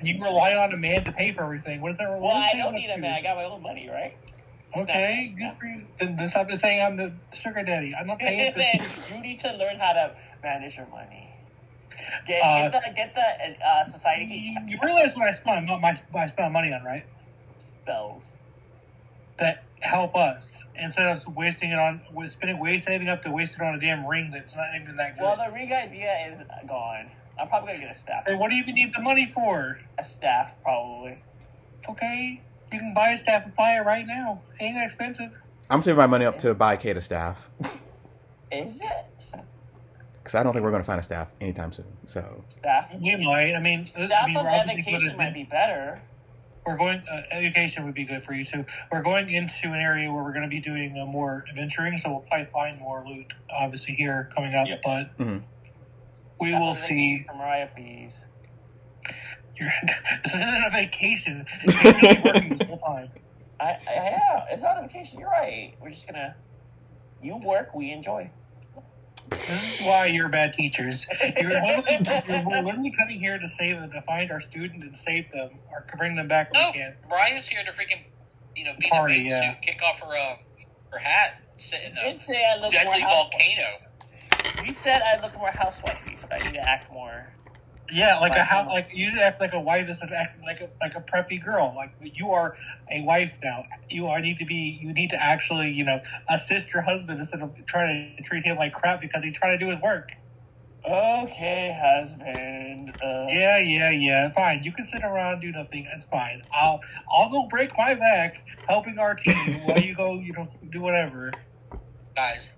You rely on a man to pay for everything. What does that? Well, I don't need a man. I got my own money, right? Okay, Snap. good for you. Then stop saying I'm the sugar daddy. I'm not paying for this. You need to learn how to manage your money. Get the society You realize what I spend money on, right? spells. That help us instead of saving up to waste it on a damn ring that's not even that good. Well, the ring idea is gone. I'm probably gonna get a staff. Then what do you even need the money for? A staff, probably. Okay, you can buy a staff of fire right now. Ain't that expensive? I'm saving my money up to buy Kate a staff. Is it Because I don't think we're going to find a staff anytime soon. So staff? We might. I mean, Staff we're of obviously education gonna- might be better. We're going. Education would be good for you too. We're going into an area where we're going to be doing more adventuring, so we'll probably find more loot. Obviously, here coming up, Yep. but Mhm. we Staff will of see. education for Mariah, please. This isn't a vacation. You're gonna be working this whole time. Yeah, it's not a vacation. You're right. We're just gonna. You work, we enjoy. This is why you're bad teachers. We're literally coming here to find our student and save them, or bring them back when No, we can. Mariah's here to freaking, be Party, the yeah. to kick off her hat, and sit in You a did say I look deadly more volcano. You said I look more housewifey, so I need to act more. Yeah, like Like, like you act like a wife that's act like a preppy girl. Like you are a wife now. You need to actually assist your husband instead of trying to treat him like crap because he's trying to do his work. Okay, husband. Yeah. Fine. You can sit around and do nothing. It's fine. I'll go break my back helping our team while you go do whatever. Guys,